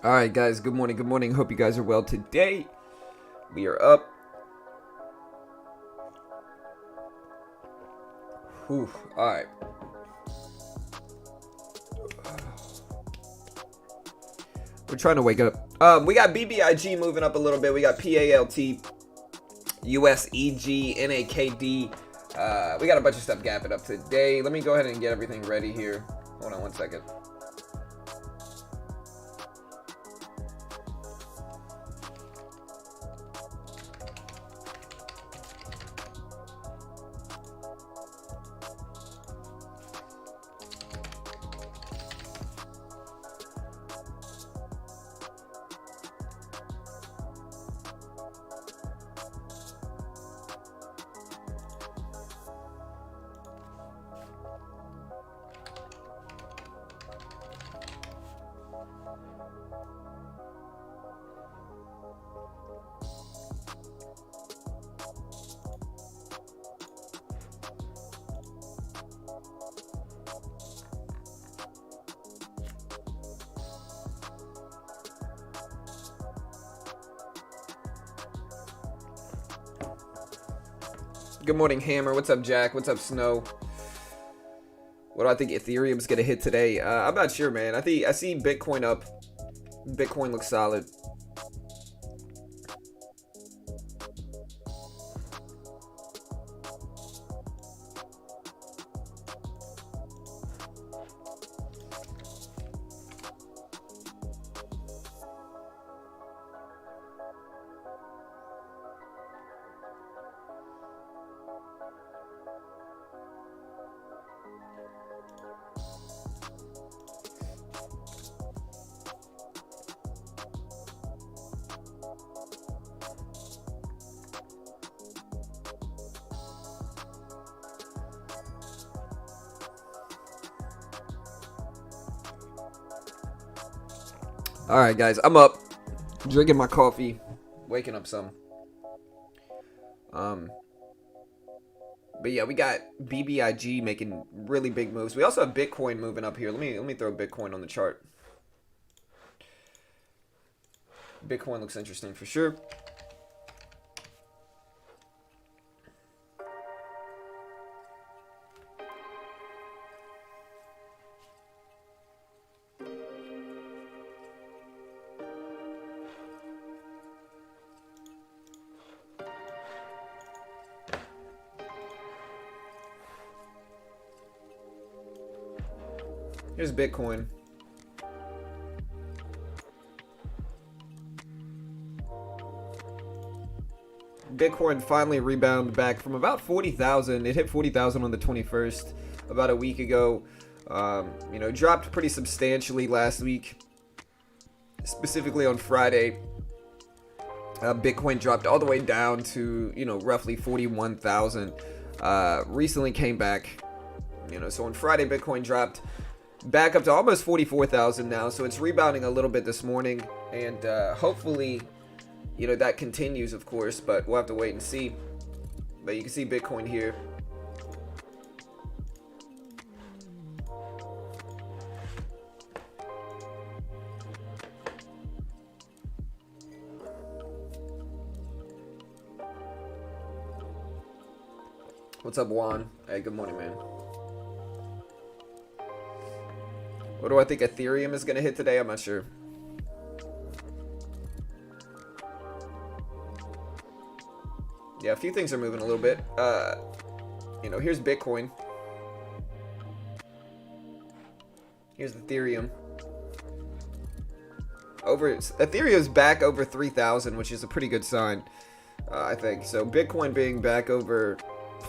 All right, guys. Good morning. Good morning. Hope you guys are well today. We are up. Whew. All right. We're trying to wake up. We got BBIG moving up a little bit. We got PALT, USEG, NAKD. We got a bunch of stuff gapping up today. Let me go ahead and get everything ready here. Hold on one second. Good morning, Hammer. What's up, Jack? What's up, Snow? What do I think Ethereum's gonna hit today? I'm not sure, man. I see Bitcoin up. Bitcoin looks solid. All right, guys. I'm up, drinking my coffee, waking up some. But yeah, we got BBIG making really big moves. We also have Bitcoin moving up here. Let me throw Bitcoin on the chart. Bitcoin looks interesting for sure. Here's Bitcoin. Bitcoin finally rebounded back from about 40,000. It hit 40,000 on the 21st about a week ago. Dropped pretty substantially last week, specifically on Friday. Bitcoin dropped all the way down to, roughly 41,000. Recently came back, so on Friday, Bitcoin dropped back up to almost 44,000 now. So it's rebounding a little bit this morning, and hopefully, that continues, of course, but we'll have to wait and see. But you can see Bitcoin here. What's up, Juan? Hey, good morning, man. What do I think Ethereum is going to hit today? I'm not sure. Yeah, a few things are moving a little bit. Here's Bitcoin. Here's Ethereum. Ethereum's back over 3,000, which is a pretty good sign, I think. So Bitcoin being back over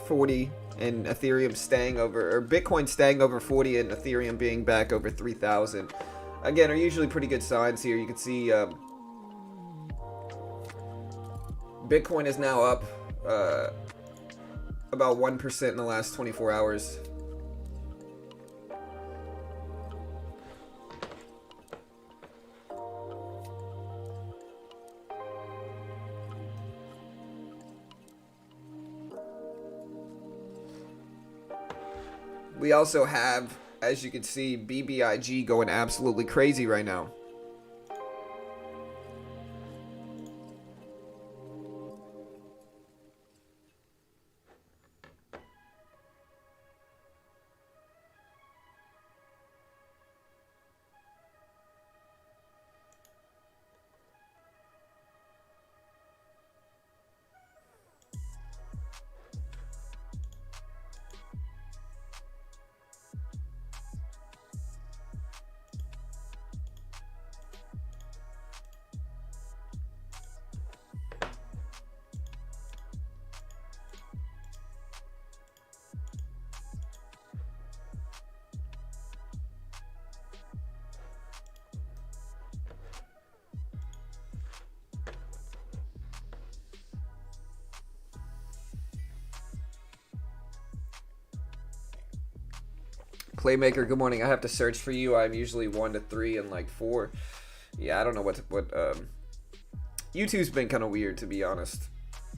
40 and Ethereum staying over, or Bitcoin staying over 40 and Ethereum being back over 3,000, again, are usually pretty good signs here. You can see Bitcoin is now up about 1% in the last 24 hours. We also have, as you can see, BBIG going absolutely crazy right now. Playmaker, good morning. I have to search for you. I'm usually 1 to 3 and like 4. Yeah, I don't know what YouTube's been kind of weird, to be honest.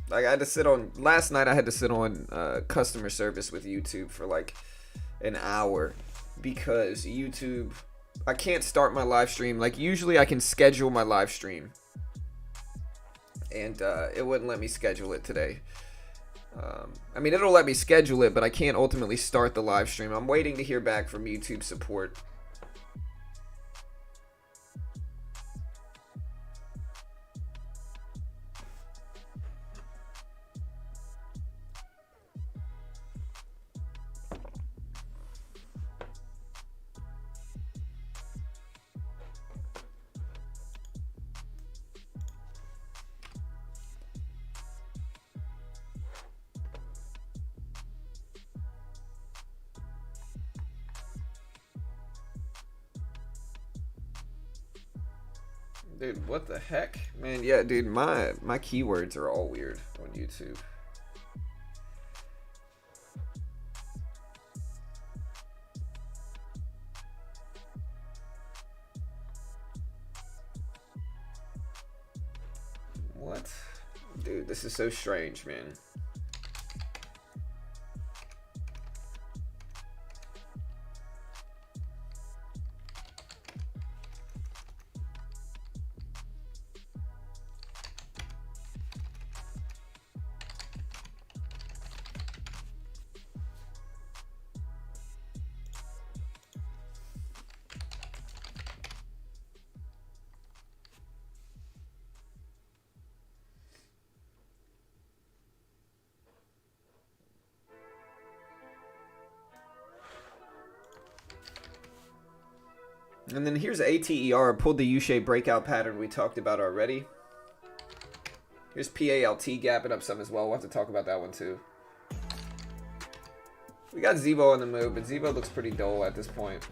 Like, I had to sit on last night. I had to sit on customer service with YouTube for like an hour because YouTube. I can't start my live stream. Like, usually I can schedule my live stream, and it wouldn't let me schedule it today. I mean, it'll let me schedule it, but I can't ultimately start the live stream. I'm waiting to hear back from YouTube support. Dude, what the heck? Man, yeah, dude, my keywords are all weird on YouTube. What? Dude, this is so strange, man. And then here's ATER, pulled the U-shaped breakout pattern we talked about already. Here's PALT gapping up some as well. We'll have to talk about that one too. We got Zevo on the move, but Zevo looks pretty dull at this point.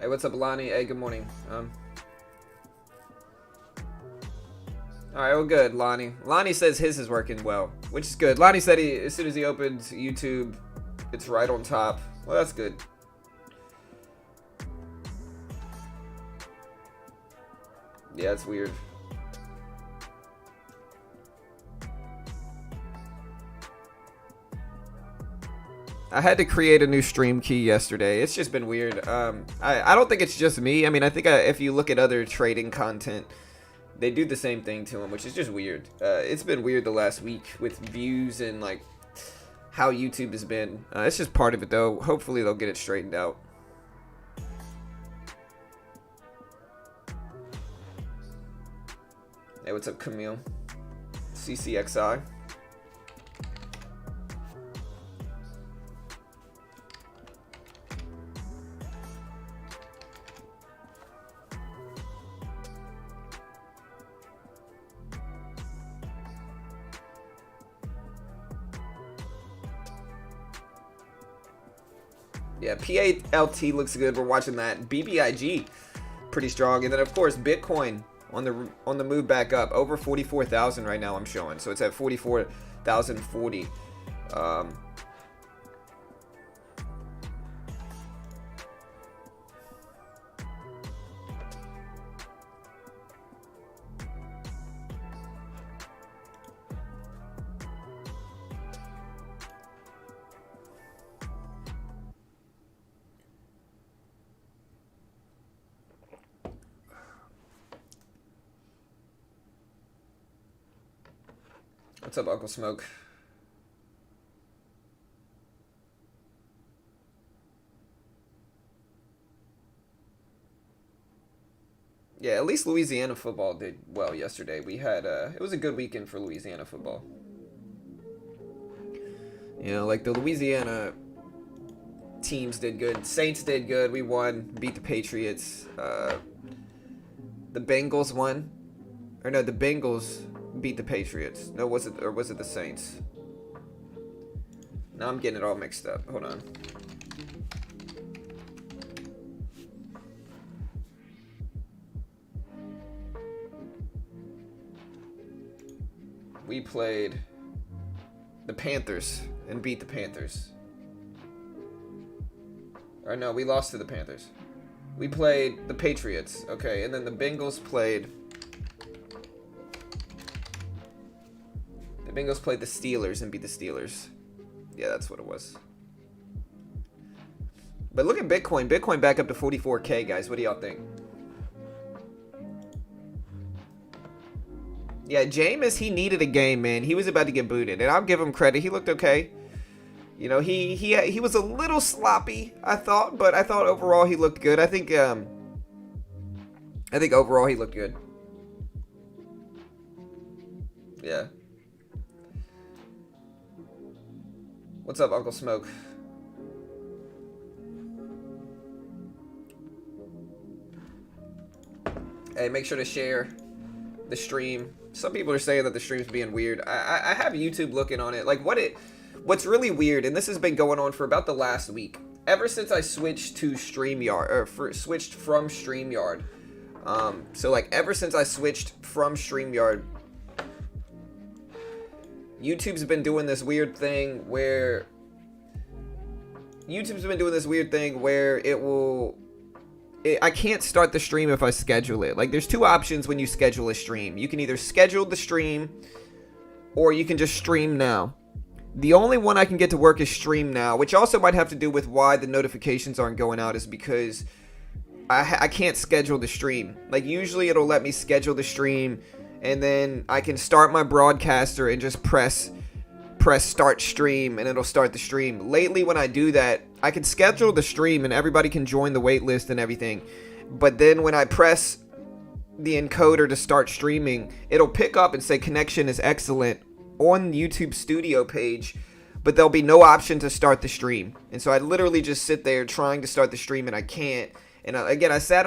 Hey, what's up, Lonnie? Hey, good morning. Alright, well, good, Lonnie. Lonnie says his is working well, which is good. Lonnie said as soon as he opened YouTube, it's right on top. Well, that's good. Yeah, it's weird. I had to create a new stream key yesterday. It's just been weird. I don't think it's just me. I mean, I think if you look at other trading content, they do the same thing to them, which is just weird. It's been weird the last week with views and like how YouTube has been. It's just part of it though. Hopefully they'll get it straightened out. Hey, what's up, Camille? CCXI. Yeah, PALT looks good. We're watching that. BBIG, pretty strong. And then, of course, Bitcoin on the move back up. Over 44,000 right now, I'm showing. So it's at 44,040. What's up, Uncle Smoke? Yeah, at least Louisiana football did well yesterday. We had it was a good weekend for Louisiana football. You know, like the Louisiana teams did good. Saints did good. We won, beat the Patriots. The Bengals won, or no, the Bengals beat the Patriots. No, was it the Saints? Now I'm getting it all mixed up. Hold on. We played the Panthers and beat the Panthers. Or no, we lost to the Panthers. We played the Patriots, okay, and then the Bengals played the Steelers and beat the Steelers. Yeah, that's what it was. But look at Bitcoin. Bitcoin back up to 44K, guys. What do y'all think? Yeah, Jameis, he needed a game, man. He was about to get booted, and I'll give him credit. He looked okay. You know, he was a little sloppy, I thought, but I thought overall he looked good. I think overall he looked good. Yeah. What's up, Uncle Smoke? Hey, make sure to share the stream. Some people are saying that the stream's being weird. I have YouTube looking on it. Like, what's really weird, and this has been going on for about the last week, ever since I switched to StreamYard, or switched from StreamYard. So like ever since I switched from StreamYard, YouTube's been doing this weird thing where I can't start the stream if I schedule it. Like, there's two options when you schedule a stream. You can either schedule the stream, or you can just stream now. The only one I can get to work is stream now, which also might have to do with why the notifications aren't going out, is because I can't schedule the stream. Like, usually it'll let me schedule the stream, and then I can start my broadcaster and just press start stream, and it'll start the stream. Lately, when I do that, I can schedule the stream and everybody can join the wait list and everything. But then when I press the encoder to start streaming, it'll pick up and say connection is excellent on YouTube Studio page, but there'll be no option to start the stream. And so I literally just sit there trying to start the stream, and I can't. And again, I sat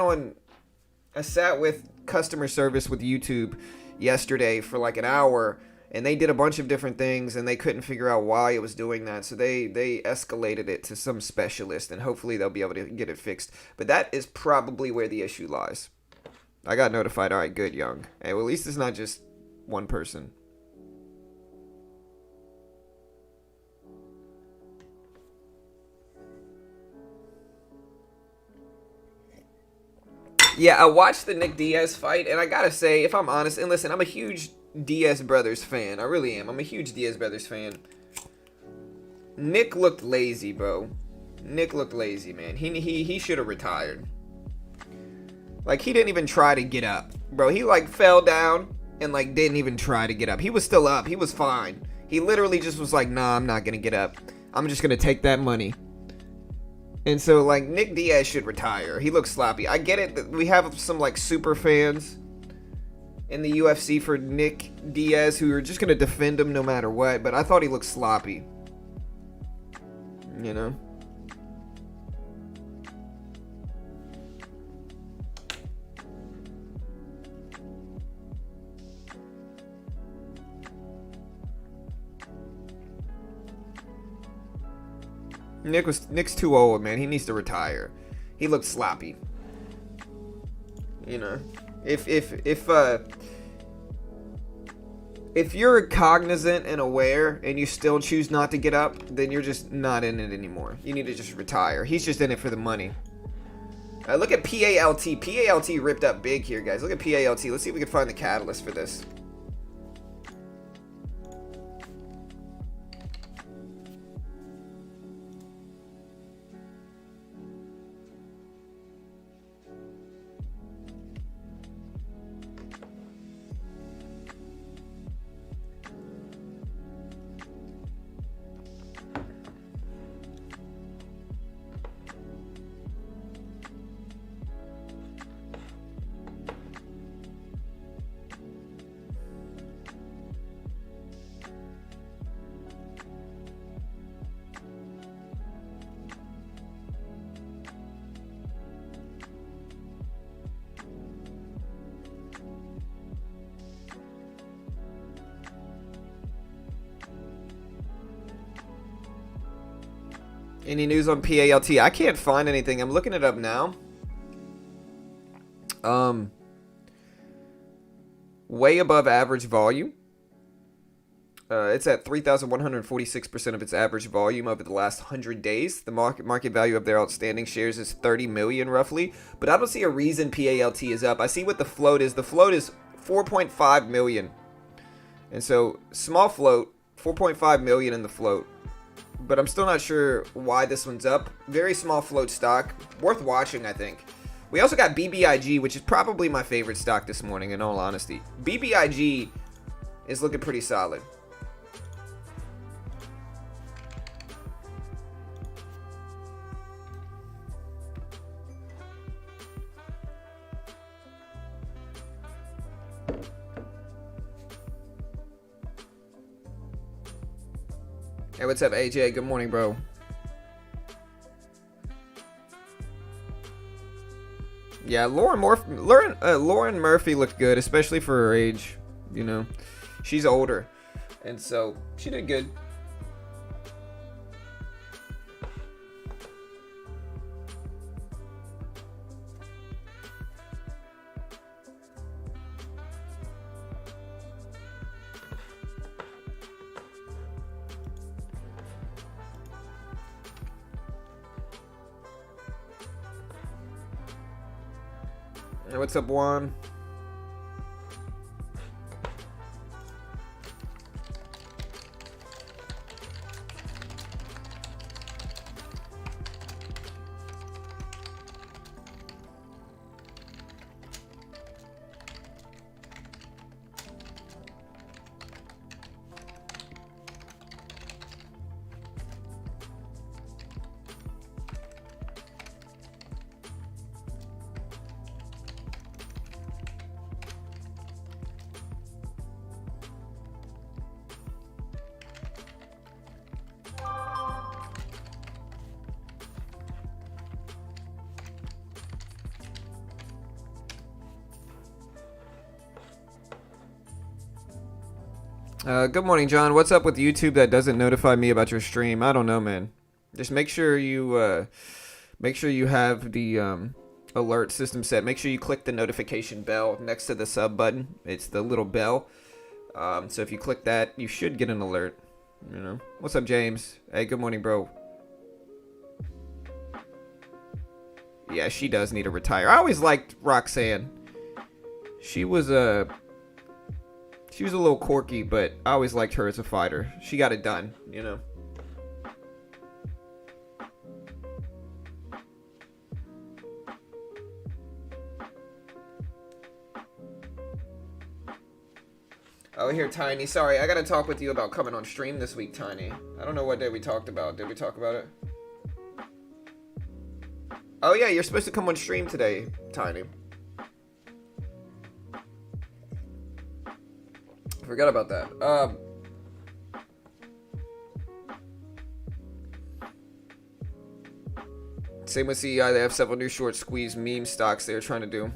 with customer service with YouTube yesterday for like an hour, and they did a bunch of different things, and they couldn't figure out why it was doing that. So they escalated it to some specialist, and hopefully they'll be able to get it fixed. But that is probably where the issue lies. I got notified. All right, good, Young. Hey, well, at least it's not just one person. Yeah, I watched the Nick Diaz fight, and I gotta say, if I'm honest, and listen, I'm a huge Diaz Brothers fan. I really am. I'm a huge Diaz Brothers fan. Nick looked lazy, bro. Nick looked lazy, man. He should have retired. Like, he didn't even try to get up. Bro, he, like, fell down and, like, didn't even try to get up. He was still up. He was fine. He literally just was like, nah, I'm not gonna get up. I'm just gonna take that money. And so, like, Nick Diaz should retire. He looks sloppy. I get it that we have some, like, super fans in the UFC for Nick Diaz who are just going to defend him no matter what, but I thought he looked sloppy. You know? Nick's too old, man. He needs to retire. He looks sloppy. You know, if you're cognizant and aware and you still choose not to get up, then you're just not in it anymore. You need to just retire. He's just in it for the money. Look at PALT. PALT ripped up big here, guys. Look at PALT. Let's see if we can find the catalyst for this. Any news on PALT? I can't find anything. I'm looking it up now. Way above average volume. It's at 3,146% of its average volume over the last 100 days. The market value of their outstanding shares is 30 million roughly, but I don't see a reason PALT is up. I see what the float is. The float is 4.5 million. And so small float, 4.5 million in the float. But I'm still not sure why this one's up. Very small float stock, worth watching, I think. We also got BBIG, which is probably my favorite stock this morning, in all honesty. BBIG is looking pretty solid. Hey, what's up, AJ? Good morning, bro. Yeah, Lauren Murphy looked good, especially for her age. You know, she's older, and so she did good. Hey, what's up, Juan? Good morning, John. What's up with YouTube that doesn't notify me about your stream? I don't know, man. Just make sure you have the alert system set. Make sure you click the notification bell next to the sub button. It's the little bell. So if you click that, you should get an alert. You know. What's up, James? Hey, good morning, bro. Yeah, she does need to retire. I always liked Roxanne. She was a little quirky, but I always liked her as a fighter. She got it done, you know. Oh, here, Tiny. Sorry, I gotta talk with you about coming on stream this week, Tiny. I don't know what day we talked about. Did we talk about it? Oh, yeah, you're supposed to come on stream today, Tiny. Forgot about that. Same with CEI. They have several new short squeeze meme stocks they're trying to do.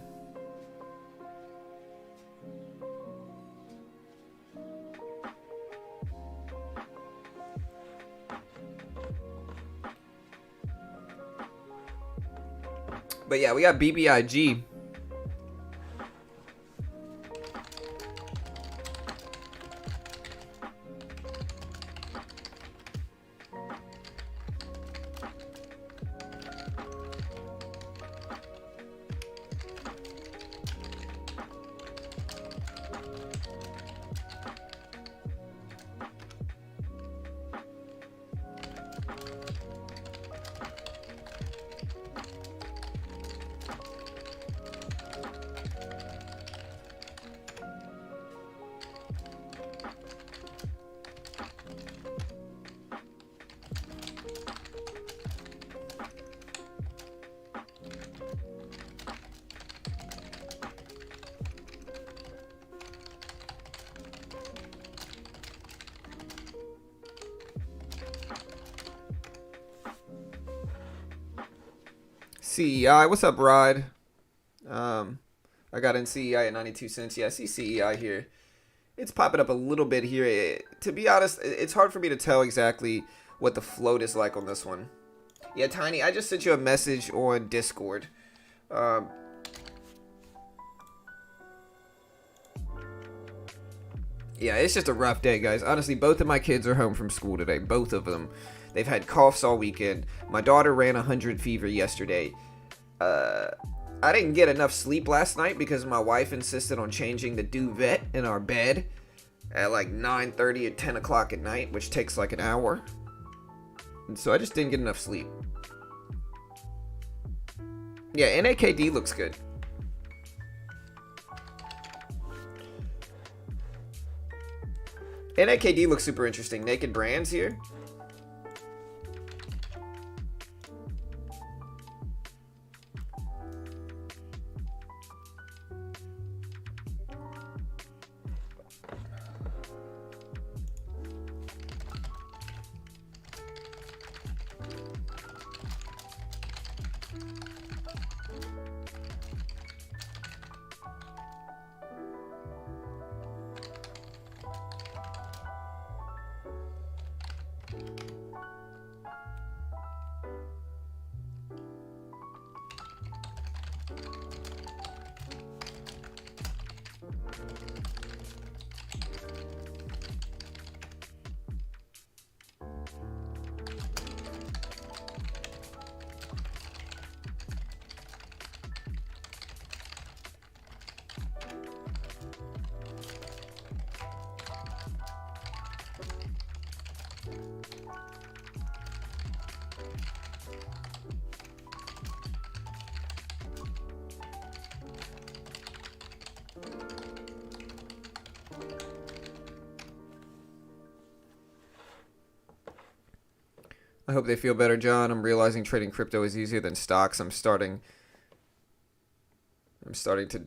But yeah, we got BBIG. CEI, what's up, Rod? I got in CEI at 92 cents. Yeah, I see CEI here. It's popping up a little bit here. To be honest, it's hard for me to tell exactly what the float is like on this one. Yeah, Tiny, I just sent you a message on Discord. Yeah, it's just a rough day, guys. Honestly, both of my kids are home from school today. Both of them. They've had coughs all weekend. My daughter ran 100 fever yesterday. I didn't get enough sleep last night because my wife insisted on changing the duvet in our bed at like 9:30 at 10 o'clock at night, which takes like an hour. And so I just didn't get enough sleep. Yeah, NAKD looks good. NAKD looks super interesting. Naked Brands here. I hope they feel better, John. I'm realizing trading crypto is easier than stocks. I'm starting to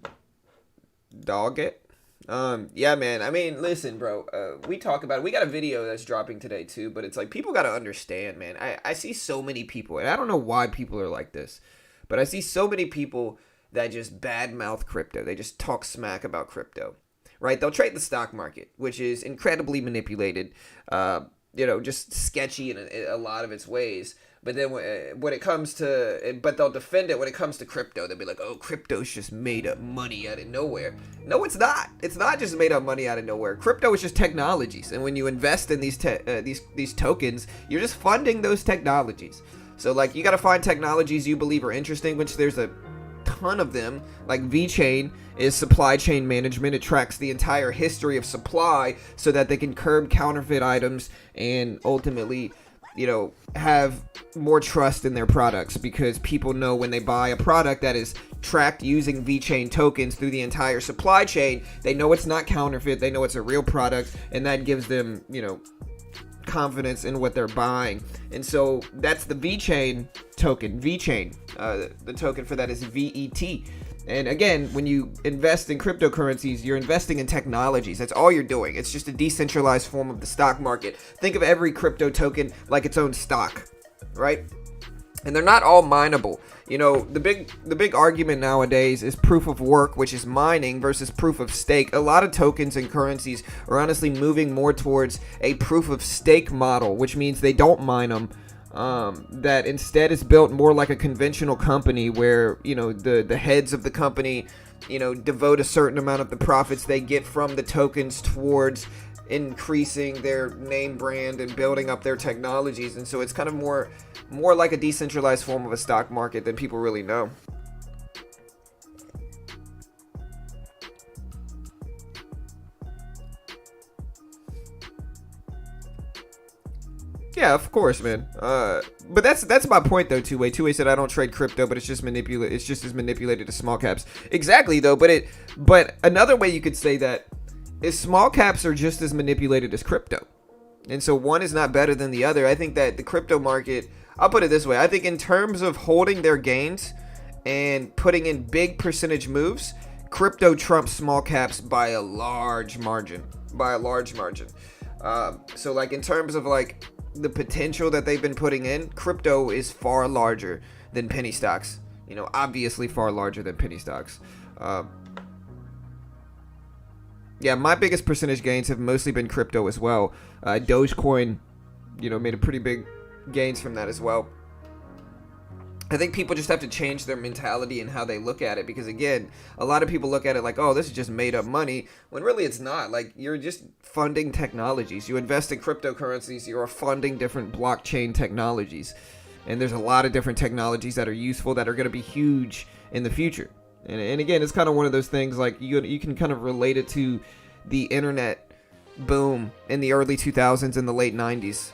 dog it. Yeah, man. I mean, listen, bro. We talk about it. We got a video that's dropping today too, but it's like people got to understand, man. I see so many people, and I don't know why people are like this, but I see so many people that just badmouth crypto. They just talk smack about crypto, right? They'll trade the stock market, which is incredibly manipulated. Just sketchy in a lot of its ways. But then when it comes to, but they'll defend it when it comes to crypto. They'll be like, oh, crypto's just made up money out of nowhere. No, it's not. It's not just made up money out of nowhere. Crypto is just technologies. And when you invest in these tokens, you're just funding those technologies. So like you got to find technologies you believe are interesting, which there's a ton of them. Like VeChain is supply chain management. It tracks the entire history of supply so that they can curb counterfeit items and ultimately, have more trust in their products, because people know when they buy a product that is tracked using VeChain tokens through the entire supply chain, they know it's not counterfeit, they know it's a real product, and that gives them, confidence in what they're buying. And so that's the VeChain token. VeChain, the token for that is VET. And again, when you invest in cryptocurrencies, you're investing in technologies. That's all you're doing. It's just a decentralized form of the stock market. Think of every crypto token like its own stock, right? And they're not all mineable. The big argument nowadays is proof of work, which is mining, versus proof of stake. A lot of tokens and currencies are honestly moving more towards a proof of stake model, which means they don't mine them. That instead is built more like a conventional company where, the heads of the company, devote a certain amount of the profits they get from the tokens towards increasing their name brand and building up their technologies. And so it's kind of more like a decentralized form of a stock market than people really know. Yeah, of course, man. But that's my point, though. Two-Way said I don't trade crypto, but it's just as manipulated as small caps. Exactly, though. But another way you could say that is small caps are just as manipulated as crypto, and so one is not better than the other. I think that the crypto market, I'll put it this way: I think in terms of holding their gains and putting in big percentage moves, crypto trumps small caps by a large margin. So like in terms of like the potential that they've been putting in, crypto is far larger than penny stocks. Obviously far larger than penny stocks. Yeah, my biggest percentage gains have mostly been crypto as well. Dogecoin, made a pretty big gains from that as well. I think people just have to change their mentality and how they look at it, because again, a lot of people look at it like, oh, this is just made up money, when really it's not. Like, you're just funding technologies. You invest in cryptocurrencies, you're funding different blockchain technologies. And there's a lot of different technologies that are useful, that are going to be huge in the future. And again, it's kind of one of those things, like, you can kind of relate it to the internet boom in the early 2000s and the late 90s.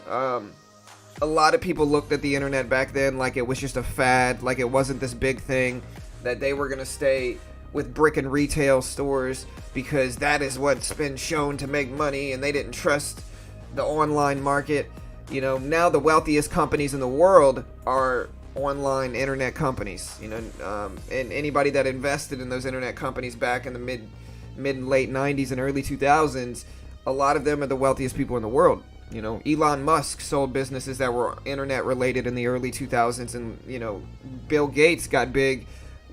A lot of people looked at the internet back then like it was just a fad, like it wasn't this big thing, that they were going to stay with brick and retail stores because that is what's been shown to make money, and they didn't trust the online market. You know, now the wealthiest companies in the world are online internet companies, you know, and anybody that invested in those internet companies back in the mid and late 90s and early 2000s, a lot of them are the wealthiest people in the world. You know, Elon Musk sold businesses that were internet related in the early 2000s, and, you know, Bill Gates got big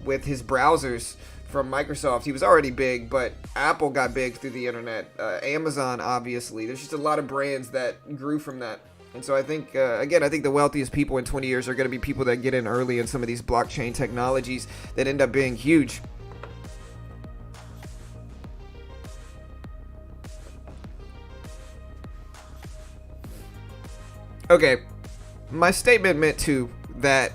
with his browsers from Microsoft. He was already big, but Apple got big through the internet. Amazon, obviously. There's just a lot of brands that grew from that. And so I think, again, I think the wealthiest people in 20 years are going to be people that get in early in some of these blockchain technologies that end up being huge. Okay, my statement meant to that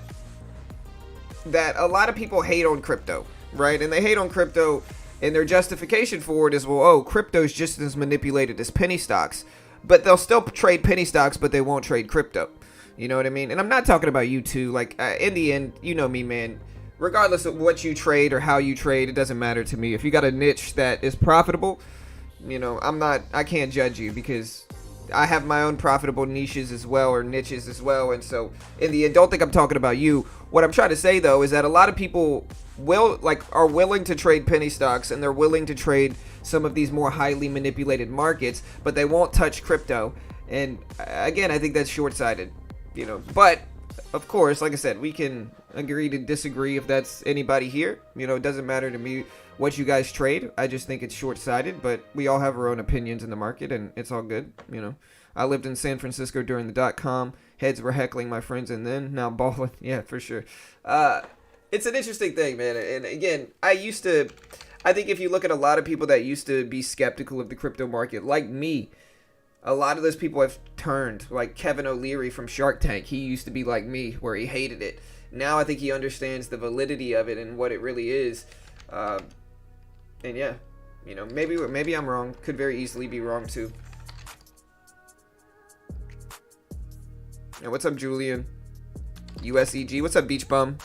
a lot of people hate on crypto, right? And they hate on crypto, and their justification for it is, well, oh, crypto's just as manipulated as penny stocks. But they'll still trade penny stocks, but they won't trade crypto. You know what I mean? And I'm not talking about you two. Like, in the end, you know me, man. Regardless of what you trade or how you trade, it doesn't matter to me. If you got a niche that is profitable, you know, I can't judge you, because I have my own profitable niches as well, or niches as well. And so in the end, don't think I'm talking about you. What I'm trying to say, though, is that a lot of people are willing to trade penny stocks, and they're willing to trade some of these more highly manipulated markets, but they won't touch crypto. And again, I think that's short-sighted, you know. But of course, like I said, we can agree to disagree if that's anybody here. You know, it doesn't matter to me what you guys trade. I just think it's short-sighted, but we all have our own opinions in the market, and it's all good, you know. I lived in San Francisco during the .com. Heads were heckling my friends, and then now balling. Yeah, for sure. It's an interesting thing, man. And again, I think if you look at a lot of people that used to be skeptical of the crypto market, like me, a lot of those people have turned. Like Kevin O'Leary from Shark Tank, he used to be like me, where he hated it. Now I think he understands the validity of it and what it really is. And yeah, you know, maybe I'm wrong. Could very easily be wrong too. And what's up, Julian? USEG. What's up, Beach Bum?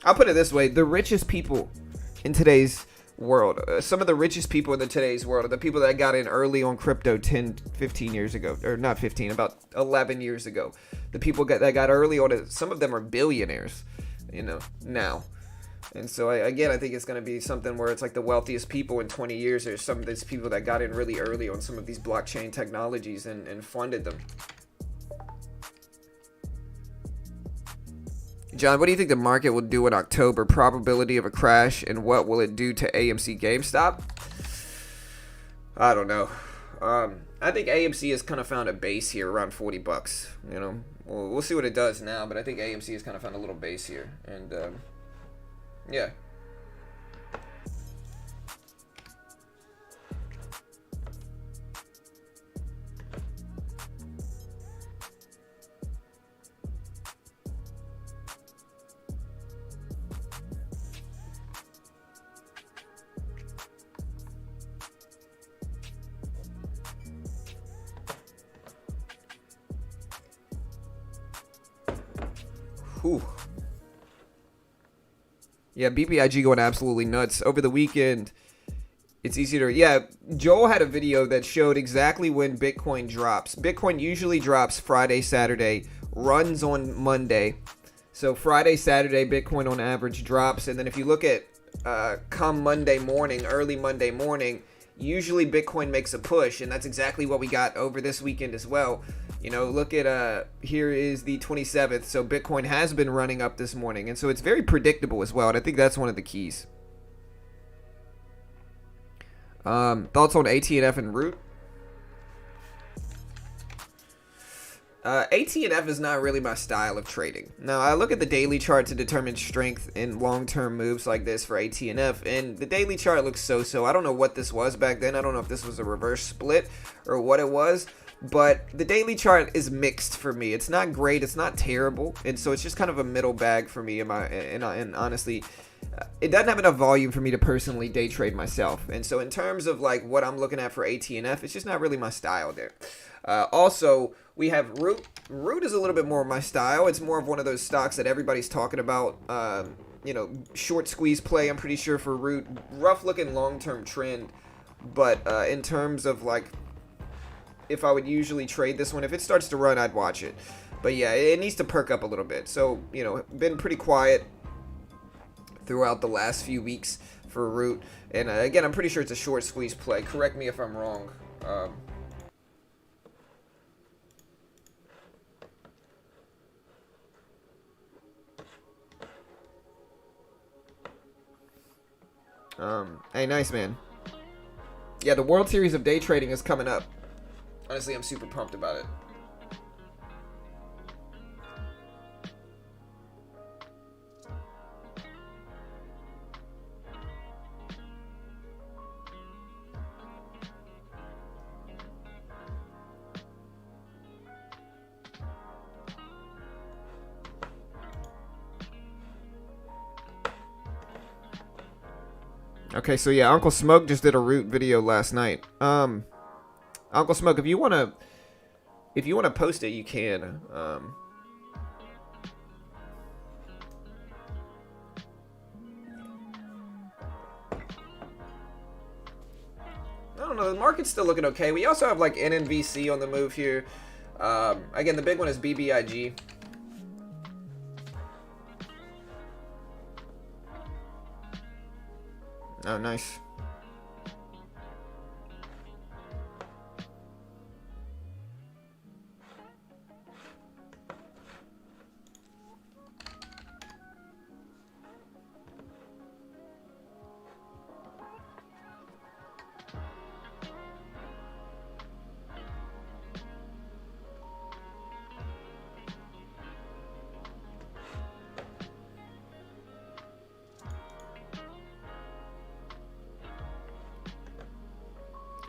I'll put it this way. The richest people in today's world, some of the richest people in today's world are the people that got in early on crypto 10, 15 years ago. Or not 15, about 11 years ago. The people that got early on it, some of them are billionaires, you know, now. And so, I think it's going to be something where it's like the wealthiest people in 20 years are some of these people that got in really early on some of these blockchain technologies and funded them. John, what do you think the market will do in October? Probability of a crash, and what will it do to AMC GameStop? I don't know. I think AMC has kind of found a base here around $40. You know, we'll see what it does now, but I think AMC has kind of found a little base here, and yeah. Whew. Yeah, BBIG going absolutely nuts. Over the weekend, it's easy to... Yeah, Joel had a video that showed exactly when Bitcoin drops. Bitcoin usually drops Friday, Saturday, runs on Monday. So Friday, Saturday, Bitcoin on average drops. And then if you look at come Monday morning, early Monday morning, usually Bitcoin makes a push. And that's exactly what we got over this weekend as well. You know, look at, here is the 27th, so Bitcoin has been running up this morning, and so it's very predictable as well, and I think that's one of the keys. Thoughts on ATNF and Root? ATNF is not really my style of trading. Now, I look at the daily chart to determine strength in long-term moves like this for ATNF, and the daily chart looks so-so. I don't know what this was back then. I don't know if this was a reverse split or what it was, but the daily chart is mixed for me. It's not great. It's not terrible, and so it's just kind of a middle bag for me. And honestly, it doesn't have enough volume for me to personally day trade myself. And so in terms of like what I'm looking at for ATNF, it's just not really my style there. Also, we have Root. Root is a little bit more my style. It's more of one of those stocks that everybody's talking about. You know, short squeeze play, I'm pretty sure, for Root. Rough looking long-term trend. But in terms of like, if I would usually trade this one, if it starts to run, I'd watch it. But yeah, it needs to perk up a little bit. So, you know, been pretty quiet throughout the last few weeks for Root. And again, I'm pretty sure it's a short squeeze play. Correct me if I'm wrong. Hey, nice, man. Yeah, the World Series of Day Trading is coming up. Honestly, I'm super pumped about it. Okay, so yeah, Uncle Smoke just did a Root video last night. Uncle Smoke, if you wanna post it, you can. I don't know. The market's still looking okay. We also have like NNVC on the move here. Again, the big one is BBIG. Oh, nice.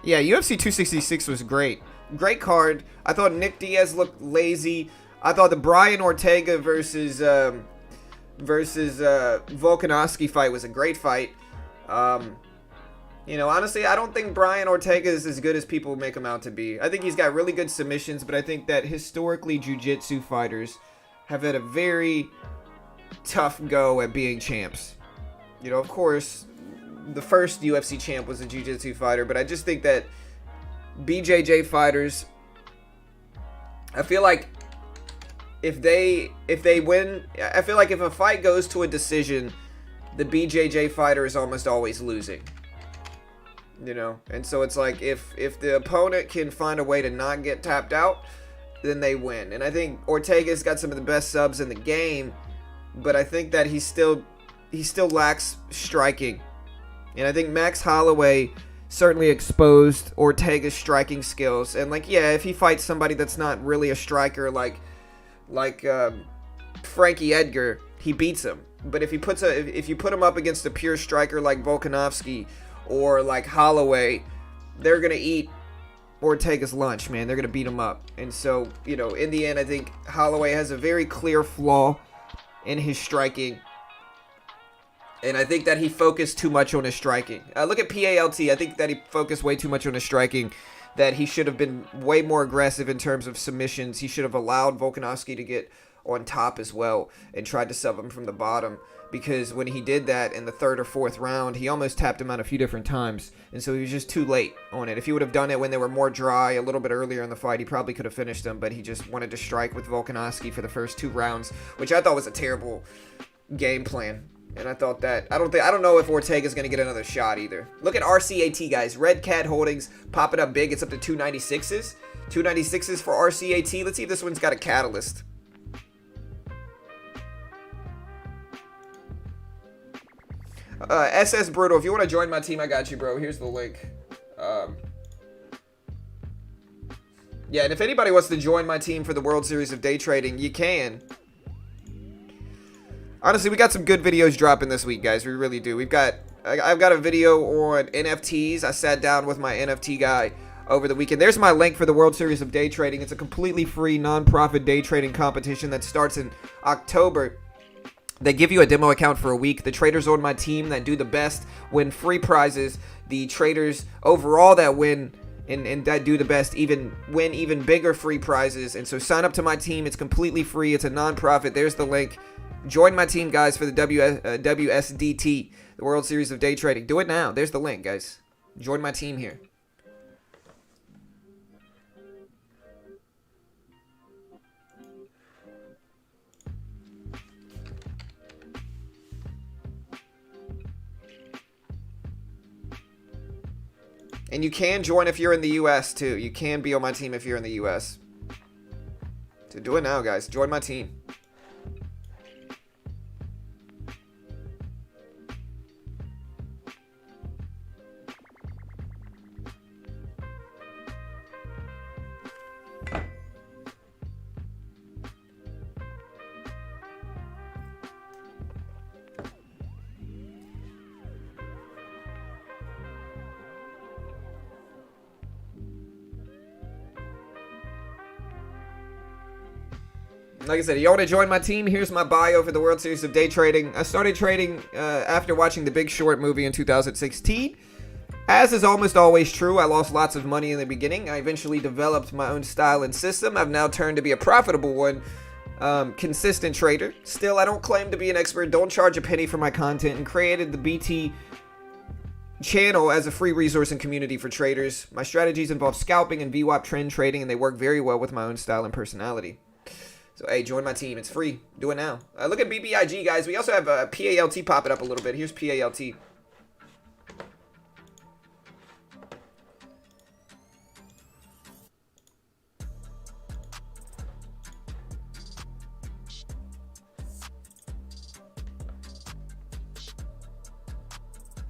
Yeah, UFC 266 was great. Great card. I thought Nick Diaz looked lazy. I thought the Brian Ortega versus Volkanovski fight was a great fight. You know, honestly, I don't think Brian Ortega is as good as people make him out to be. I think he's got really good submissions, but I think that historically jiu-jitsu fighters have had a very tough go at being champs. You know, of course, the first UFC champ was a jiu-jitsu fighter, but I just think that BJJ fighters, I feel like if they win, I feel like if a fight goes to a decision, the BJJ fighter is almost always losing. You know, and so it's like if the opponent can find a way to not get tapped out, then they win. And I think Ortega's got some of the best subs in the game, but I think that he still lacks striking. And I think Max Holloway certainly exposed Ortega's striking skills. And like, yeah, if he fights somebody that's not really a striker like Frankie Edgar, he beats him. But if you put him up against a pure striker like Volkanovski or like Holloway, they're gonna eat Ortega's lunch, man. They're gonna beat him up. And so, you know, in the end, I think Holloway has a very clear flaw in his striking. And I think that he focused too much on his striking. Look at PALT. I think that he focused way too much on his striking. That he should have been way more aggressive in terms of submissions. He should have allowed Volkanovski to get on top as well and tried to sub him from the bottom. Because when he did that in the third or fourth round, he almost tapped him out a few different times. And so he was just too late on it. If he would have done it when they were more dry, a little bit earlier in the fight, he probably could have finished him. But he just wanted to strike with Volkanovski for the first 2 rounds, which I thought was a terrible game plan. And I thought that, I don't know if Ortega's going to get another shot either. Look at RCAT, guys. Red Cat Holdings popping up big. It's up to 296s. 296s for RCAT. Let's see if this one's got a catalyst. SS Brutal, if you want to join my team, I got you, bro. Here's the link. Yeah, and if anybody wants to join my team for the World Series of Day Trading, you can. Honestly, we got some good videos dropping this week, guys. We really do. I've got a video on NFTs. I sat down with my NFT guy over the weekend. There's my link for the World Series of Day Trading. It's a completely free, non-profit day trading competition that starts in October. They give you a demo account for a week. The traders on my team that do the best win free prizes. The traders overall that win and that do the best win even bigger free prizes. And so sign up to my team. It's completely free. It's a non-profit. There's the link. Join my team, guys, for the WSDT, the World Series of Day Trading. Do it now. There's the link, guys. Join my team here. And you can join if you're in the U.S. too. You can be on my team if you're in the U.S. So do it now, guys. Join my team. Like I said, if you want to join my team, here's my bio for the World Series of Day Trading. I started trading after watching The Big Short movie in 2016. As is almost always true, I lost lots of money in the beginning. I eventually developed my own style and system. I've now turned to be a profitable one, consistent trader. Still, I don't claim to be an expert, don't charge a penny for my content, and created the BT channel as a free resource and community for traders. My strategies involve scalping and VWAP trend trading, and they work very well with my own style and personality. So, hey, join my team. It's free. Do it now. Look at BBIG, guys. We also have PALT popping up a little bit. Here's PALT. I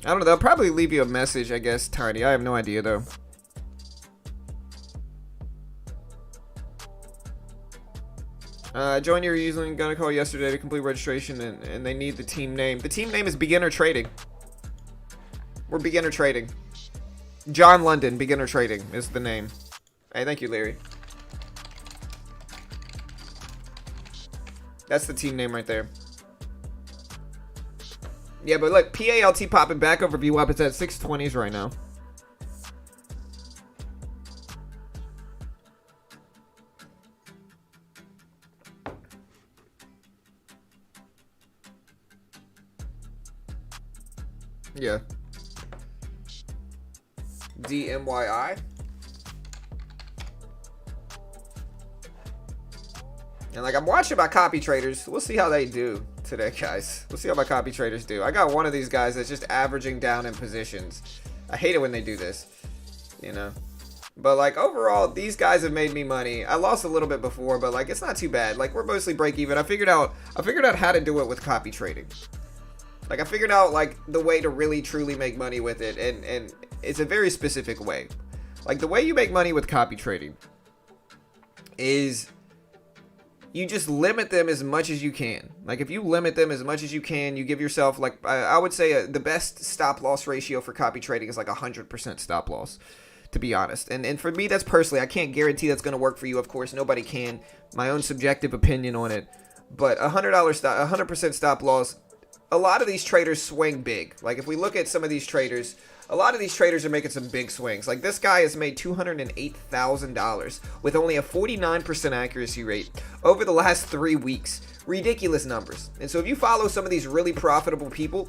don't know. They'll probably leave you a message, I guess, Tiny. I have no idea, though. Joined your using gonna call yesterday to complete registration, and they need the team name. The team name is Beginner Trading. We're Beginner Trading. John London, Beginner Trading is the name. Hey, thank you, Larry. That's the team name right there. Yeah, but look, PALT popping back over VWAP. It's at 620s right now. Yeah. DMYI. And like, I'm watching my copy traders. We'll see how they do today, guys. We'll see how my copy traders do. I got one of these guys that's just averaging down in positions. I hate it when they do this, you know. But like, overall, these guys have made me money. I lost a little bit before, but like, it's not too bad. Like, we're mostly break even. I figured out how to do it with copy trading. Like, I figured out, like, the way to really, truly make money with it, and it's a very specific way. Like, the way you make money with copy trading is you just limit them as much as you can. Like, if you limit them as much as you can, you give yourself, like, I would say the best stop-loss ratio for copy trading is, like, 100% stop-loss, to be honest. And for me, that's personally, I can't guarantee that's going to work for you, of course. Nobody can. My own subjective opinion on it. But $100% stop-loss, a lot of these traders swing big. Like, if we look at some of these traders, a lot of these traders are making some big swings. Like, this guy has made $208,000 with only a 49% accuracy rate over the last 3 weeks. Ridiculous numbers. And so if you follow some of these really profitable people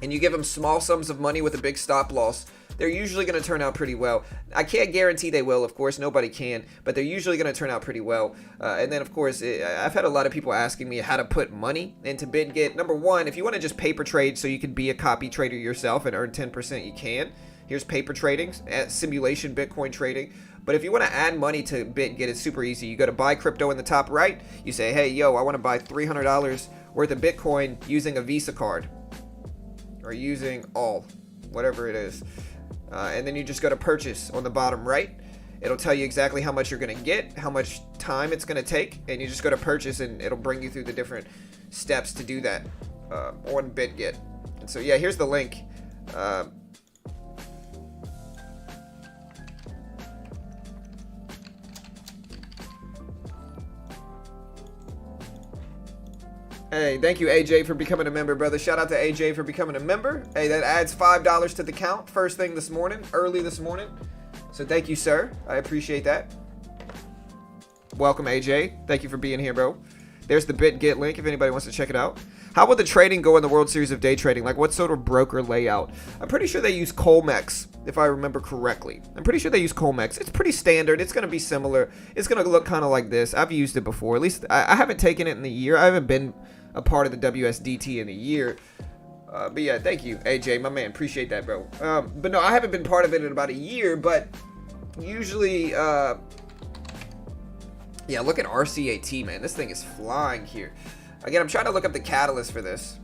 and you give them small sums of money with a big stop loss, they're usually going to turn out pretty well. I can't guarantee they will, of course. Nobody can. But they're usually going to turn out pretty well. And then, of course, I've had a lot of people asking me how to put money into BitGet. Number one, if you want to just paper trade so you can be a copy trader yourself and earn 10%, you can. Here's paper trading, simulation Bitcoin trading. But if you want to add money to BitGet, it's super easy. You go to buy crypto in the top right. You say, hey, yo, I want to buy $300 worth of Bitcoin using a Visa card. or using all, whatever it is. And then you just go to purchase on the bottom right. It'll tell you exactly how much you're going to get, how much time it's going to take, and you just go to purchase and it'll bring you through the different steps to do that on BitGet. And so yeah, here's the link. Hey, thank you, AJ, for becoming a member, brother. Shout out to AJ for becoming a member. Hey, that adds $5 to the count first thing this morning, early this morning. So thank you, sir. I appreciate that. Welcome, AJ. Thank you for being here, bro. There's the BitGet link if anybody wants to check it out. How will the trading go in the World Series of Day Trading? Like, what sort of broker layout? I'm pretty sure they use Colmex, if I remember correctly. I'm pretty sure they use Colmex. It's pretty standard. It's going to be similar. It's going to look kind of like this. I've used it before. At least I haven't taken it in the year. I haven't been a part of the WSDT in a year. But yeah, thank you, AJ, my man. Appreciate that, bro. But no, I haven't been part of it in about a year, but usually, yeah, look at RCAT, man. This thing is flying here. Again, I'm trying to look up the catalyst for this.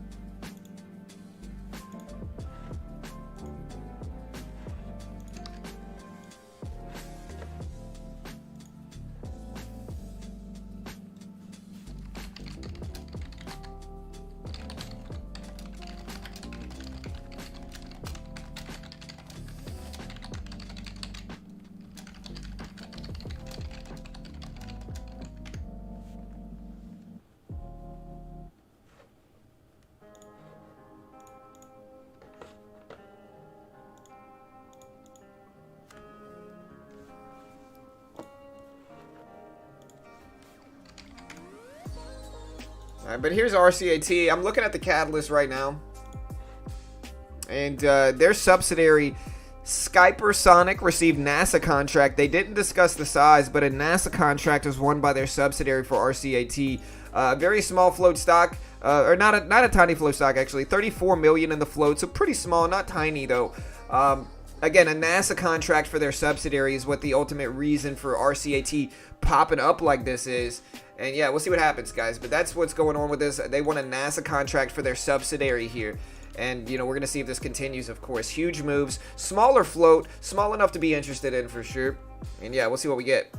Alright, but here's RCAT. I'm looking at the catalyst right now. And their subsidiary, Skypersonic, received NASA contract. They didn't discuss the size, but a NASA contract was won by their subsidiary for RCAT. Very small float stock, or not a tiny float stock, actually. 34 million in the float, so pretty small, not tiny though. Again, a NASA contract for their subsidiary is what the ultimate reason for RCAT popping up like this is. And yeah, we'll see what happens, guys. But that's what's going on with this. They won a NASA contract for their subsidiary here. And, you know, we're going to see if this continues, of course. Huge moves. Smaller float. Small enough to be interested in for sure. And yeah, we'll see what we get.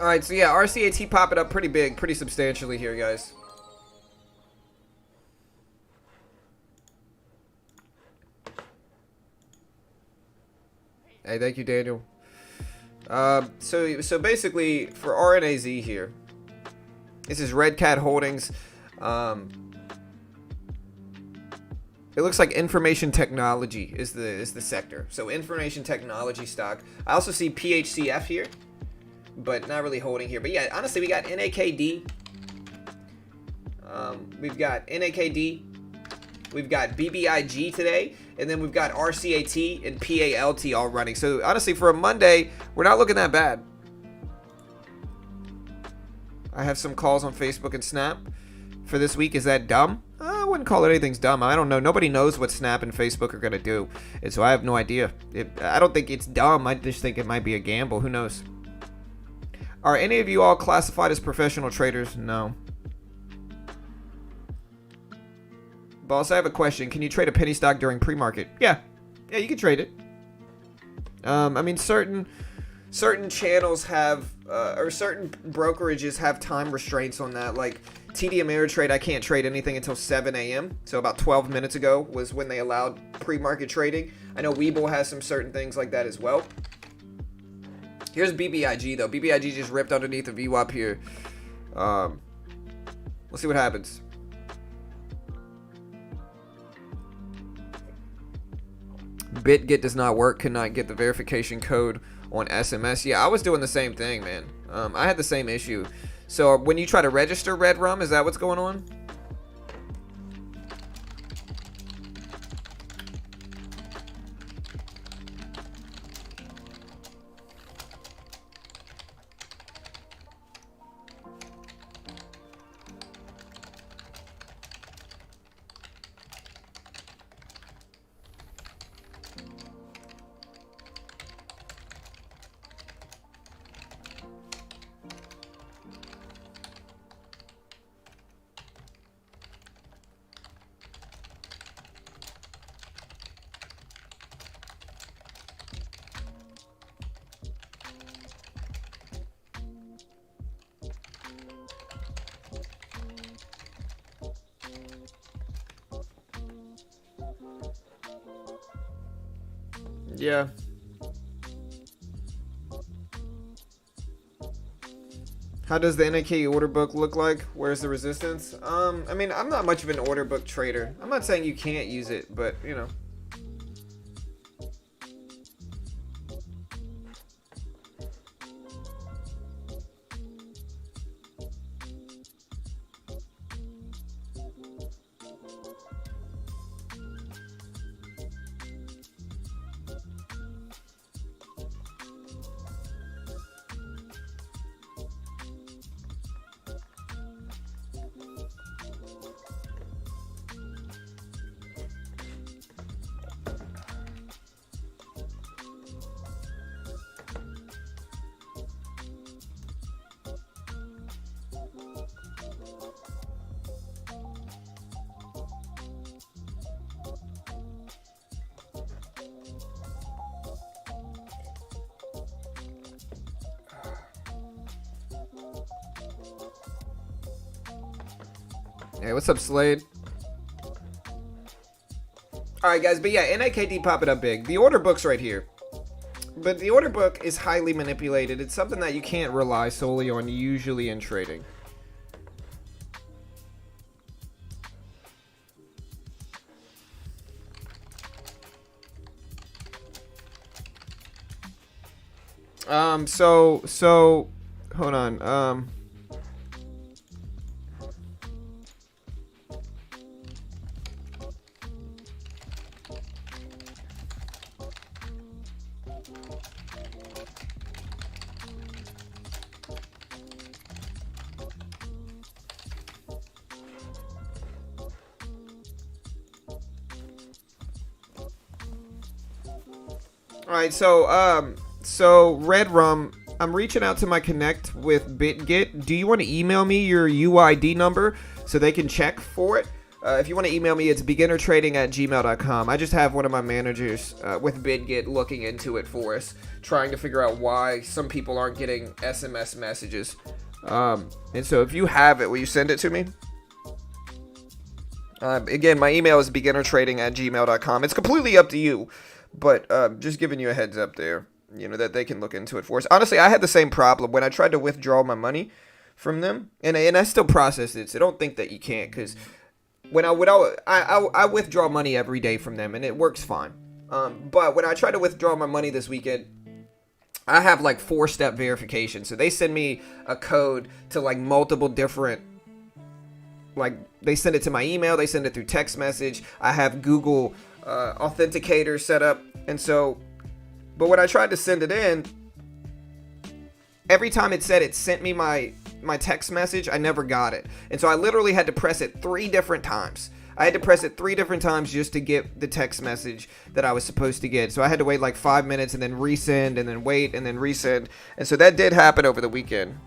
Alright, so yeah, RCAT popping up pretty big, pretty substantially here, guys. Hey, thank you, Daniel. So basically, for RNAZ here, this is Red Cat Holdings. It looks like information technology is the sector. So information technology stock. I also see PHCF here, but not really holding here. But yeah, honestly, we got NAKD. We've got NAKD. We've got BBIG today. And then we've got RCAT and PALT all running. So honestly, for a Monday, we're not looking that bad. I have some calls on Facebook and Snap for this week. Is that dumb? I wouldn't call it anything's dumb. I don't know. Nobody knows what Snap and Facebook are going to do. And so I have no idea. I don't think it's dumb. I just think it might be a gamble. Who knows? Are any of you all classified as professional traders? No. Boss, I have a question. Can you trade a penny stock during pre-market? Yeah. Yeah, you can trade it. I mean, certain channels have, or certain brokerages have time restraints on that. Like TD Ameritrade, I can't trade anything until 7 a.m. So about 12 minutes ago was when they allowed pre-market trading. I know Webull has some certain things like that as well. Here's BBIG though. BBIG just ripped underneath the VWAP here. Let's see what happens. BitGet does not work. Cannot get the verification code on SMS. Yeah, I was doing the same thing, man. I had the same issue. So when you try to register RedRum, is that what's going on? Yeah. How does the NAK order book look like? Where's the resistance? I mean, I'm not much of an order book trader. I'm not saying you can't use it, but you know. Hey, what's up, Slade? Alright, guys, but yeah, NIKD popping up big. The order book's right here. But the order book is highly manipulated. It's something that you can't rely solely on usually in trading. So, hold on, Alright, so RedRum, I'm reaching out to my connect with BitGet. Do you want to email me your UID number so they can check for it? If you want to email me, it's beginnertrading@gmail.com. I just have one of my managers with BitGet looking into it for us, trying to figure out why some people aren't getting SMS messages. And so if you have it, will you send it to me? Again, my email is beginnertrading@gmail.com. It's completely up to you, but just giving you a heads up there, you know, that they can look into it for us. Honestly, I had the same problem when I tried to withdraw my money from them, and I still process it, so don't think that you can't, because when I withdraw money every day from them, and it works fine. But when I try to withdraw my money this weekend, I have like 4-step verification. So they send me a code to like multiple different, like they send it to my email, they send it through text message. I have Google Authenticator set up, and so, but when I tried to send it in, every time it said it sent me my text message, I never got it. And so I literally had to press it 3 different times. I had to press it 3 different times just to get the text message that I was supposed to get. So I had to wait like 5 minutes and then resend and then wait and then resend. And so that did happen over the weekend.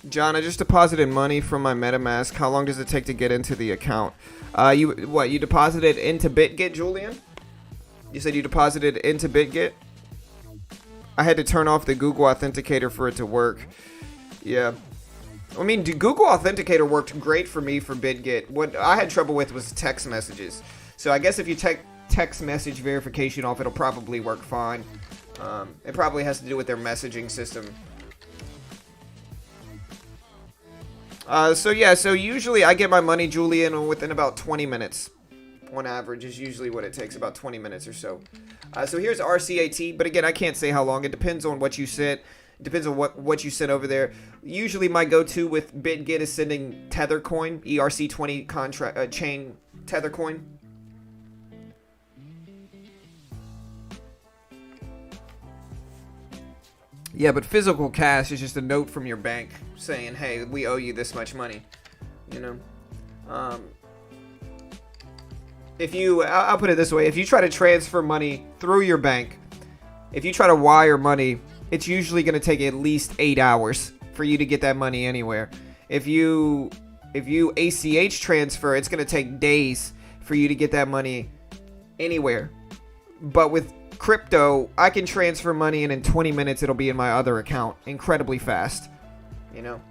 John, I just deposited money from my MetaMask. How long does it take to get into the account? You deposited into BitGet, Julian? You said you deposited into BitGet? I had to turn off the Google Authenticator for it to work. Yeah. I mean, Google Authenticator worked great for me for BitGet. What I had trouble with was text messages. So I guess if you take text message verification off, it'll probably work fine. It probably has to do with their messaging system. So usually I get my money, Julian, within about 20 minutes. On average is usually what it takes, about 20 minutes or so. So here's RCAT, but again, I can't say how long. It depends on what you sent. It depends on what you sent over there. Usually my go-to with BitGet is sending Tethercoin, ERC20 contract chain Tethercoin. Yeah, but physical cash is just a note from your bank saying, hey, we owe you this much money. You know? I'll put it this way. If you try to transfer money through your bank, if you try to wire money, it's usually going to take at least 8 hours for you to get that money anywhere. If you ACH transfer, it's going to take days for you to get that money anywhere. But with crypto, I can transfer money and in 20 minutes it'll be in my other account incredibly fast, you know?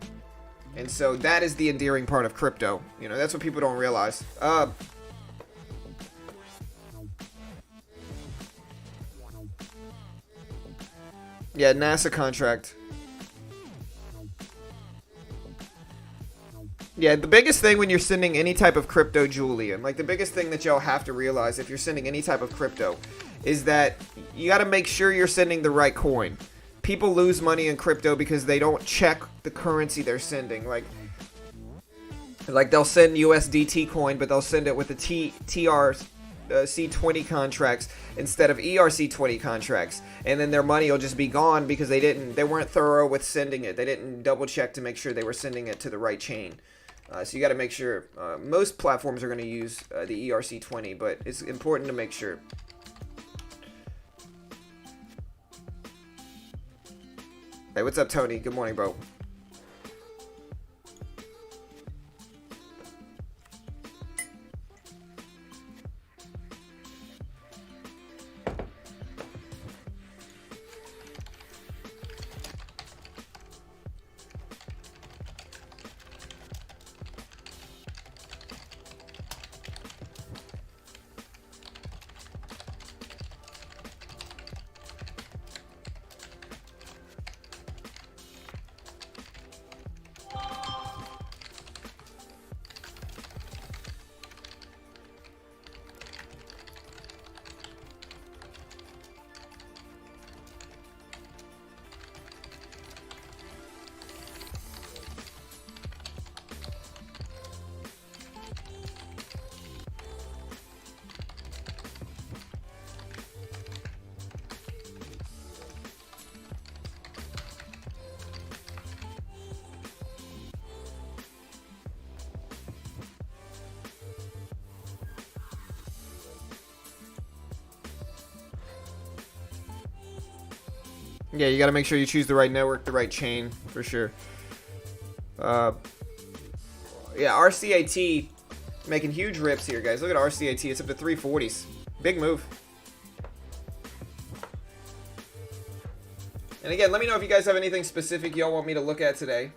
And so that is the endearing part of crypto. You know, that's what people don't realize. Yeah, NASA contract. Yeah, the biggest thing when you're sending any type of crypto, Julian, like the biggest thing that y'all have to realize if you're sending any type of crypto is that you got to make sure you're sending the right coin. People lose money in crypto because they don't check the currency they're sending. Like they'll send USDT coin, but they'll send it with the TRC20 contracts instead of ERC20 contracts, and then their money will just be gone because they weren't thorough with sending it. They didn't double check to make sure they were sending it to the right chain. So you got to make sure. Most platforms are going to use the ERC20, but it's important to make sure. Hey, what's up, Tony? Good morning, bro. Yeah, you got to make sure you choose the right network, the right chain, for sure. Yeah, RCAT making huge rips here, guys. Look at RCAT. It's up to 340s. Big move. And again, let me know if you guys have anything specific y'all want me to look at today.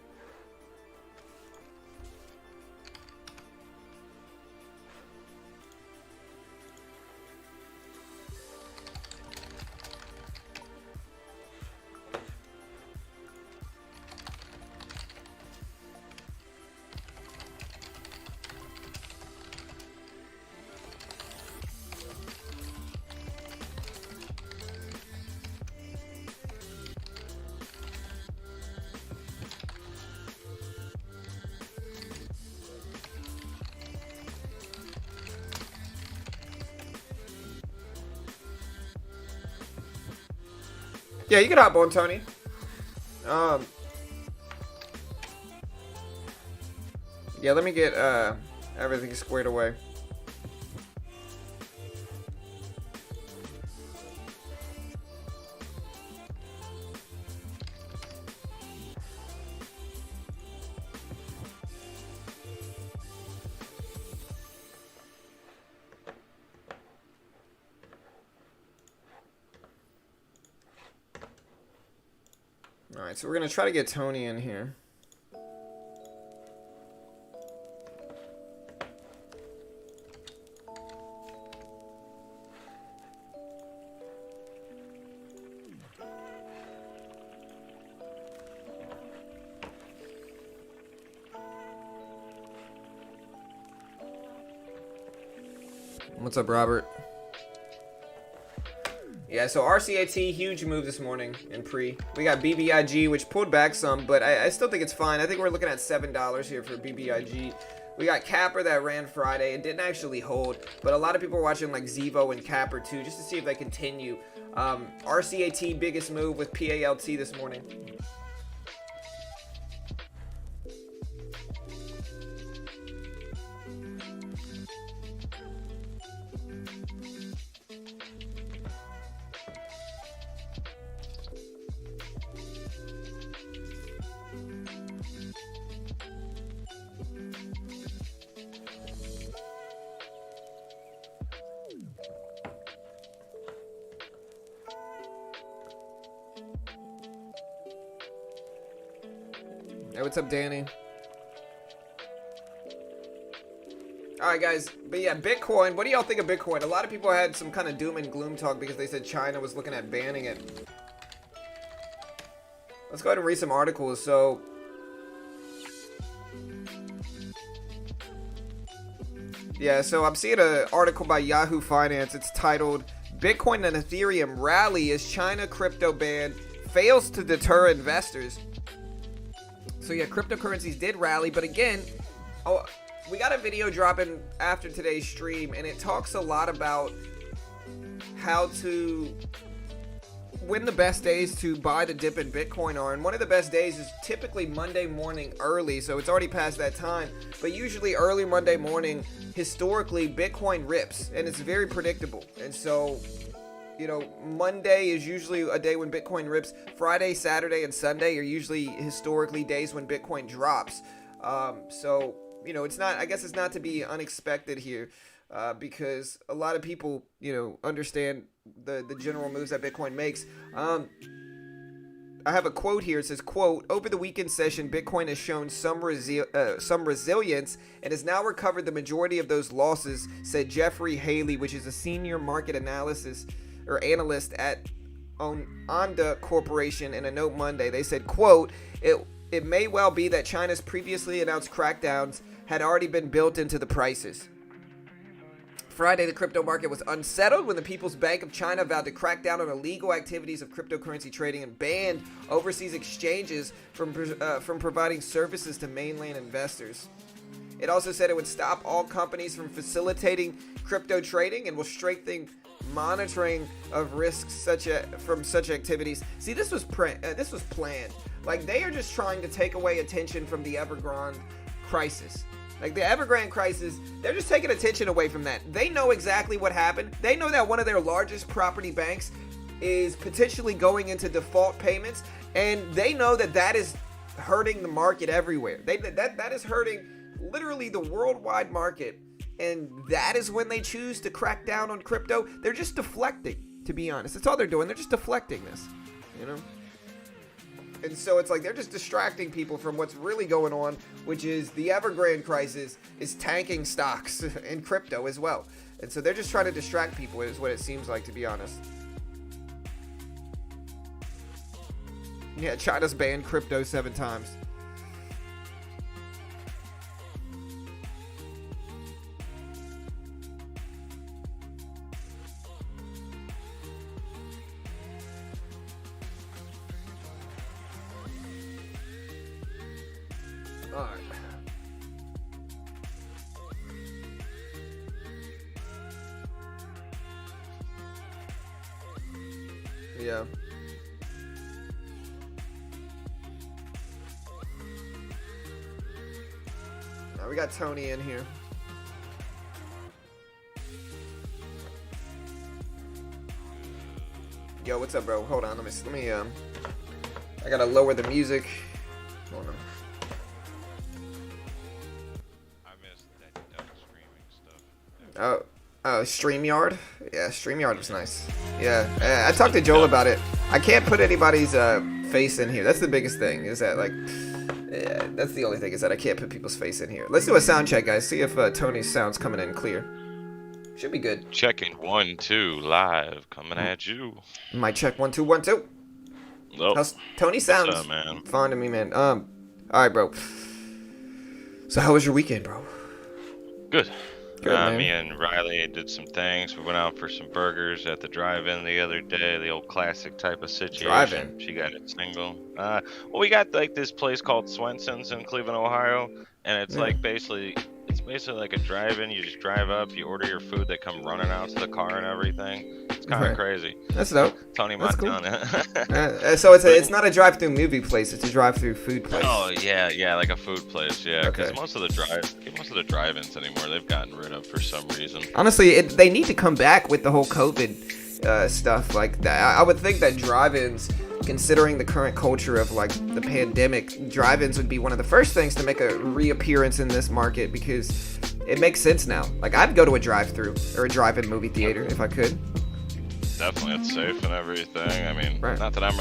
Yeah, you can hop on, Tony. Yeah, let me get everything squared away. Alright, so we're going to try to get Tony in here. What's up, Robert? Yeah, so RCAT, huge move this morning in pre. We got BBIG, which pulled back some, but I still think it's fine. I think we're looking at $7 here for BBIG. We got Capper that ran Friday. It didn't actually hold, but a lot of people are watching like Zevo and Capper too, just to see if they continue. RCAT, biggest move with PALT this morning. Hey, what's up, Danny? Alright, guys. But yeah, Bitcoin. What do y'all think of Bitcoin? A lot of people had some kind of doom and gloom talk because they said China was looking at banning it. Let's go ahead and read some articles. So, yeah, so I'm seeing an article by Yahoo Finance. It's titled, Bitcoin and Ethereum Rally as China Crypto Ban Fails to Deter Investors. So yeah, cryptocurrencies did rally, but again, we got a video dropping after today's stream, and it talks a lot about when the best days to buy the dip in Bitcoin are. And one of the best days is typically Monday morning early, so it's already past that time. But usually early Monday morning, historically, Bitcoin rips, and it's very predictable. And so, you know, Monday is usually a day when Bitcoin rips. Friday, Saturday, and Sunday are usually historically days when Bitcoin drops. So, you know, I guess it's not to be unexpected here, because a lot of people, you know, understand the general moves that Bitcoin makes. I have a quote here. It says, quote, over the weekend session, Bitcoin has shown some resilience and has now recovered the majority of those losses, said Jeffrey Haley, which is a senior market analyst at Onda Corporation, in a note Monday. They said, quote, it may well be that China's previously announced crackdowns had already been built into the prices. Friday, the crypto market was unsettled when the People's Bank of China vowed to crack down on illegal activities of cryptocurrency trading and banned overseas exchanges from providing services to mainland investors. It also said it would stop all companies from facilitating crypto trading and will strengthen monitoring of risks from such activities. See, this was planned. Like, they are just trying to take away attention from the Evergrande crisis. Like, the Evergrande crisis, they're just taking attention away from that. They know exactly what happened. They know that one of their largest property banks is potentially going into default payments, and they know that that is hurting the market everywhere. That is hurting literally the worldwide market, and that is when they choose to crack down on crypto. They're just deflecting, to be honest. That's all they're doing. They're just deflecting this, you know? And so it's like they're just distracting people from what's really going on, which is the Evergrande crisis is tanking stocks and crypto as well. And so they're just trying to distract people, is what it seems like, to be honest. Yeah, China's banned crypto 7 times. All right. Yeah. Now we got Tony in here. Yo, what's up, bro? Hold on, let me I gotta lower the music. Hold on. Oh, StreamYard? Yeah, StreamYard was nice. Yeah, I talked to Joel about it. I can't put anybody's face in here. That's the biggest thing. Is that like, yeah, that's the only thing is that I can't put people's face in here. Let's do a sound check, guys. See if Tony's sound's coming in clear. Should be good. Checking 1 2 live coming at you. Mic check 1 2 1 2. Oh, How's Tony sounds what's up, man? fine to me, man. All right, bro. So how was your weekend, bro? Good. Good, man. Me and Riley did some things. We went out for some burgers at the drive-in the other day. The old classic type of situation. Drive-in? She got it single. Well, we got like this place called Swenson's in Cleveland, Ohio, and it's like basically like a drive-in. You just drive up, you order your food, they come running out to the car and everything. It's kind of crazy. That's dope. Tony That's cool. Montana. So it's not a drive-through movie place. It's a drive-through food place. Oh yeah, like a food place, yeah. Because Okay. most of the drive-ins anymore, they've gotten rid of for some reason. Honestly, they need to come back with the whole COVID stuff. Like that. I would think that drive-ins, considering the current culture of like the pandemic, drive-ins would be one of the first things to make a reappearance in this market because it makes sense now. Like I'd go to a drive-through or a drive-in movie theater if I could. Definitely, it's safe and everything. I mean, Right. not that I'm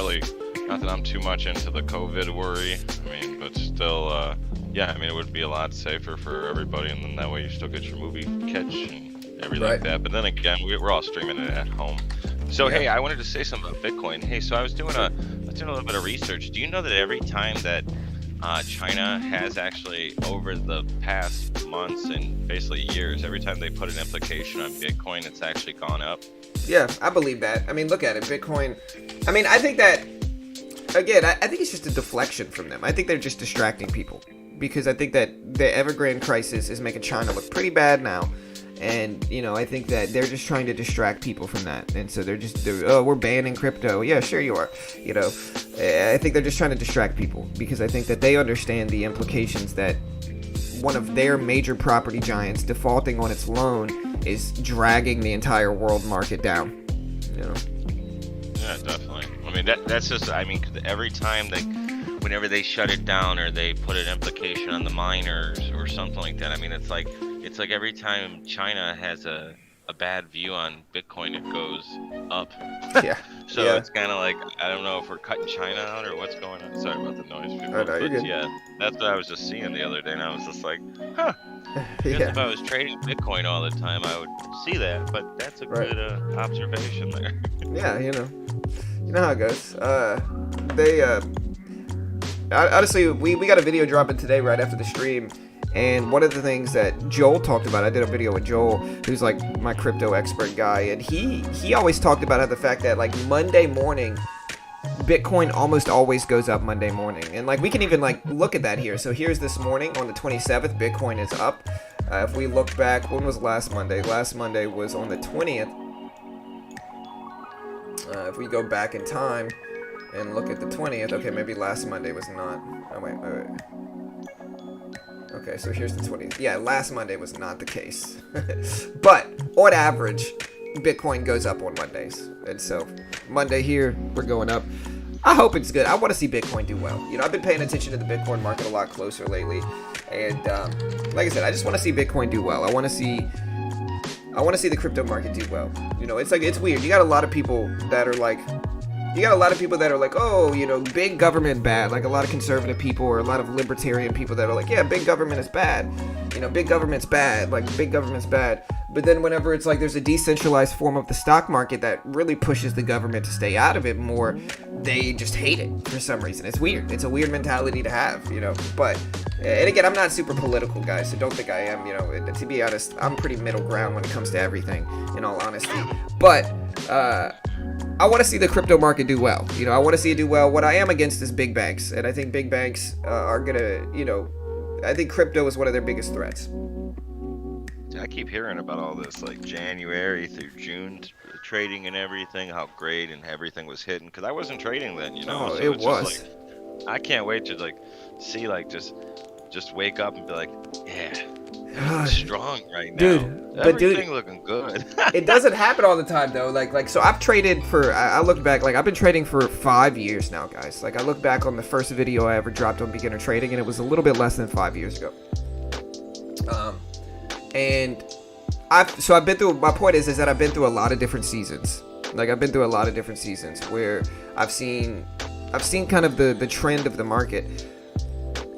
too much into the COVID worry. I mean, but still, yeah. I mean, it would be a lot safer for everybody, and then that way you still get your movie catch and everything Right. like that. But then again, we're all streaming it at home. So Yeah. hey, I wanted to say something about Bitcoin. Hey, so I was doing a little bit of research. Do you know that every time that China has actually, over the past months and basically years, every time they put an implication on Bitcoin, it's actually gone up? Yeah, I believe that. I mean, look at it. Bitcoin. I mean, I think that, again, I think it's just a deflection from them. I think they're just distracting people because I think that the Evergrande crisis is making China look pretty bad now. And, you know, I think that they're just trying to distract people from that. And so oh, we're banning crypto. Yeah, sure you are. You know, I think they're just trying to distract people because I think that they understand the implications that one of their major property giants defaulting on its loan is dragging the entire world market down. You know? Yeah, definitely. I mean, that's just, I mean, 'cause every time whenever they shut it down or they put an implication on the miners or something like that, I mean, it's like every time China has a bad view on Bitcoin, it goes up. Yeah. So Yeah. it's kind of like, I don't know if we're cutting China out or what's going on. Sorry about the noise, people. Oh, no, you're But good. yeah, that's what I was just seeing the other day, and I was just like, huh. Because Yeah. if I was trading Bitcoin all the time, I would see that. But that's a Right. good observation there. Yeah, you know how it goes. Honestly, we got a video dropping today right after the stream, and one of the things that Joel talked about, I did a video with Joel, who's like my crypto expert guy, and he always talked about how the fact that like Monday morning, Bitcoin almost always goes up Monday morning, and like we can even like look at that here. So here's this morning on the 27th, Bitcoin is up. If we look back, when was last Monday? Last Monday was on the 20th. If we go back in time and look at the 20th, okay, maybe last Monday was not. Oh, wait. Okay, so here's the 20th. Yeah, last Monday was not the case. But on average, Bitcoin goes up on Mondays. And so Monday here, we're going up. I hope it's good. I want to see Bitcoin do well. You know, I've been paying attention to the Bitcoin market a lot closer lately. And like I said, I just want to see Bitcoin do well. I want to see the crypto market do well. You know, it's weird. You got a lot of people that are like, oh, you know, big government bad. Like a lot of conservative people or a lot of libertarian people that are like, yeah, big government is bad. You know, big government's bad. Like big government's bad. But then whenever it's like there's a decentralized form of the stock market that really pushes the government to stay out of it more, they just hate it for some reason. It's weird. It's a weird mentality to have, you know. But, and again, I'm not super political, guys, so don't think I am, you know. To be honest, I'm pretty middle ground when it comes to everything, in all honesty. But, I want to see the crypto market do well. You know, I want to see it do well. What I am against is big banks, and I think big banks are gonna, you know, I think crypto is one of their biggest threats. I keep hearing about all this, like January through June trading and everything, how great and everything was hitting. Because I wasn't trading then, you know. Oh, so it it's was. Just like, I can't wait to like see like just wake up and be like, yeah, it's strong right now. Dude, but everything looking good. It doesn't happen all the time though. Like so I've traded for, I look back, like I've been trading for 5 years now, guys. Like I look back on the first video I ever dropped on beginner trading, and it was a little bit less than 5 years ago. And I've been through, my point is that I've been through a lot of different seasons. Like I've been through a lot of different seasons where I've seen I've seen kind of the trend of the market.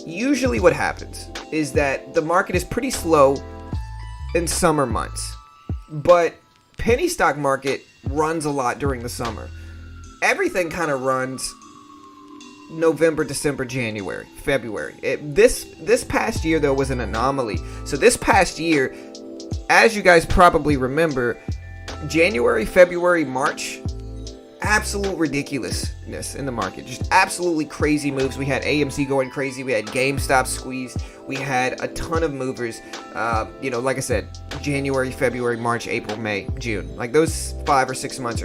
Usually what happens is that the market is pretty slow in summer months, but penny stock market runs a lot during the summer. Everything kind of runs November, December, January, February. This past year, though, was an anomaly. So this past year, as you guys probably remember, January, February, March, absolute ridiculousness in the market. Just absolutely crazy moves. We had AMC going crazy. We had GameStop squeeze. We had a ton of movers. Like I said, January, February, March, April, May, June. Like those 5 or 6 months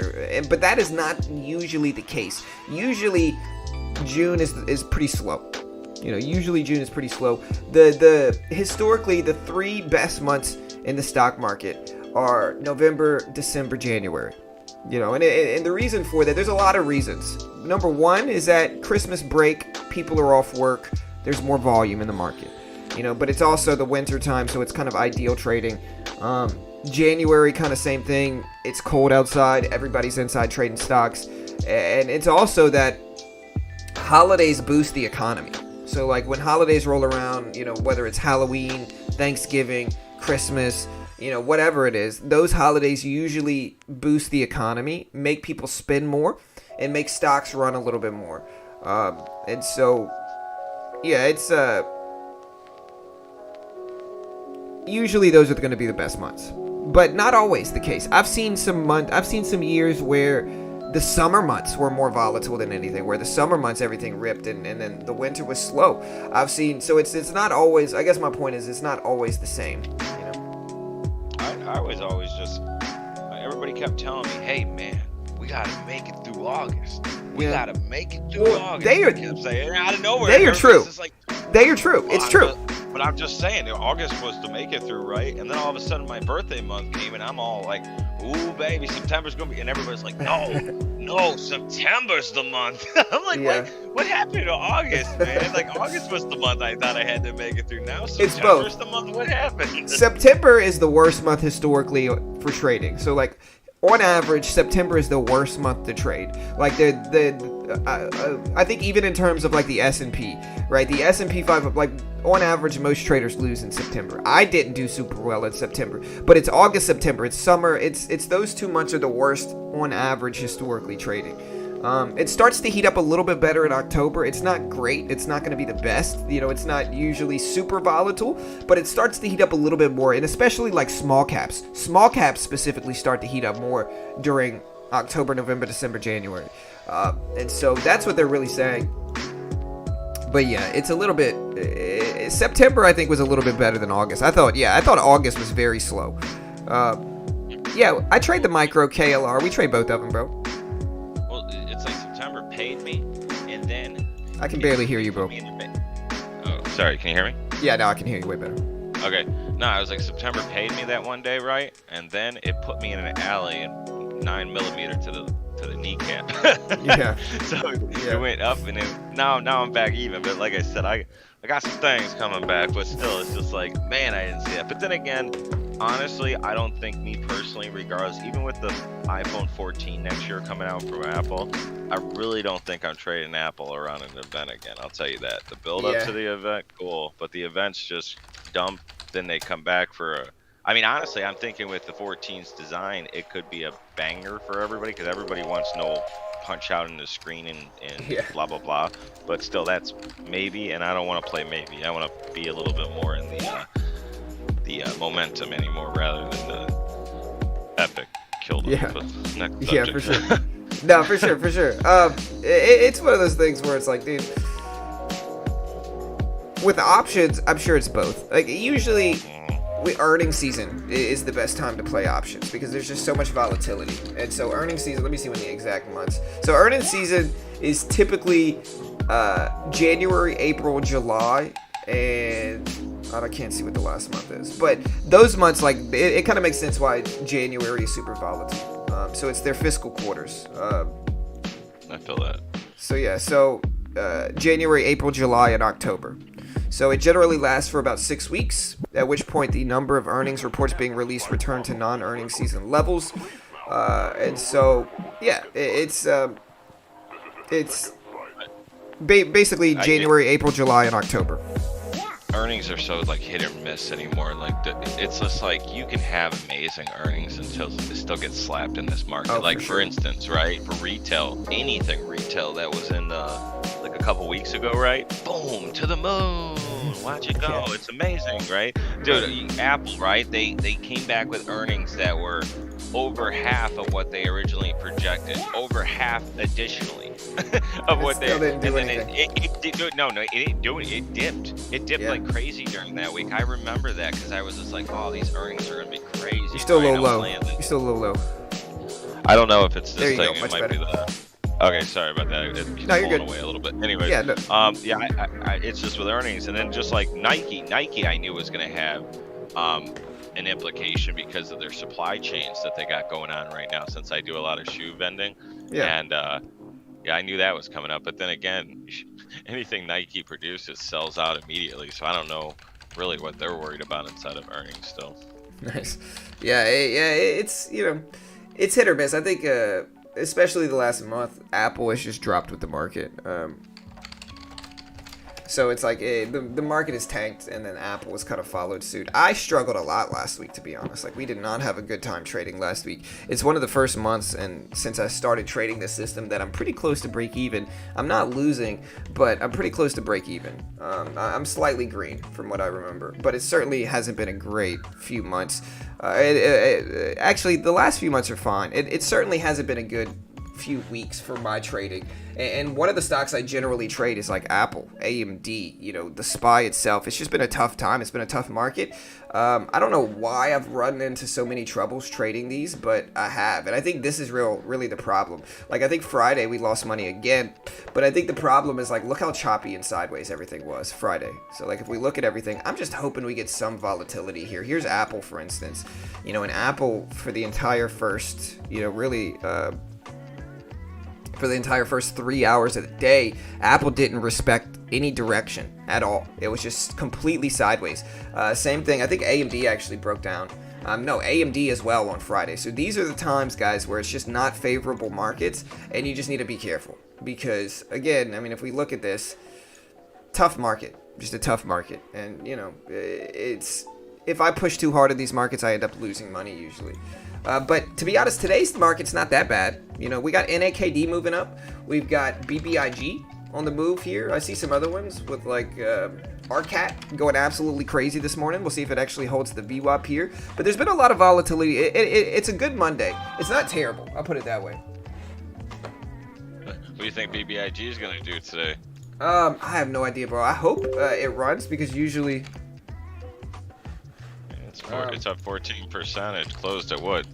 but that is not usually the case. Usually June is pretty slow. Usually June is pretty slow. The historically the 3 best months in the stock market are November, December, January. And the reason for that, there's a lot of reasons. Number one is that Christmas break, people are off work, there's more volume in the market. But it's also the winter time, so it's kind of ideal trading. January, kind of same thing. It's cold outside, everybody's inside trading stocks. And it's also that holidays boost the economy. So like when holidays roll around, whether it's Halloween, Thanksgiving, Christmas, whatever it is, those holidays usually boost the economy, make people spend more, and make stocks run a little bit more. And so, yeah, it's usually those are going to be the best months, but not always the case. I've seen some years where the summer months were more volatile than anything, where the summer months everything ripped and then the winter was slow. So it's not always. I guess my point is it's not always the same. I was always just, everybody kept telling me, hey man, we gotta make it through August. We gotta make it through August. They are kept saying, out of nowhere. They are true. They are true. Well, it's true. But I'm just saying, August was to make it through, right? And then all of a sudden my birthday month came and I'm all like, ooh baby, September's gonna be, and everybody's like, no, September's the month. I'm like, what happened to August, man? Like August was the month I thought I had to make it through. Now September's the month. What happened? September is the worst month historically for trading. So like on average, September is the worst month to trade. Like I think even in terms of like the S&P, right? The S&P 5, like on average, most traders lose in September. I didn't do super well in September, but it's August, September, it's summer. It's those 2 months are the worst on average historically trading. It starts to heat up a little bit better in October. It's not great. It's not going to be the best. It's not usually super volatile, but it starts to heat up a little bit more, and especially like small caps. Small caps specifically start to heat up more during October, November, December, January. And so that's what they're really saying. But yeah, it's a little bit. September, I think, was a little bit better than August. I thought August was very slow. I trade the micro KLR. We trade both of them, bro. It's like September paid me, and then I can barely hear you, bro. Oh, sorry. Can you hear me? Yeah, now I can hear you way better. Okay. No, I was like, September paid me that one day, right? And then it put me in an alley and 9mm to the kneecap. Yeah. So it went up, and then now I'm back even. But like I said, I got some things coming back, but still, it's just like, man, I didn't see that. But then again, honestly, I don't think, me personally, regardless, even with the iPhone 14 next year coming out from Apple, I really don't think I'm trading Apple around an event again. I'll tell you that. The build up to the event, cool, but the event's just dump. Then they come back for I mean, honestly, I'm thinking with the 14's design, it could be a banger for everybody, because everybody wants no punch out in the screen and blah blah blah. But still, that's maybe, and I don't want to play maybe. I want to be a little bit more in the momentum anymore, rather than the epic kill them. Yeah, for sure. No, for sure. It's one of those things where it's like, dude, with options, I'm sure it's both. Like usually, earnings season is the best time to play options because there's just so much volatility. And so earnings season, let me see when the exact months. So earnings season is typically January, April, July, and I can't see what the last month is. But those months, like it kind of makes sense why January is super volatile. So it's their fiscal quarters. I feel that. So yeah, January, April, July, and October. So it generally lasts for about 6 weeks, at which point the number of earnings reports being released return to non-earning season levels. And so, yeah, it's Basically January, April, July, and October. Earnings are so like hit or miss anymore. Like it's just like you can have amazing earnings until it still gets slapped in this market. Oh, like for for sure. instance, right, for retail, anything retail that was in like a couple weeks ago, right? Boom, to the moon. Watch it go. Yeah. It's amazing, right? Dude, Apple, right? They came back with earnings that were over half of what they originally projected, over half additionally of what they still didn't do and then anything. it did no, it didn't do it. It dipped Yeah. like crazy during that week. I remember that because I was just like, oh, these earnings are gonna be crazy. You're still a right? little low. I'm playing You're still a little low. I don't know if it's There this you thing. go, It much might be better. the. Okay, sorry about that. It keeps No, you're pulling good. away a little bit. Anyway, Yeah, no. yeah, it's just with earnings, and then just like Nike, I knew was gonna have an implication because of their supply chains that they got going on right now. Since I do a lot of shoe vending, Yeah. and yeah, I knew that was coming up. But then again, anything Nike produces sells out immediately, so I don't know really what they're worried about inside of earnings still. Nice. Yeah, it's, it's hit or miss. I think, especially the last month, Apple has just dropped with the market. So it's like the market is tanked, and then Apple has kind of followed suit. I struggled a lot last week, to be honest. Like, we did not have a good time trading last week. It's one of the first months, and since I started trading this system, that I'm pretty close to break even. I'm not losing, but I'm pretty close to break even. I'm slightly green from what I remember, but it certainly hasn't been a great few months. Actually, the last few months are fine. It certainly hasn't been a good few weeks for my trading, and one of the stocks I generally trade is like Apple, AMD, the SPY itself. It's just been a tough time. It's been a tough market. I don't know why I've run into so many troubles trading these, but I have, and I think this is really the problem. Like, I think Friday we lost money again, but I think the problem is, like, look how choppy and sideways everything was Friday. So, like, if we look at everything, I'm just hoping we get some volatility here. Here's Apple, for instance. And Apple for the entire first, for the entire first 3 hours of the day, Apple didn't respect any direction at all. It was just completely sideways. Same thing, I think AMD actually broke down. No, AMD as well on Friday. So these are the times, guys, where it's just not favorable markets, and you just need to be careful. Because, again, I mean, if we look at this, tough market, just a tough market. And, it's, if I push too hard in these markets, I end up losing money usually. But to be honest, today's market's not that bad. We got NAKD moving up. We've got BBIG on the move here. I see some other ones with like RCAT going absolutely crazy this morning. We'll see if it actually holds the VWAP here. But there's been a lot of volatility. It's a good Monday. It's not terrible. I'll put it that way. What do you think BBIG is gonna do today? I have no idea, bro. I hope it runs, because usually... It's up 14%. It closed at what?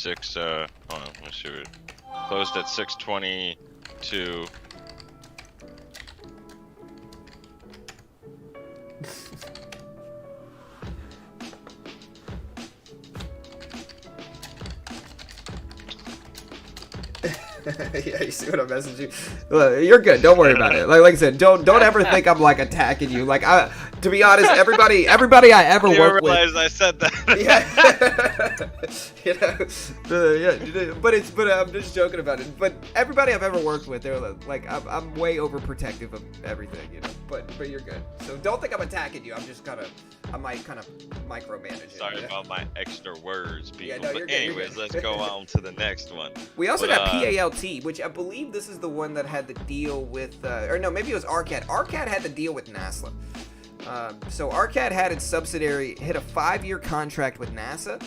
Hold on, let's see. It closed at 622. Yeah, you see what I'm messaging you? Look, you're good. Don't worry about it. Like I said, don't ever think I'm like attacking you. Like, to be honest, everybody I ever worked with. I realized I said that. Yeah, but I'm just joking about it. But everybody I've ever worked with, they're like, I'm way overprotective of everything, But you're good. So don't think I'm attacking you. I'm just I might kind of micromanage it. Sorry about my extra words, people. Yeah, no, you're but good, you're anyways, good. let's go on to the next one. We also But, got PALT, which I believe this is the one that had the deal with, or no, maybe it was RCAT. RCAT had the deal with NASA. So RCAT had its subsidiary hit a 5-year contract with NASA.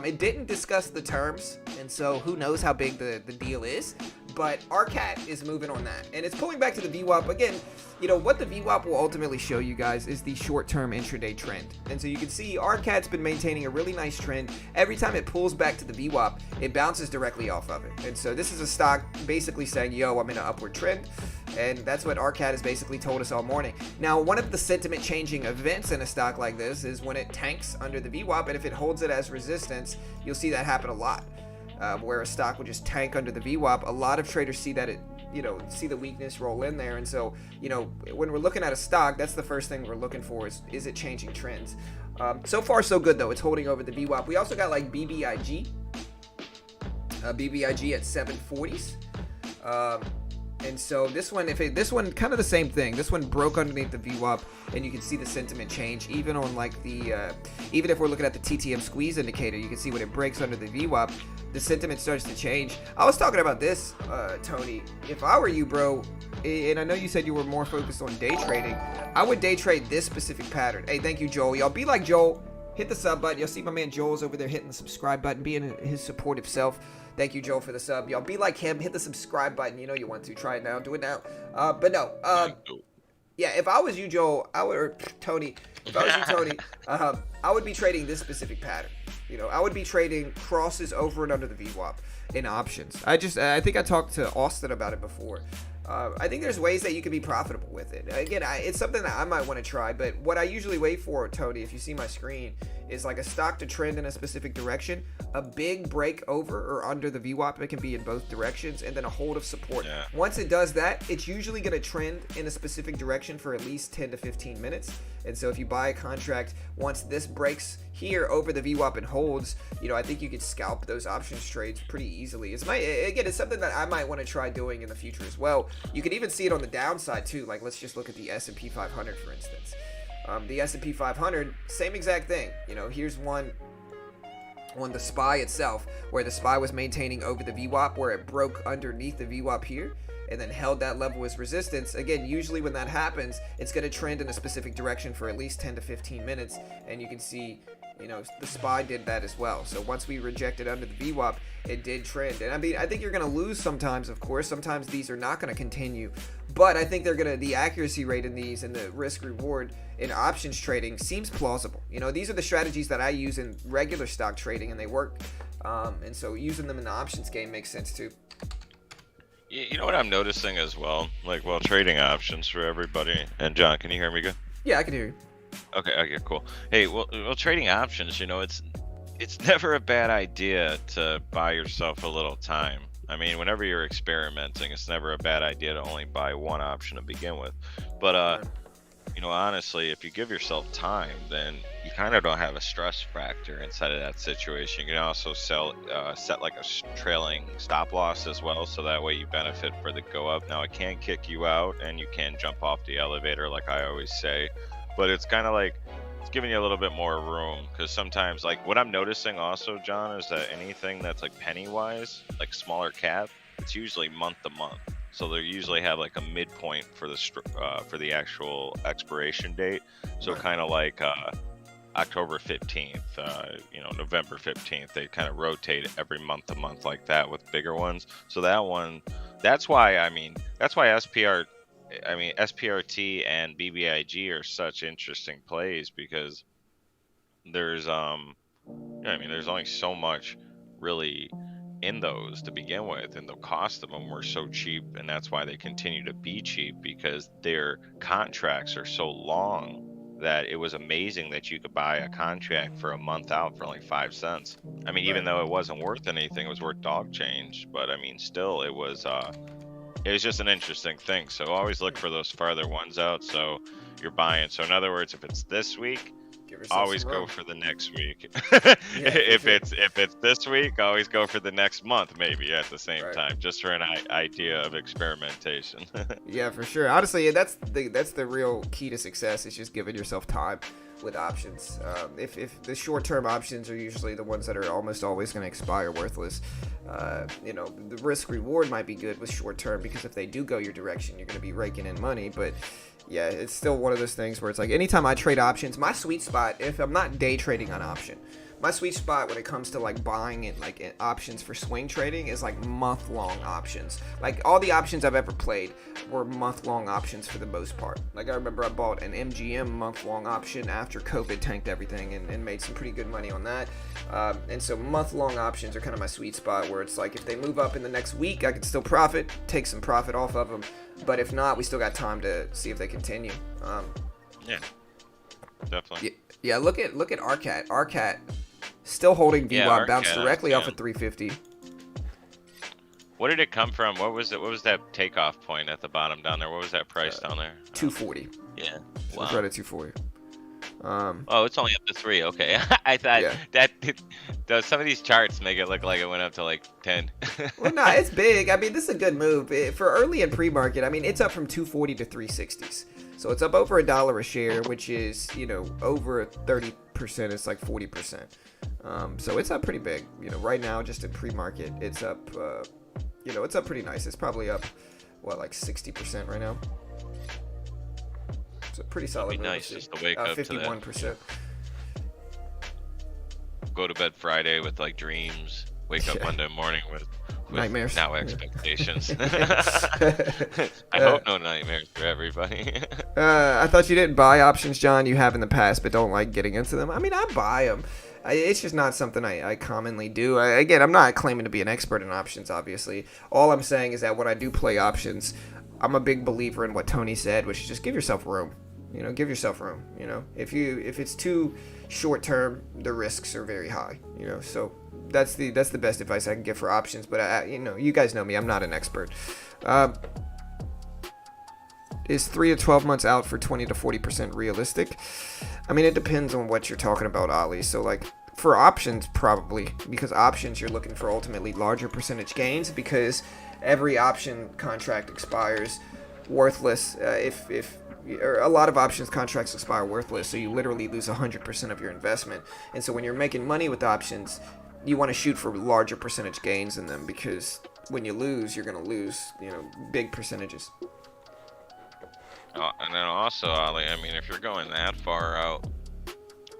It didn't discuss the terms, and so who knows how big the deal is. But RCAT is moving on that, and it's pulling back to the VWAP. Again, what the VWAP will ultimately show you guys is the short-term intraday trend. And so you can see RCAT's been maintaining a really nice trend. Every time it pulls back to the VWAP, it bounces directly off of it. And so this is a stock basically saying, yo, I'm in an upward trend. And that's what RCAT has basically told us all morning. Now, one of the sentiment-changing events in a stock like this is when it tanks under the VWAP, and if it holds it as resistance, you'll see that happen a lot. Where a stock will just tank under the VWAP. A lot of traders see that see the weakness roll in there. And so, when we're looking at a stock, that's the first thing we're looking for is it changing trends. So far, so good, though. It's holding over the VWAP. We also got like BBIG. BBIG at 740s. And so this one, this one kind of the same thing. This one broke underneath the VWAP, and you can see the sentiment change even on like the, even if we're looking at the TTM squeeze indicator, you can see when it breaks under the VWAP, the sentiment starts to change. I was talking about this, Tony. If I were you, bro, and I know you said you were more focused on day trading, I would day trade this specific pattern. Hey, thank you, Joel. Y'all be like Joel. Hit the sub button. You'll see my man Joel's over there hitting the subscribe button, being his supportive self. Thank you, Joel, for the sub. Y'all be like him. Hit the subscribe button. You know you want to. Try it now. Do it now. But no. Yeah, if I was you, Joel, or Tony, if I was you, Tony, I would be trading this specific pattern. You know, I would be trading crosses over and under the VWAP in options. I think I talked to Austin about it before. I think there's ways that you can be profitable with it. Again, it's something that I might want to try, but what I usually wait for, Tony, if you see my screen, is like a stock to trend in a specific direction, a big break over or under the VWAP. It can be in both directions, and then a hold of support. Yeah. Once it does that, it's usually going to trend in a specific direction for at least 10 to 15 minutes. And so if you buy a contract, once this breaks here over the VWAP and holds, you know, I think you could scalp those options trades pretty easily. It's something that I might want to try doing in the future as well. You can even see it on the downside too. Like, let's just look at the S&P 500, for instance. The S&P 500, same exact thing. You know, here's one on the SPY itself, where the SPY was maintaining over the VWAP, where it broke underneath the VWAP here, and then held that level as resistance. Again, usually when that happens, it's going to trend in a specific direction for at least 10 to 15 minutes, and you can see, you know, the SPY did that as well. So once we rejected under the VWAP, it did trend. And I mean, I think you're going to lose sometimes, of course. Sometimes these are not going to continue. But I think the accuracy rate in these and the risk reward in options trading seems plausible. You know, these are the strategies that I use in regular stock trading, and they work. And so using them in the options game makes sense too. You know what I'm noticing as well? Like, well, trading options for everybody. And John, can you hear me good? Yeah, I can hear you. Okay, cool. Hey, well, trading options, you know, it's never a bad idea to buy yourself a little time. I mean, whenever you're experimenting, it's never a bad idea to only buy one option to begin with. But, you know, honestly, if you give yourself time, then you kind of don't have a stress factor inside of that situation. You can also set like a trailing stop loss as well, so that way you benefit for the go up. Now, it can kick you out, and you can jump off the elevator, like I always say. But it's kind of like, it's giving you a little bit more room, because sometimes, like, what I'm noticing also, John, is that anything that's like penny wise, like smaller cap, it's usually month to month. So they usually have like a midpoint for the actual expiration date. So kind of like October 15th, you know, November 15th, they kind of rotate every month to month like that with bigger ones. So that's why SPRT and BBIG are such interesting plays, because there's there's only so much really in those to begin with, and the cost of them were so cheap, and that's why they continue to be cheap, because their contracts are so long that it was amazing that you could buy a contract for a month out for only 5 cents. I mean, even though it wasn't worth anything, it was worth dog change, but I mean, still, it was just an interesting thing. So always look for those farther ones out, so you're buying. So in other words, if it's this week, always go for the next week. If it's this week, always go for the next month, maybe at the same time, just for an idea of experimentation. Yeah, for sure. Honestly, that's the real key to success, is just giving yourself time with options. If the short-term options are usually the ones that are almost always going to expire worthless, you know, the risk reward might be good with short-term, because if they do go your direction, you're going to be raking in money. But yeah, it's still one of those things where it's like, anytime I trade options, my sweet spot, if I'm not day trading on option, my sweet spot when it comes to like buying it, like in options for swing trading, is like month-long options. Like, all the options I've ever played were month-long options for the most part. Like, I remember I bought an MGM month-long option after COVID tanked everything, and made some pretty good money on that. And so month-long options are kind of my sweet spot, where it's like, if they move up in the next week, I can still profit, take some profit off of them. But if not, we still got time to see if they continue. Yeah, definitely. Yeah, look at RCAT. RCAT still holding VWAP, Yeah, bounced directly off yeah. of 350. What did it come from? What was it? What was that takeoff point at the bottom down there? What was that price down there? 240. Yeah. Wow. Right at 240. Oh, it's only up to 3. Okay, I thought Yeah. that does some of these charts make it look like it went up to like 10. Well, no, it's big. I mean, this is a good move for early and pre-market. I mean, it's up from 240 to 360s, so it's up over $1 a share, which is over 30%. It's like 40%. So it's up pretty big. Right now, just in pre-market, it's up. It's up pretty nice. It's probably up like 60% right now. It's a pretty solid It'd be move. nice just to wake up 51%. to that. Go to bed Friday with like dreams. Wake up Monday morning with nightmares. Now expectations. I hope no nightmares for everybody. I thought you didn't buy options, John. You have in the past, but don't like getting into them. I mean, I buy them. It's just not something I commonly do. Again, I'm not claiming to be an expert in options, obviously. All I'm saying is that when I do play options, I'm a big believer in what Tony said, which is just give yourself room. Give yourself room. If it's too short term, the risks are very high. So that's the best advice I can give for options. But you guys know me, I'm not an expert. Is 3 to 12 months out for 20 to 40% realistic? I mean, it depends on what you're talking about, Ali. So like for options, probably, because options you're looking for ultimately larger percentage gains, because every option contract expires worthless or a lot of options contracts expire worthless, so you literally lose 100% of your investment. And so when you're making money with options, you want to shoot for larger percentage gains in them, because when you lose, you're going to lose, big percentages. And then also, Ali, I mean, if you're going that far out,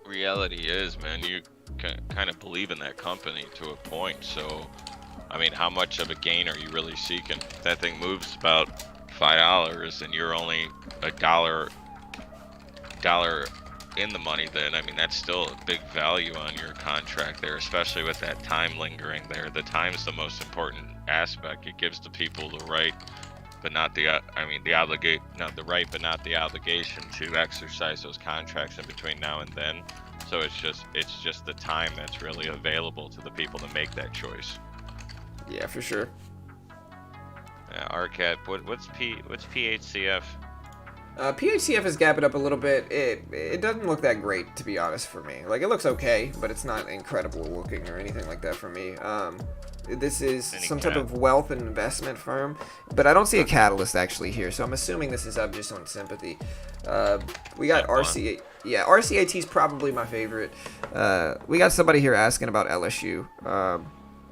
reality is, man, you kind of believe in that company to a point. So, I mean, how much of a gain are you really seeking? If that thing moves about $5 and you're only $1 in the money, then I mean that's still a big value on your contract there, especially with that time lingering there. The time's the most important aspect. It gives the people the right but not the the right but not the obligation to exercise those contracts in between now and then. So it's just the time that's really available to the people to make that choice. Yeah, for sure. RCAT, what's PHCF? PHCF is gapping up a little bit. It doesn't look that great, to be honest, for me. Like, it looks okay, but it's not incredible looking or anything like that for me. This is some type of wealth and investment firm, but I don't see a catalyst actually here, so I'm assuming this is up just on sympathy. We got RCA. Yeah, RCAT is probably my favorite. We got somebody here asking about LSU.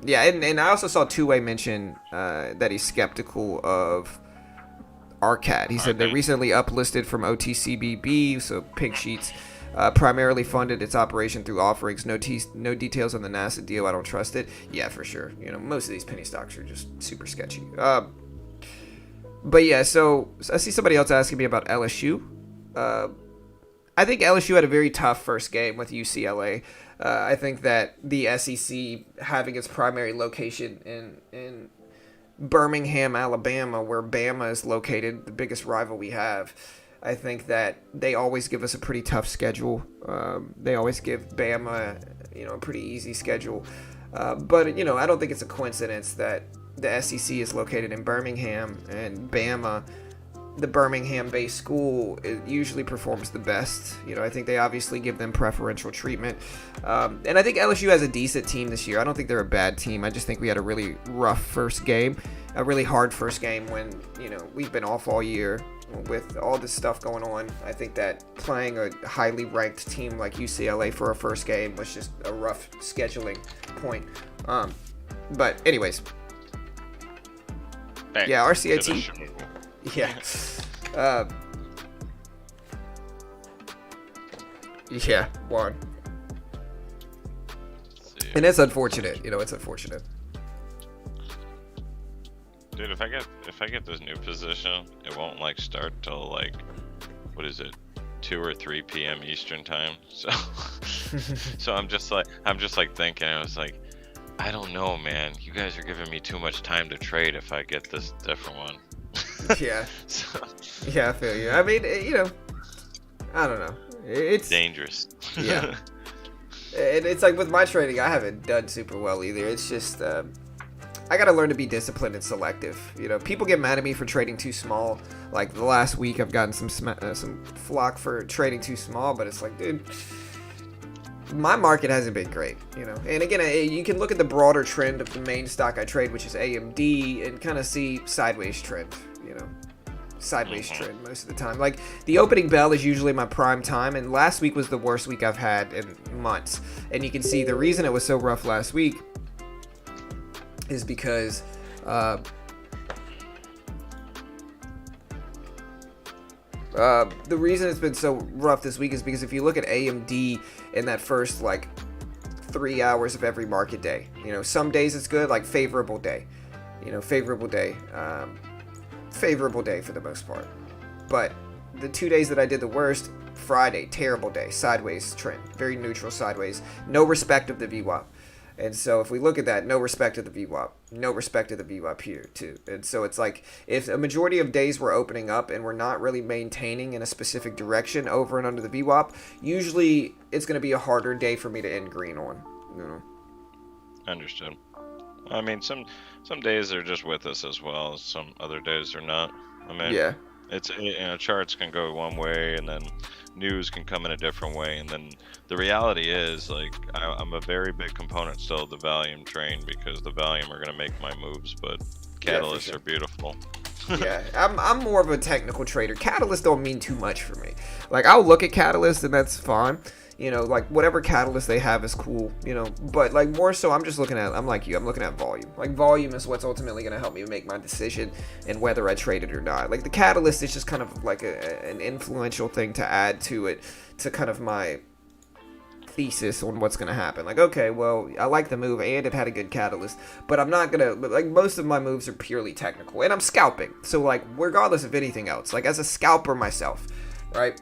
Yeah, and I also saw Two-Way mention that he's skeptical of RCAT. He said they recently uplisted from OTCBB, so Pink Sheets primarily funded its operation through offerings. No details on the NASA deal. I don't trust it. Yeah, for sure. Most of these penny stocks are just super sketchy. But yeah, so I see somebody else asking me about LSU. I think LSU had a very tough first game with UCLA. I think that the SEC having its primary location in Birmingham, Alabama, where Bama is located, the biggest rival we have, I think that they always give us a pretty tough schedule. They always give Bama, a pretty easy schedule. But I don't think it's a coincidence that the SEC is located in Birmingham, and Bama, the Birmingham-based school, it usually performs the best. I think they obviously give them preferential treatment. And I think LSU has a decent team this year. I don't think they're a bad team. I just think we had a really rough first game, a really hard first game when, we've been off all year with all this stuff going on. I think that playing a highly ranked team like UCLA for a first game was just a rough scheduling point. But anyways. Yeah, RCAT. Yeah. Yeah, one. And it's unfortunate. It's unfortunate. Dude, if I get this new position, it won't start till what is it, 2 or 3 p.m. Eastern time. So so I'm just thinking, I was like, I don't know, man. You guys are giving me too much time to trade if I get this different one. Yeah. Yeah, I feel you. I mean, I don't know. It's dangerous. Yeah. And it's like with my trading, I haven't done super well either. It's just, I gotta learn to be disciplined and selective. You know, people get mad at me for trading too small. Like the last week, I've gotten some flock for trading too small, but it's like, dude, my market hasn't been great, you know. And again, you can look at the broader trend of the main stock I trade, which is AMD, and kind of see sideways trend, you know. Sideways trend most of the time. Like the opening bell is usually my prime time, and last week was the worst week I've had in months. And you can see the reason it was so rough last week is because the reason it's been so rough this week is because if you look at AMD in that first like 3 hours of every market day, you know, some days it's good, like favorable day, you know, favorable day for the most part. But the 2 days that I did the worst, Friday, terrible day, sideways trend, very neutral sideways, no respect of the VWAP. And so if we look at that, no respect of the VWAP, no respect of the VWAP here too. And so it's like if a majority of days we're opening up and we're not really maintaining in a specific direction over and under the VWAP, usually it's going to be a harder day for me to end green on, you know. Understood. I mean, some days they're just with us as well. Some other days they're not. I mean, Yeah. it's, you know, charts can go one way and then news can come in a different way. And then the reality is, like, I'm a very big component still of the volume train because the volume are going to make my moves, but catalysts sure. are beautiful. Yeah, I'm more of a technical trader. Catalysts don't mean too much for me. Like, I'll look at catalysts and that's fine. You know, like whatever catalyst they have is cool, you know, but like more so I'm just looking at, I'm like you, I'm looking at volume. Like volume is what's ultimately going to help me make my decision and whether I trade it or not. Like the catalyst is just kind of like an influential thing to add to it, to kind of my thesis on what's going to happen. Like, okay, well, I like the move and it had a good catalyst, but I'm not going to, like most of my moves are purely technical and I'm scalping. So like regardless of anything else, like as a scalper myself, right?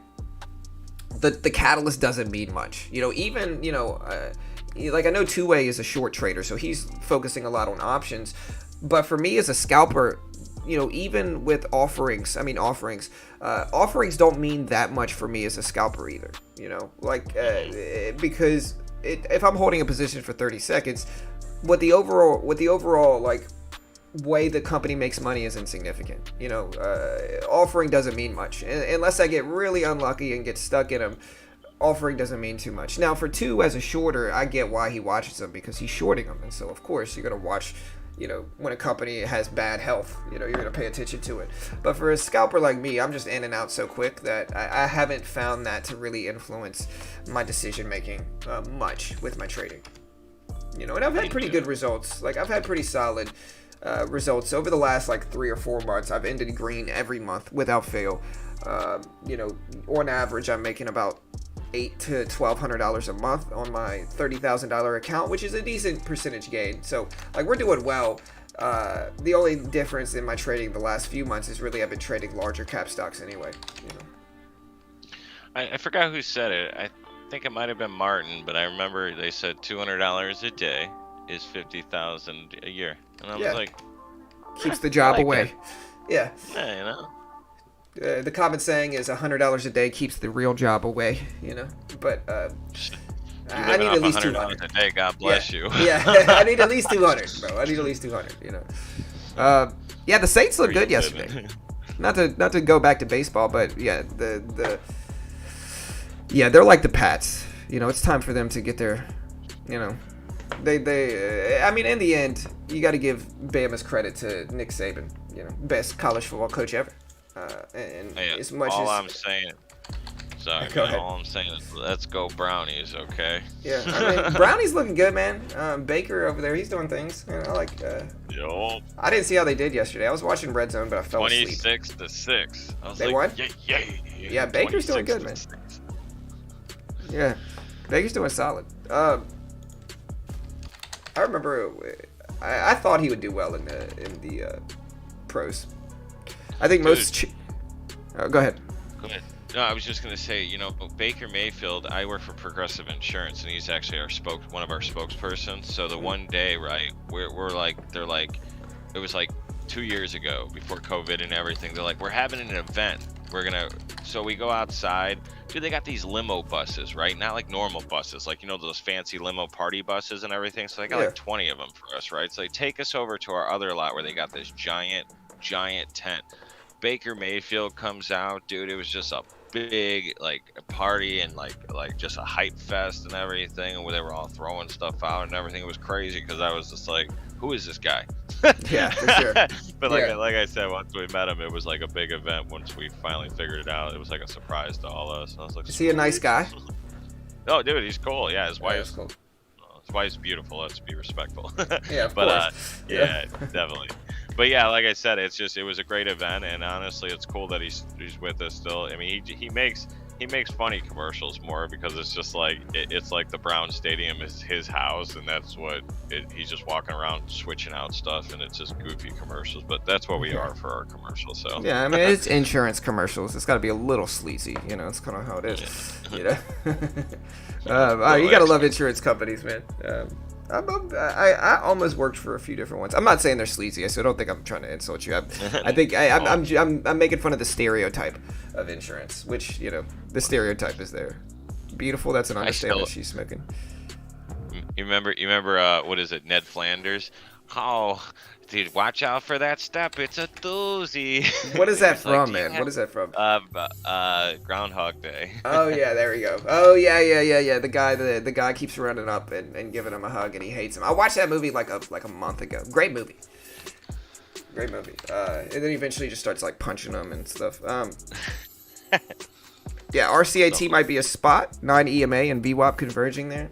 The catalyst doesn't mean much, you know. Even, you know, like I know Two-Way is a short trader, so he's focusing a lot on options. But for me as a scalper, you know, even with offerings don't mean that much for me as a scalper either. You know, like because if I'm holding a position for 30 seconds, what the overall like way the company makes money is insignificant. You know, offering doesn't mean much unless I get really unlucky and get stuck in them. Offering doesn't mean too much. Now for Two, as a shorter, I get why he watches them because he's shorting them, and so of course you're gonna watch. You know, when a company has bad health, you know, you're gonna pay attention to it. But for a scalper like me, I'm just in and out so quick that I haven't found that to really influence my decision making much with my trading. You know, and I've had pretty good results. Like I've had pretty solid results over the last like 3 or 4 months. I've ended green every month without fail. You know, on average, I'm making about $800 to $1,200 a month on my $30,000 account, which is a decent percentage gain. So like we're doing well. The only difference in my trading the last few months is really I've been trading larger cap stocks anyway. You know. I forgot who said it. I think it might have been Martin, but I remember they said $200 a day is $50,000 a year, and I was like, keeps the job like away. Yeah, Yeah. you know. The common saying is $100 a day keeps the real job away, you know. But I need at least $200 a day. God bless you. Yeah, I need at least 200, bro. I need at least 200. You know. Yeah, the Saints looked good yesterday. Not to go back to baseball, but yeah, they're like the Pats. You know, it's time for them to get their, you know, I mean, in the end, you got to give Bama's credit to Nick Saban. You know, best college football coach ever. And Hey, as much all as I'm saying, sorry, Go man, ahead. all I'm saying is let's go Brownies, okay? yeah, I mean, Brownie's looking good, man. Baker over there, he's doing things. You know, I like. Yo, I didn't see how they did yesterday. I was watching Red Zone, but I fell asleep. 26-6. I was They like, won? Yeah, Baker's doing good, man. 26-6. Yeah, Baker's doing solid. I remember I thought he would do well in the pros. I think most. Go ahead. Go ahead. No, I was just gonna say, you know, Baker Mayfield. I work for Progressive Insurance, and he's actually one of our spokespersons. So the one day, right, we're like, they're like, it was like 2 years ago, before COVID and everything. They're like, we're having an event So we go outside. Dude, they got these limo buses, right? Not like normal buses, like, those fancy limo party buses and everything. So they got like 20 of them for us, right? So they take us over to our other lot where they got this giant tent. Baker Mayfield comes out, dude. It was just a big party and like just a hype fest and everything, and where they were all throwing stuff out and everything. It was crazy because I was just like, who is this guy? Yeah, for sure. But like I said, once we met him, it was like a big event. Once we finally figured it out, it was like a surprise to all of us. And I was like, is he a nice guy? Oh, dude, he's cool. Yeah, his Yeah, wife's that's cool. his wife's beautiful. Let's be respectful. Yeah, of But course. yeah, definitely. But yeah, like I said, it was a great event, and honestly, it's cool that he's with us still. I mean, he makes funny commercials more because it's just like it's like the Brown Stadium is his house, and that's what he's just walking around switching out stuff, and it's just goofy commercials. But that's what we are for our commercials. So Yeah, I mean, it's insurance commercials. It's got to be a little sleazy, it's kind of how it is, you gotta love insurance companies, man. I almost worked for a few different ones. I'm not saying they're sleazy, so I don't think I'm trying to insult you. I think I'm making fun of the stereotype of insurance, which the stereotype is there. Beautiful, that's an understatement. She's smoking. You remember what is it, Ned Flanders? Oh, dude, watch out for that step. It's a doozy. What is that from, man? What is that from? Groundhog Day. Oh yeah, there we go. Oh yeah. The guy keeps running up and giving him a hug, and he hates him. I watched that movie like a month ago. Great movie. And then he eventually just starts like punching him and stuff. Yeah, RCAT might be a spot. 9 EMA and VWAP converging there.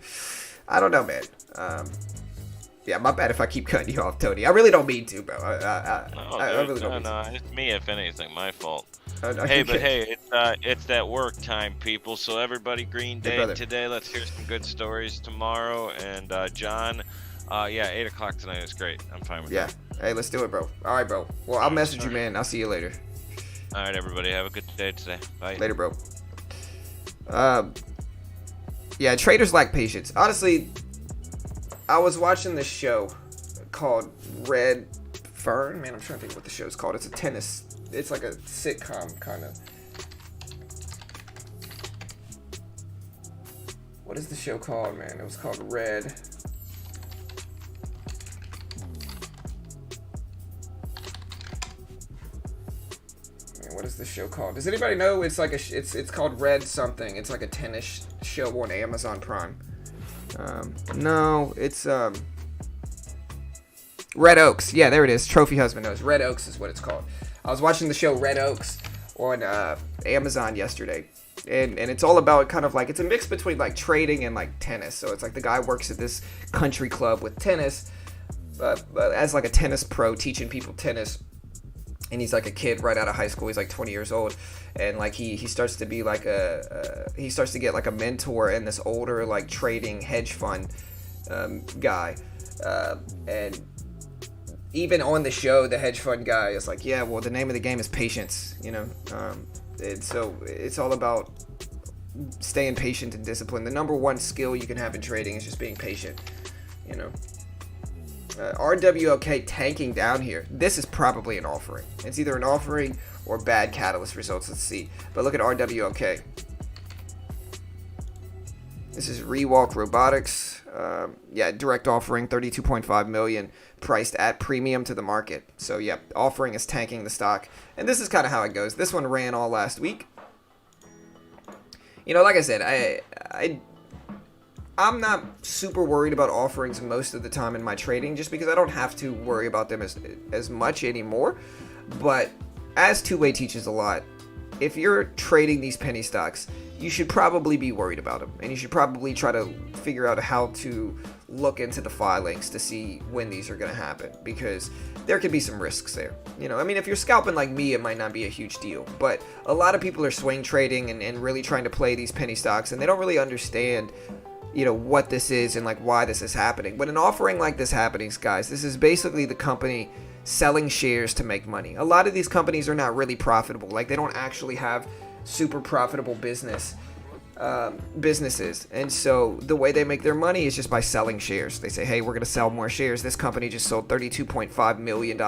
I don't know, man. Yeah, my bad if I keep cutting you off, Tony. I really don't mean to, bro. I really don't mean to. No, it's me, if anything, my fault. No, hey, but hey, it's that work time, people. So everybody, Green Day today. Let's hear some good stories tomorrow. And John, 8 o'clock tonight is great. I'm fine with that. Yeah. Hey, let's do it, bro. All right, bro. Well, I'll message you, man. I'll see you later. All right, everybody. Have a good day today. Bye. Later, bro. Yeah, traders lack patience. Honestly, I was watching this show called Red Fern. Man, I'm trying to think what the show's called. It's like a sitcom kind of. What is the show called, man? It was called Red. Man, what is the show called? Does anybody know? It's like it's called Red something. It's like a tennis show on Amazon Prime. No, it's Red Oaks. Yeah, there it is. Trophy Husband knows. Red Oaks is what it's called. I was watching the show Red Oaks on Amazon yesterday, and it's all about kind of like, it's a mix between like trading and like tennis. So it's like the guy works at this country club with tennis, as like a tennis pro, teaching people tennis. And he's like a kid right out of high school. He's like 20 years old, and like he starts to be like he starts to get like a mentor in this older like trading hedge fund guy, and even on the show, the hedge fund guy is like, yeah, well, the name of the game is patience, and so it's all about staying patient and disciplined. The number one skill you can have in trading is just being patient, RWLK tanking down here. This is probably an offering. It's either an offering or bad catalyst results. Let's see. But look at RWLK. This is Rewalk Robotics. Direct offering, 32.5 million, priced at premium to the market. So yeah, offering is tanking the stock. And this is kind of how it goes. This one ran all last week. Like I said, I'm not super worried about offerings most of the time in my trading, just because I don't have to worry about them as much anymore. But as Two-Way teaches a lot, if you're trading these penny stocks, you should probably be worried about them, and you should probably try to figure out how to look into the filings to see when these are going to happen, because there could be some risks there. If you're scalping like me, it might not be a huge deal, but a lot of people are swing trading and really trying to play these penny stocks, and they don't really understand what this is and like why this is happening. When an offering like this happens, guys, this is basically the company selling shares to make money. A lot of these companies are not really profitable. Like, they don't actually have super profitable business. businesses, and so the way they make their money is just by selling shares. They say, hey, we're going to sell more shares. This company just sold $32.5 million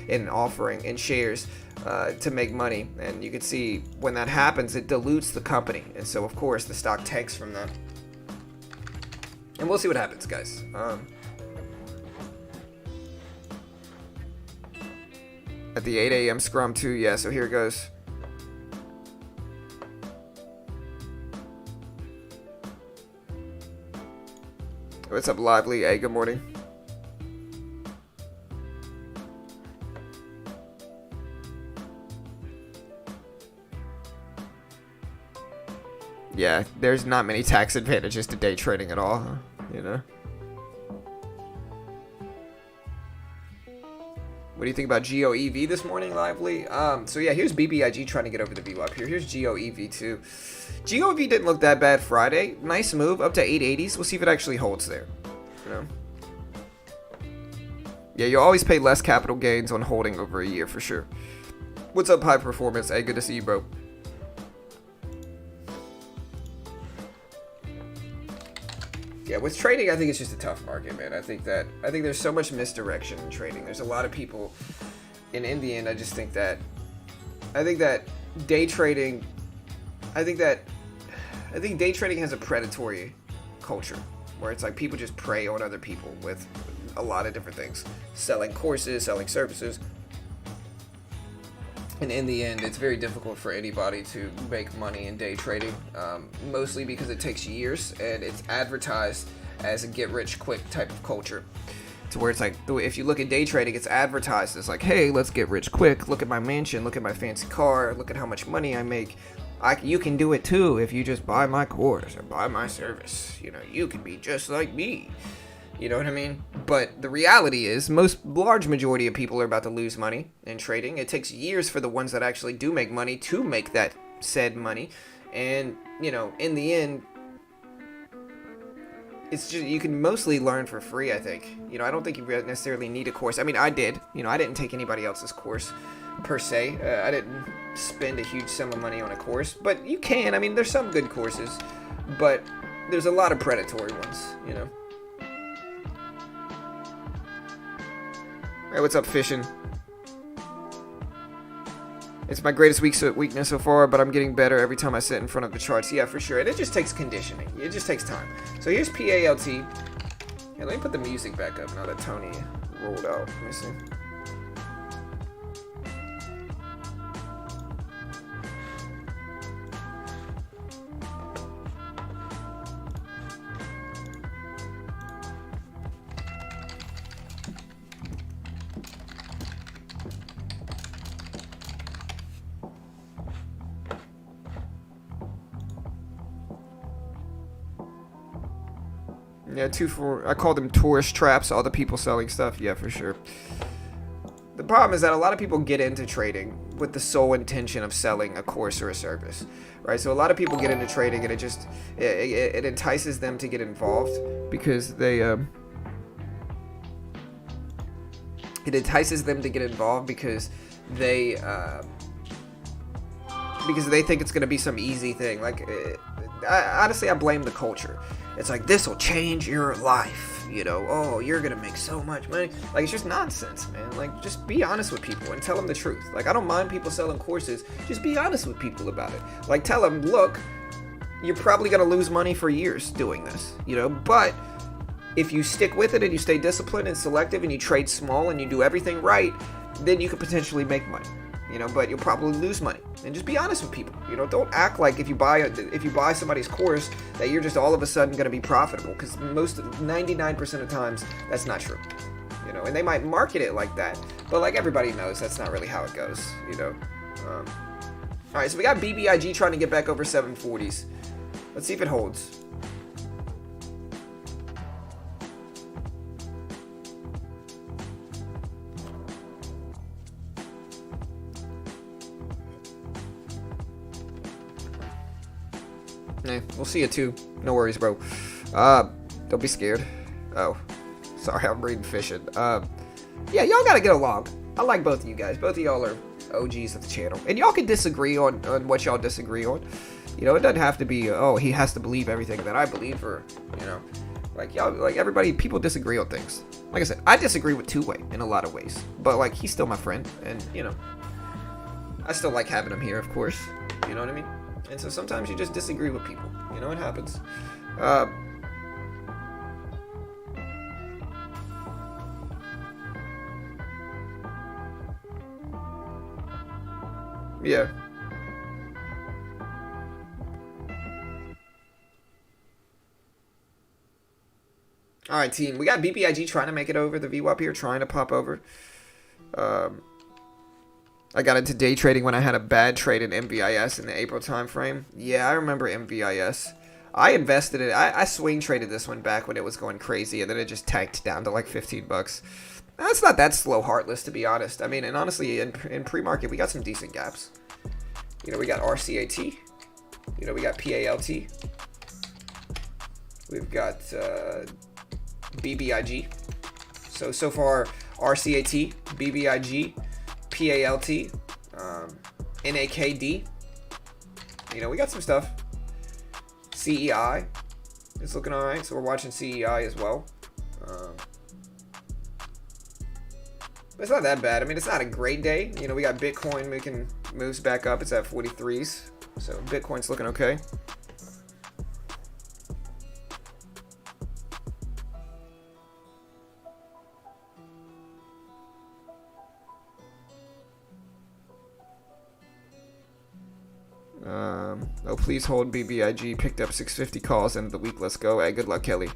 in offering in shares to make money, and you can see when that happens, it dilutes the company, and so of course the stock tanks from that. And we'll see what happens, guys. At the 8 a.m. scrum too, yeah, so here it goes. What's up, Lively? Hey, good morning. Yeah, there's not many tax advantages to day trading at all, you know? What do you think about GOEV this morning, Lively? So yeah, here's BBIG trying to get over the VWAP here. Here's GOEV too. GOEV didn't look that bad Friday. Nice move up to 880s. We'll see if it actually holds there. You know? Yeah, you always pay less capital gains on holding over a year for sure. What's up, High Performance? Hey, good to see you, bro. Yeah, with trading, I think it's just a tough market, man. I think there's so much misdirection in trading. There's a lot of people, and in the end, I think that day trading, I think day trading has a predatory culture where it's like people just prey on other people with a lot of different things, selling courses, selling services. And in the end, it's very difficult for anybody to make money in day trading, mostly because it takes years and it's advertised as a get-rich-quick type of culture. To where it's like, if you look at day trading, it's advertised as like, hey, let's get rich quick. Look at my mansion. Look at my fancy car. Look at how much money I make. You can do it too if you just buy my course or buy my service. You know, you can be just like me. You know what I mean? But the reality is large majority of people are about to lose money in trading. It takes years for the ones that actually do make money to make that said money. And, you know, in the end, it's just, you can mostly learn for free, I think. You know, I don't think you necessarily need a course. I mean, I did. You know, I didn't take anybody else's course per se. I didn't spend a huge sum of money on a course. But you can. I mean, there's some good courses. But there's a lot of predatory ones, you know. Hey, what's up, Fishing? It's my greatest weakness so far, but I'm getting better every time I sit in front of the charts. Yeah, for sure. And it just takes conditioning. It just takes time. So here's PALT. Hey, let me put the music back up now that Tony rolled out. Let me see. Yeah, I call them tourist traps, all the people selling stuff. Yeah, for sure. The problem is that a lot of people get into trading with the sole intention of selling a course or a service, right? So a lot of people get into trading and it entices them to get involved because they think it's going to be some easy thing. Like, honestly, I blame the culture. It's like, this will change your life, you know, oh, you're gonna make so much money. Like, it's just nonsense, man. Like, just be honest with people and tell them the truth. Like, I don't mind people selling courses, just be honest with people about it. Like, tell them, look, you're probably gonna lose money for years doing this, you know, but if you stick with it and you stay disciplined and selective and you trade small and you do everything right, then you could potentially make money. You know, but you'll probably lose money. And just be honest with people. You know, don't act like if you buy somebody's course that you're just all of a sudden going to be profitable, because 99% of times that's not true. You know, and they might market it like that, but like everybody knows, that's not really how it goes. You know. All right, so we got BBIG trying to get back over 740s. Let's see if it holds. We'll see it too. No worries, bro. Don't be scared. Oh, sorry, I'm reading Fishing. Yeah, y'all gotta get along. I like both of you guys. Both of y'all are OGs of the channel. And y'all can disagree on what y'all disagree on. You know, it doesn't have to be, oh, he has to believe everything that I believe, or, you know, like, y'all, like, everybody, people disagree on things. Like I said, I disagree with Two-Way in a lot of ways, but, like, he's still my friend, and, you know, I still like having him here, of course, you know what I mean? And so sometimes you just disagree with people, you know, it happens. Yeah. Alright, team. We got BBIG trying to make it over. The VWAP here trying to pop over. I got into day trading when I had a bad trade in MVIS in the April timeframe. Yeah, I remember MVIS. I invested it. I swing traded this one back when it was going crazy, and then it just tanked down to like 15 bucks. That's not that slow heartless, to be honest. I mean, and honestly, in pre-market, we got some decent gaps. You know, we got RCAT. You know, we got PALT. We've got BBIG. So far, RCAT, BBIG, PALT, NAKD. You know, we got some stuff. CEI is looking all right, so we're watching CEI as well. It's not that bad. I mean, it's not a great day. You know, we got Bitcoin making moves back up. It's at 43s. So Bitcoin's looking okay. Oh, please hold. BBIG picked up 650 calls end of the week. Let's go. Hey, good luck, Kelly.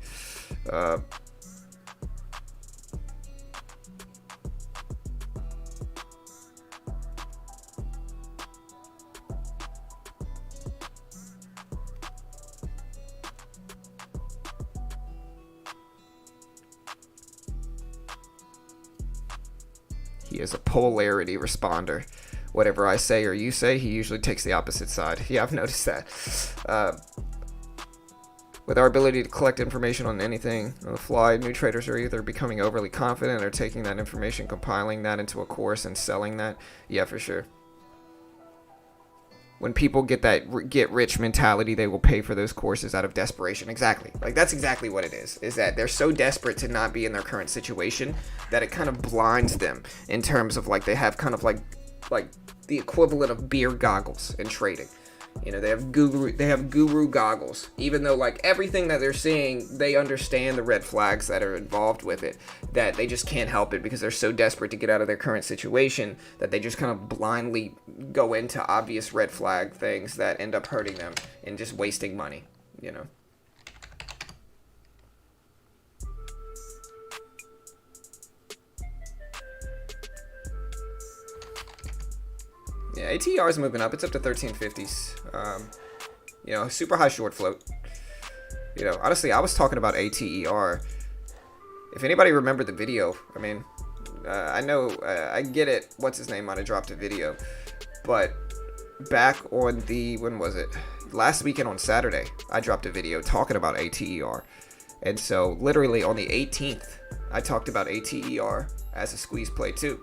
He is a polarity responder. Whatever I say or you say, he usually takes the opposite side. Yeah, I've noticed that. With our ability to collect information on anything on the fly, new traders are either becoming overly confident or taking that information, compiling that into a course and selling that. Yeah, for sure. When people get that get rich mentality, they will pay for those courses out of desperation. Exactly. Like, that's exactly what it is that they're so desperate to not be in their current situation that it kind of blinds them in terms of, like, they have kind of like the equivalent of beer goggles in trading. You know, they have guru goggles. Even though, like, everything that they're seeing, they understand the red flags that are involved with it, that they just can't help it because they're so desperate to get out of their current situation that they just kind of blindly go into obvious red flag things that end up hurting them and just wasting money, you know. Yeah, ATR is moving up. It's up to 1350s. You know, super high short float. You know, honestly, I was talking about ATER. If anybody remembered the video, I mean, I know, I get it. What's his name might have dropped a video. But back on the, when was it? Last weekend on Saturday, I dropped a video talking about ATER. And so, literally on the 18th, I talked about ATER as a squeeze play too.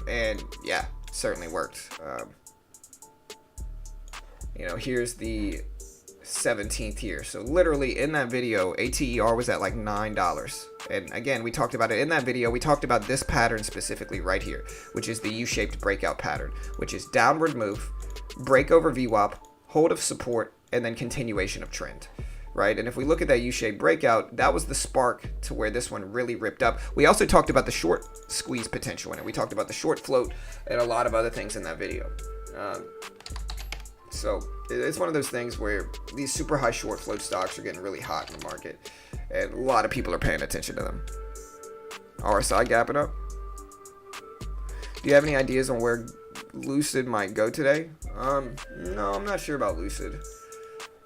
And yeah. Certainly worked. You know, here's the 17th here. So literally in that video, ATER was at like $9. And again, we talked about it in that video. We talked about this pattern specifically right here, which is the U-shaped breakout pattern, which is downward move, break over VWAP, hold of support, and then continuation of trend. Right? And if we look at that U-shaped breakout, that was the spark to where this one really ripped up. We also talked about the short squeeze potential in it. We talked about the short float and a lot of other things in that video. So it's one of those things where these super high short float stocks are getting really hot in the market, and a lot of people are paying attention to them. RSI gapping up. Do you have any ideas on where Lucid might go today? No, I'm not sure about Lucid.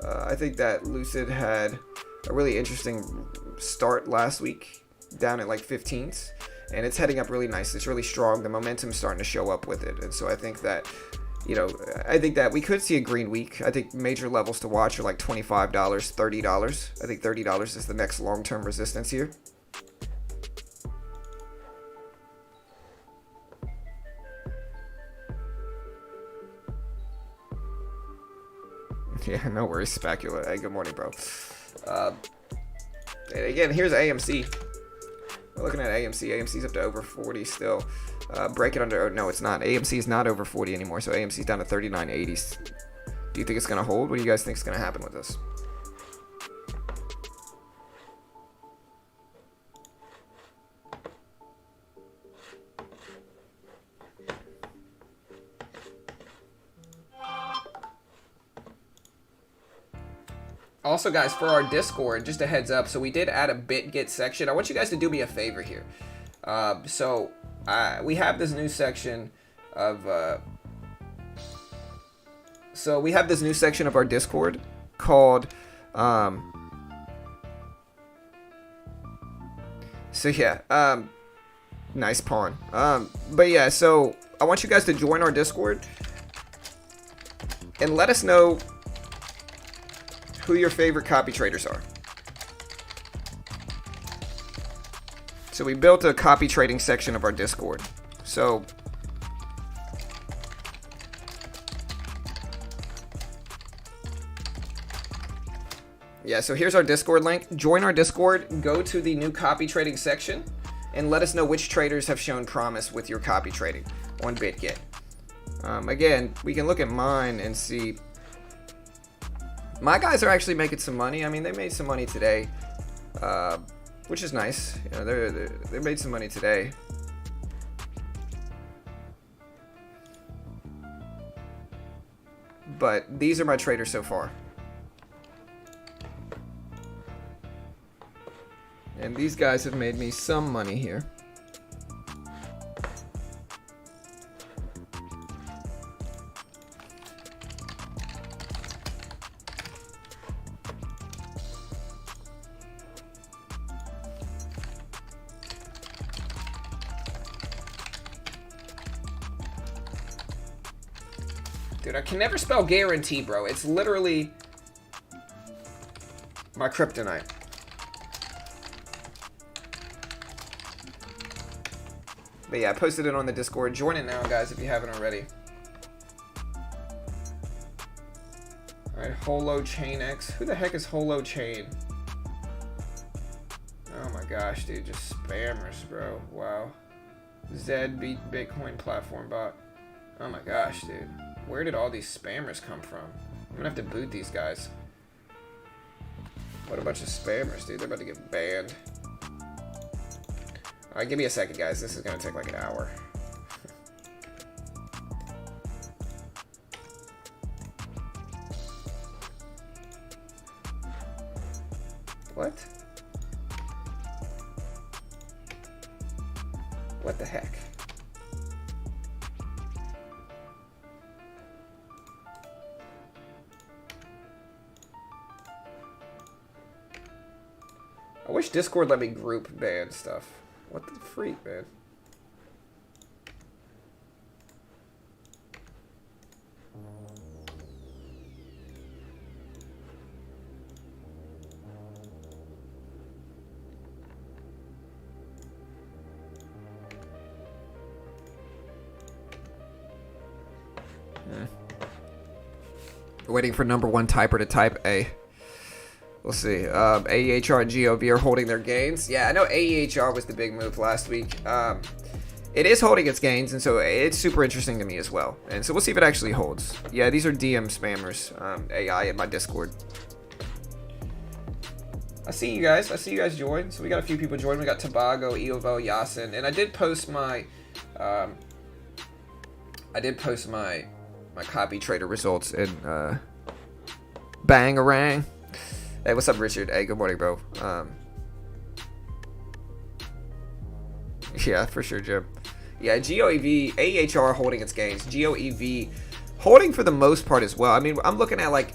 I think that Lucid had a really interesting start last week, down at like 15s, and it's heading up really nice. It's really strong. The momentum's starting to show up with it, and so I think that, you know, I think that we could see a green week. I think major levels to watch are like $25, $30. I think $30 is the next long-term resistance here. Yeah, no worries, Specula. Hey, good morning, bro. And again, here's AMC. We're looking at AMC. AMC's up to over 40 still. Break it under. Oh, no, it's not. AMC is not over 40 anymore, so AMC's down to 39.80s. Do you think it's going to hold? What do you guys think is going to happen with this? Also, guys, for our Discord, just a heads up, so we did add a BitGet section. I want you guys to do me a favor here. We have this new section of... So we have this new section of our Discord called... nice pawn. But yeah, so I want you guys to join our Discord and let us know who your favorite copy traders are. So we built a copy trading section of our Discord. So yeah, so here's our Discord link. Join our Discord, go to the new copy trading section, and let us know which traders have shown promise with your copy trading on BitGet. Again, we can look at mine and see. My guys are actually making some money. I mean, they made some money today, which is nice. You know, they made some money today. But these are my traders so far. And these guys have made me some money here. Dude, I can never spell guarantee, bro. It's literally my kryptonite. But yeah, I posted it on the Discord. Join it now, guys, if you haven't already. Alright, Holo Chain X. Who the heck is Holo Chain? Oh my gosh, dude. Just spammers, bro. Wow. Zed beat Bitcoin platform bot. Oh my gosh, dude. Where did all these spammers come from? I'm gonna have to boot these guys. What a bunch of spammers, dude. They're about to get banned. Alright, give me a second, guys. This is gonna take like an hour. What? What the heck? I wish Discord let me group ban stuff. What the freak, man? Waiting for number one typer to type A. We'll see. AEHR and GOV are holding their gains. Yeah, I know AEHR was the big move last week. It is holding its gains, and so it's super interesting to me as well. And so we'll see if it actually holds. Yeah, these are DM spammers, AI in my Discord. I see you guys. I see you guys join. So we got a few people join. We got Tobago, Eovo, Yasin, and I did post my my copy trader results in Bangarang. Hey, what's up, Richard? Hey, good morning, bro. Yeah, for sure, Jim. Yeah, GOEV, AEHR holding its gains. GOEV holding for the most part as well. I mean, I'm looking at like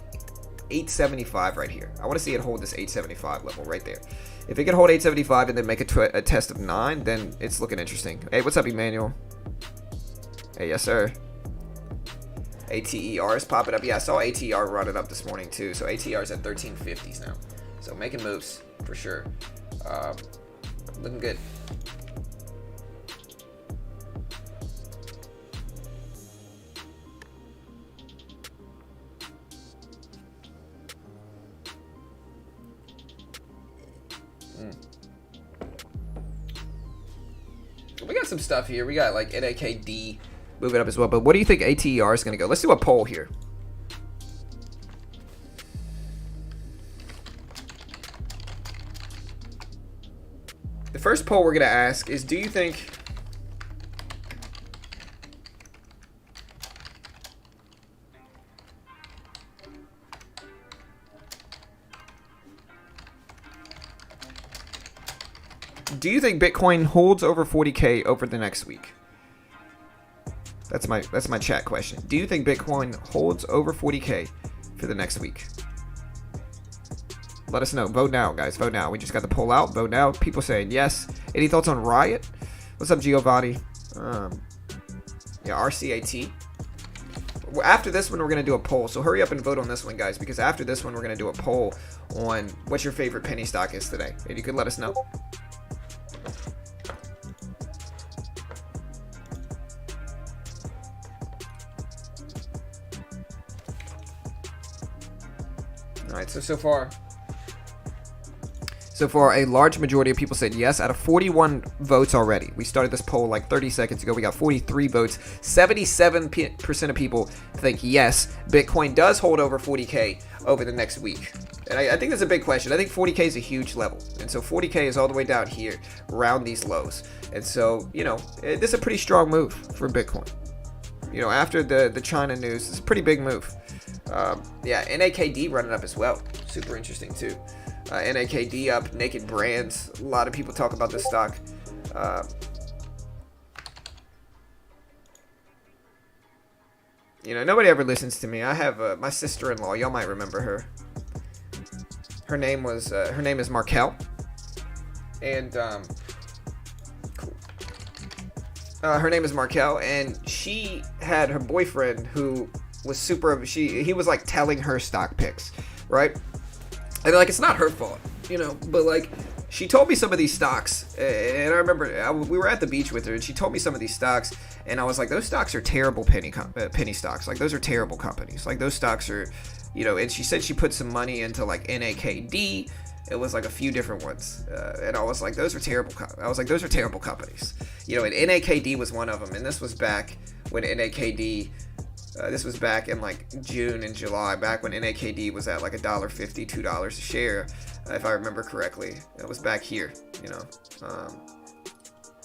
875 right here. I want to see it hold this 875 level right there. If it can hold 875 and then make a test of 9, then it's looking interesting. Hey, what's up, Emmanuel? Hey, yes, sir. ATER is popping up. Yeah, I saw ATR running up this morning too. So ATR is at 1350s now. So making moves for sure. Looking good. some stuff here. We got like NAKD moving up as well. But what do you think ATER is going to go? Let's do a poll here. The first poll we're going to ask is, do you think Bitcoin holds over 40K over the next week? That's my chat question. Do you think Bitcoin holds over 40K for the next week? Let us know. Vote now, guys. Vote now. We just got the poll out. Vote now. People saying yes. Any thoughts on Riot? What's up, Giovanni? Yeah, RCAT. After this one, we're going to do a poll. So hurry up and vote on this one, guys, because after this one, we're going to do a poll on what your favorite penny stock is today. And you could let us know. Alright, so far, a large majority of people said yes. Out of 41 votes already, we started this poll like 30 seconds ago. We got 43 votes. 77% of people think yes, Bitcoin does hold over 40K over the next week. And I think that's a big question. I think 40K is a huge level. And so 40K is all the way down here, around these lows. And so, you know, this is a pretty strong move for Bitcoin. You know, after the China news, it's a pretty big move. Yeah, NAKD running up as well. Super interesting too. NAKD up, Naked Brands. A lot of people talk about this stock. You know, nobody ever listens to me. I have my sister-in-law. Y'all might remember her. Her name is Markel. And cool. Her name is Markel, and she had her boyfriend who was he was like telling her stock picks, right? And like, it's not her fault, you know, but like, she told me some of these stocks, and I remember we were at the beach with her, and she told me some of these stocks, and I was like, those stocks are terrible penny stocks. Like, those are terrible companies. Like, those stocks are, you know, and she said she put some money into like NAKD. It was like a few different ones, and I was like, those are terrible. Those are terrible companies. You know, and NAKD was one of them, and this was back when NAKD. This was back in like June and July, back when NAKD was at like $1.50, $2 a share, if I remember correctly. It was back here, you know,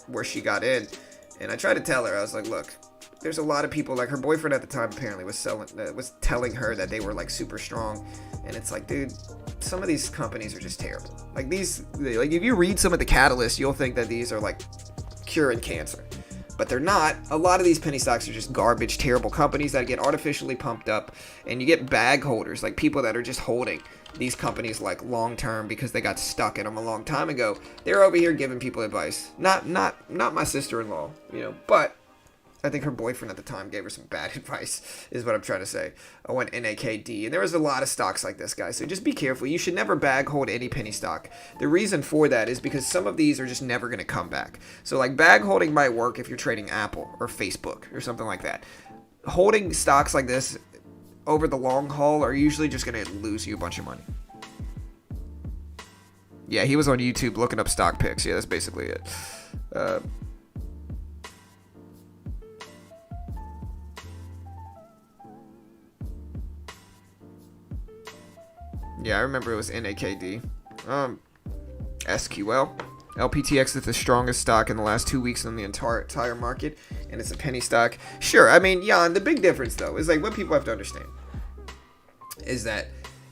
where she got in. And I tried to tell her, I was like, look, there's a lot of people, like her boyfriend at the time apparently was telling her that they were like super strong. And it's like, dude, some of these companies are just terrible. Like if you read some of the catalysts, you'll think that these are like curing cancer. But they're not. A lot of these penny stocks are just garbage, terrible companies that get artificially pumped up, and you get bag holders, like people that are just holding these companies like long term because they got stuck in them a long time ago. They're over here giving people advice. Not my sister-in-law, you know, but I think her boyfriend at the time gave her some bad advice, is what I'm trying to say. I went NAKD, and there was a lot of stocks like this, guys. So just be careful. You should never bag hold any penny stock. The reason for that is because some of these are just never going to come back. So like bag holding might work if you're trading Apple or Facebook or something like that. Holding stocks like this over the long haul are usually just going to lose you a bunch of money. Yeah, he was on YouTube looking up stock picks. Yeah, that's basically it. Yeah, I remember it was NAKD. SQL. LPTX is the strongest stock in the last 2 weeks in the entire market, and it's a penny stock. Sure, I mean, Jan, the big difference, though, is like what people have to understand is that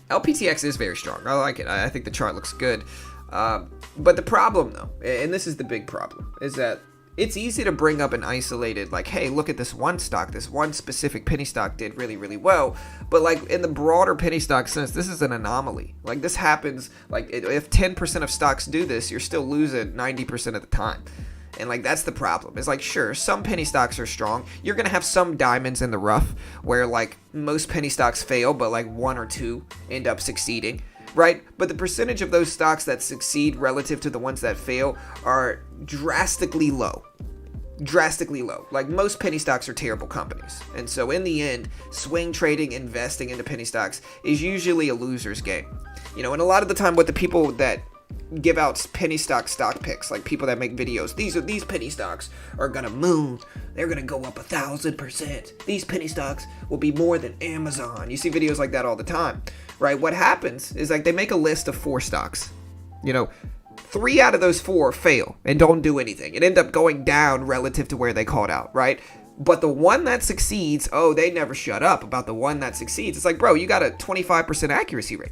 LPTX is very strong. I like it. I think the chart looks good. But the problem, though, and this is the big problem, is that it's easy to bring up an isolated, like, hey, look at this one stock, this one specific penny stock did really, really well. But like in the broader penny stock sense, this is an anomaly. Like this happens, like if 10% of stocks do this, you're still losing 90% of the time. And like that's the problem. It's like, sure, some penny stocks are strong. You're gonna have some diamonds in the rough where like most penny stocks fail, but like one or two end up succeeding. Right? But the percentage of those stocks that succeed relative to the ones that fail are drastically low. Drastically low. Like most penny stocks are terrible companies. And so in the end, swing trading, investing into penny stocks is usually a loser's game. You know, and a lot of the time what the people that give out penny stock picks, like people that make videos. These penny stocks are gonna moon. They're gonna go up 1,000%. These penny stocks will be more than Amazon. You see videos like that all the time, right? What happens is like they make a list of 4 stocks. 3 out of those 4 fail and don't do anything. It end up going down relative to where they called out, right? But the one that succeeds, they never shut up about the one that succeeds. It's like, bro, you got a 25% accuracy rate.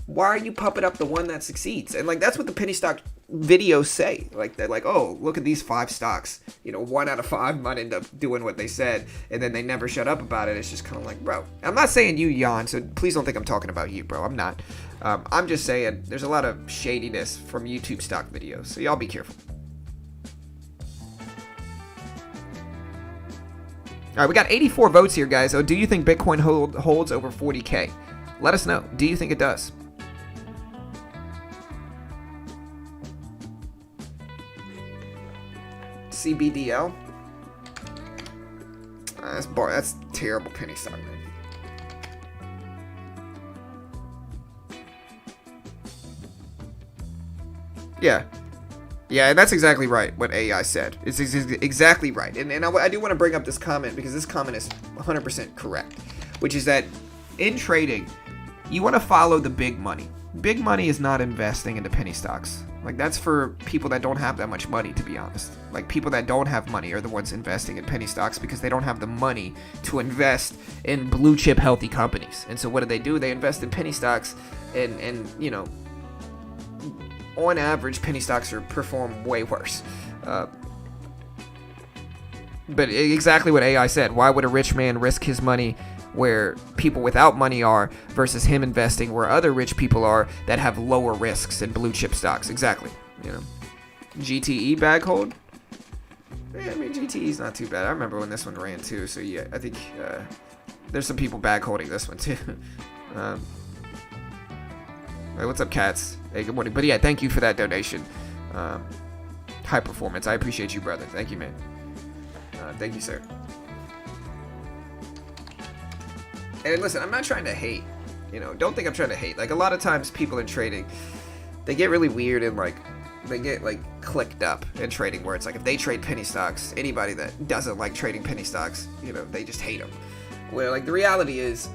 Why are you pumping up the one that succeeds? And like that's what the penny stock videos say. Like they're like, oh, look at these 5 stocks. 1 out of 5 might end up doing what they said, and then they never shut up about it. It's just kind of like, bro, I'm not saying you, Jan, so please don't think I'm talking about you, bro. I'm not. I'm just saying there's a lot of shadiness from YouTube stock videos, so y'all be careful. All right, we got 84 votes here, guys. Do you think Bitcoin holds over 40K? Let us know. Do you think it does? CBDL? That's terrible penny stock, man. Yeah, and that's exactly right what AI said. It's exactly right. And I do want to bring up this comment because this comment is 100% correct, which is that in trading, you want to follow the big money. Big money is not investing into penny stocks. Like, that's for people that don't have that much money, to be honest. Like, people that don't have money are the ones investing in penny stocks because they don't have the money to invest in blue chip healthy companies. And so what do? They invest in penny stocks and on average, penny stocks perform way worse. But exactly what AI said. Why would a rich man risk his money where people without money are versus him investing where other rich people are that have lower risks in blue chip stocks? Exactly. GTE bag hold? Yeah, I mean, GTE's not too bad. I remember when this one ran too. So yeah, I think there's some people bag holding this one too. Hey, what's up, cats? Hey, good morning. But yeah, thank you for that donation. High performance. I appreciate you, brother. Thank you, man. Thank you, sir. And listen, I'm not trying to hate. Don't think I'm trying to hate. Like, a lot of times people in trading, they get really weird and like they get like clicked up in trading where it's like if they trade penny stocks, anybody that doesn't like trading penny stocks, they just hate them. Where like the reality is,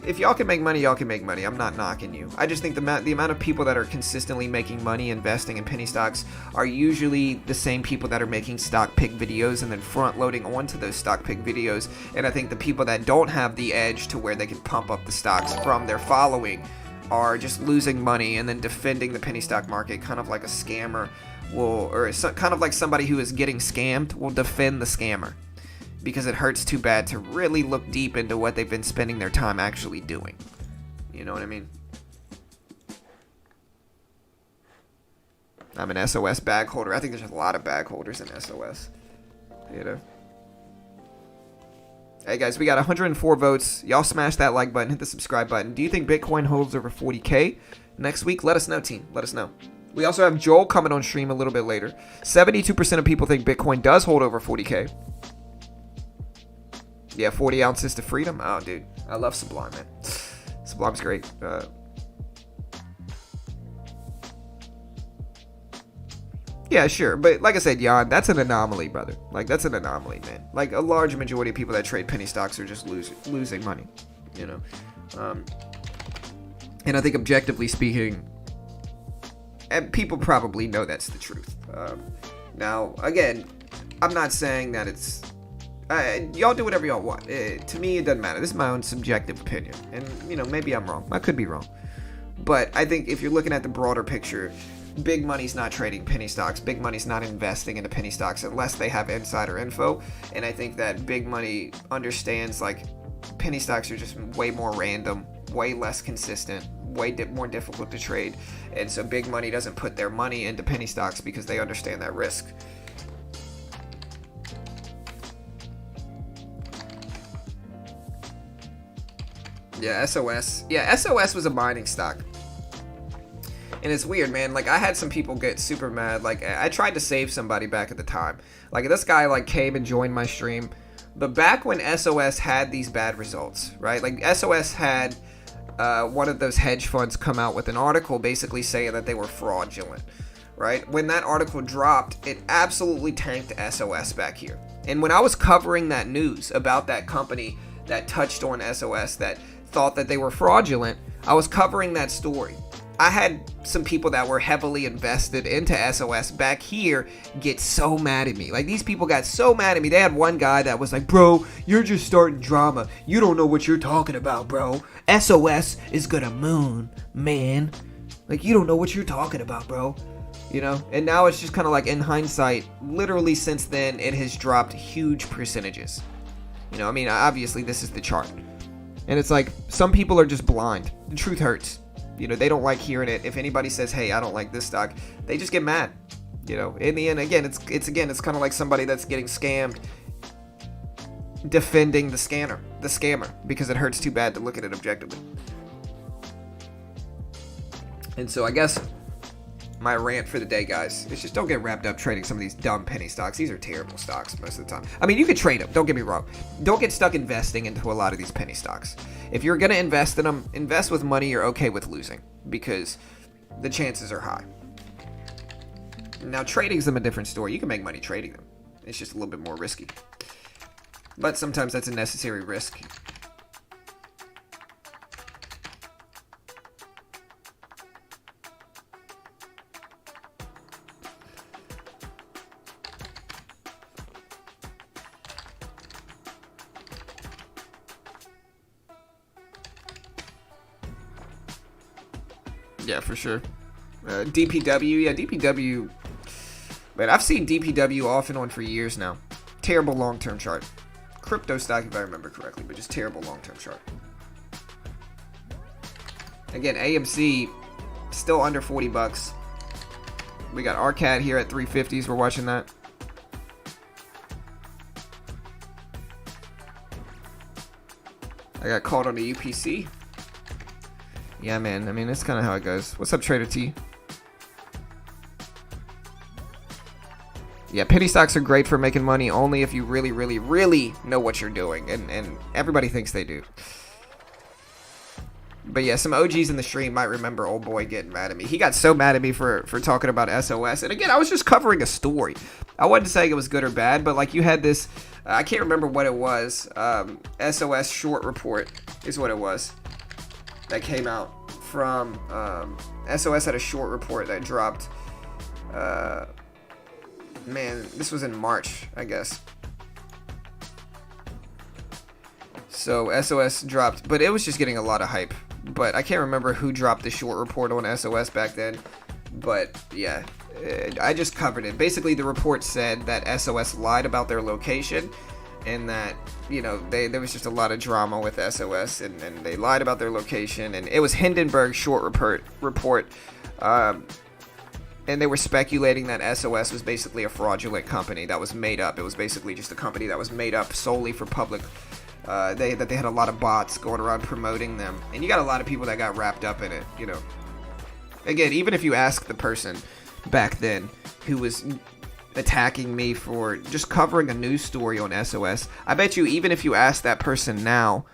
if y'all can make money, y'all can make money. I'm not knocking you. I just think the amount of people that are consistently making money investing in penny stocks are usually the same people that are making stock pick videos and then front loading onto those stock pick videos. And I think the people that don't have the edge to where they can pump up the stocks from their following are just losing money and then defending the penny stock market, kind of like a scammer kind of like somebody who is getting scammed will defend the scammer. Because it hurts too bad to really look deep into what they've been spending their time actually doing. You know what I mean? I'm an SOS bag holder. I think there's a lot of bag holders in SOS. Hey guys, we got 104 votes. Y'all smash that like button, hit the subscribe button. Do you think Bitcoin holds over 40K next week? Let us know, team. Let us know. We also have Joel coming on stream a little bit later. 72% of people think Bitcoin does hold over 40K. Yeah, 40 ounces to freedom. Oh, dude. I love Sublime, man. Sublime's great. Yeah, sure. But like I said, Jan, that's an anomaly, brother. Like, that's an anomaly, man. Like, a large majority of people that trade penny stocks are just losing money, And I think objectively speaking, and people probably know that's the truth. Now, again, I'm not saying that it's... y'all do whatever y'all want. To me, it doesn't matter. This is my own subjective opinion. And, maybe I'm wrong. I could be wrong. But I think if you're looking at the broader picture, big money's not trading penny stocks. Big money's not investing into penny stocks unless they have insider info. And I think that big money understands, like, penny stocks are just way more random, way less consistent, way more difficult to trade. And so big money doesn't put their money into penny stocks because they understand that risk. Yeah, SOS. Yeah, SOS was a mining stock. And it's weird, man. Like, I had some people get super mad. Like, I tried to save somebody back at the time. Like, this guy, like, came and joined my stream. But back when SOS had these bad results, right? Like, SOS had one of those hedge funds come out with an article basically saying that they were fraudulent, right? When that article dropped, it absolutely tanked SOS back here. And when I was covering that news about that company that touched on SOS that thought that they were fraudulent, I was covering that story. I had some people that were heavily invested into SOS back here get so mad at me. Like, these people got so mad at me. They had one guy that was like, bro, you're just starting drama. You don't know what you're talking about, bro. SOS is gonna moon, man. Like, you don't know what you're talking about, bro. You know? And now it's just kind of like, in hindsight, literally since then, it has dropped huge percentages. You know, I mean, obviously this is the chart. And it's like, some people are just blind. The truth hurts. You know, they don't like hearing it. If anybody says, hey, I don't like this stock, they just get mad. You know, in the end, again, it's kind of like somebody that's getting scammed defending the scammer, because it hurts too bad to look at it objectively. And so I guess my rant for the day, guys, is just don't get wrapped up trading some of these dumb penny stocks. These are terrible stocks most of the time. I mean, you could trade them, don't get me wrong. Don't get stuck investing into a lot of these penny stocks. If you're going to invest in them, invest with money you're okay with losing, because the chances are high. Now, trading's them a different story. You can make money trading them. It's just a little bit more risky. But sometimes that's a necessary risk. Yeah, for sure. DPW, yeah, DPW. Man, I've seen DPW off and on for years now. Terrible long-term chart. Crypto stock, if I remember correctly, but just terrible long-term chart. Again, AMC, still under 40 bucks. We got RCAD here at 350s. We're watching that. I got called on the UPC. Yeah, man. I mean, that's kind of how it goes. What's up, Trader T? Yeah, penny stocks are great for making money only if you really, really, really know what you're doing. And everybody thinks they do. But yeah, some OGs in the stream might remember old boy getting mad at me. He got so mad at me for talking about SOS. And again, I was just covering a story. I wasn't saying it was good or bad, but like you had this, I can't remember what it was. SOS short report is what it was. That came out from SOS had a short report that dropped. Man, this was in March, I guess. So SOS dropped, but it was just getting a lot of hype. But I can't remember who dropped the short report on SOS back then. But yeah, I just covered it. Basically, the report said that SOS lied about their location. And that, you know, there was just a lot of drama with SOS, and they lied about their location, and it was Hindenburg short report, and they were speculating that SOS was basically a fraudulent company that was made up. It was basically just a company that was made up solely for public. They had a lot of bots going around promoting them, and you got a lot of people that got wrapped up in it. You know, again, even if you ask the person back then who was attacking me for just covering a news story on SOS, I bet you even if you ask that person now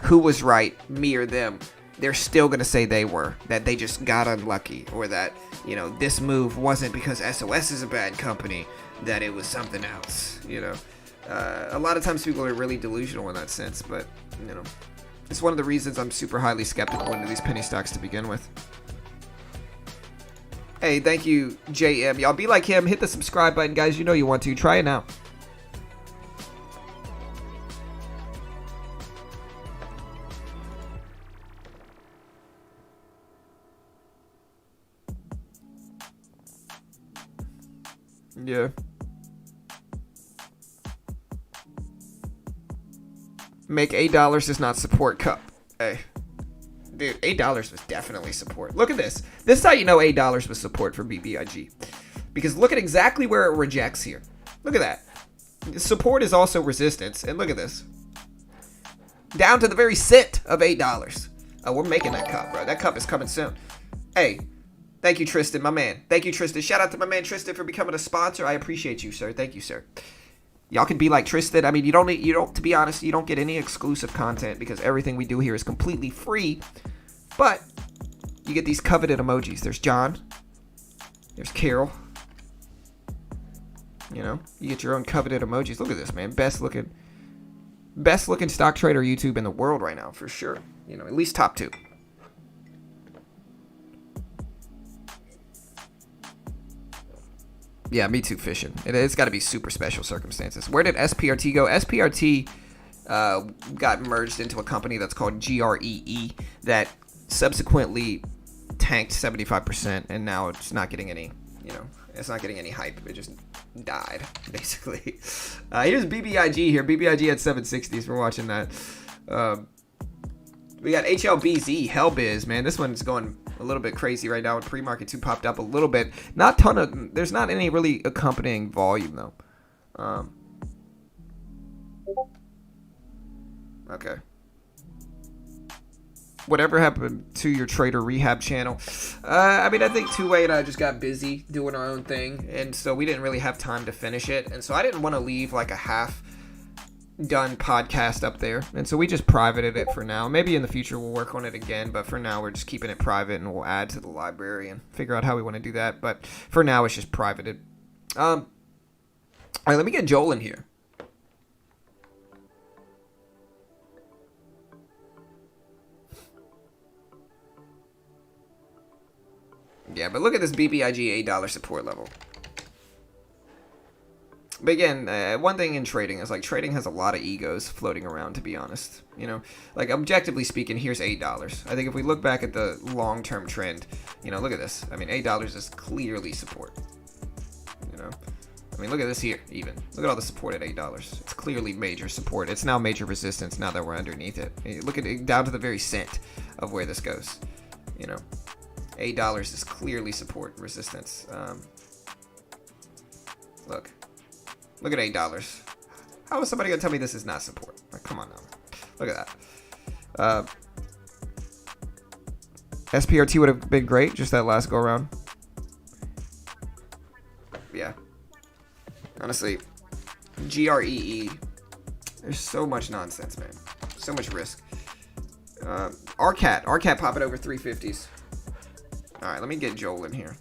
who was right, me or them, they're still going to say they were, that they just got unlucky, or that, you know, this move wasn't because SOS is a bad company, that it was something else, you know. A lot of times people are really delusional in that sense, but, you know, it's one of the reasons I'm super highly skeptical into these penny stocks to begin with. Hey, thank you, JM. Y'all be like him. Hit the subscribe button, guys. You know you want to. Try it now. Yeah. Make $8 does not support cup. Hey. Dude, $8 was definitely support. Look at this. This is how you know $8 was support for BBIG. Because look at exactly where it rejects here. Look at that. Support is also resistance. And look at this. Down to the very cent of $8. Oh, we're making that cup, bro. That cup is coming soon. Hey, thank you, Tristan, my man. Thank you, Tristan. Shout out to my man, Tristan, for becoming a sponsor. I appreciate you, sir. Thank you, sir. Y'all can be like Tristan. I mean, to be honest, you don't get any exclusive content because everything we do here is completely free. But you get these coveted emojis. There's John. There's Carol. You know, you get your own coveted emojis. Look at this, man. Best looking stock trader YouTube in the world right now, for sure. You know, at least top 2. Yeah, me too, fishing. It's got to be super special circumstances. Where did SPRT go? SPRT got merged into a company that's called GREE that subsequently tanked 75%, and now it's not getting any, it's not getting any hype. It just died, basically. Here's BBIG here. BBIG at 760s. We're watching that. We got HLBZ, Hellbiz, man. This one's going a little bit crazy right now. Pre-market 2 popped up a little bit. There's not any really accompanying volume, though. Okay. Whatever happened to your trader rehab channel? I think Two-Way and I just got busy doing our own thing, and so we didn't really have time to finish it, and so I didn't want to leave like a half-done podcast up there, and so we just privated it for now. Maybe in the future we'll work on it again, but for now we're just keeping it private, and we'll add to the library and figure out how we want to do that, but for now it's just privated. All right, let me get Joel in here. Yeah, but look at this BBIG $8 support level. But again, one thing in trading is, like, trading has a lot of egos floating around, to be honest. You know, like, objectively speaking, here's $8. I think if we look back at the long-term trend, look at this. $8 is clearly support. Look at this here, even. Look at all the support at $8. It's clearly major support. It's now major resistance now that we're underneath it. Look at it down to the very cent of where this goes. $8 is clearly support resistance. Look at $8. How is somebody gonna tell me this is not support? Like, come on now. Look at that. SPRT would have been great, just that last go around. Yeah. Honestly, GREE. There's so much nonsense, man. So much risk. RCAT popping over 350s. All right, let me get Joel in here.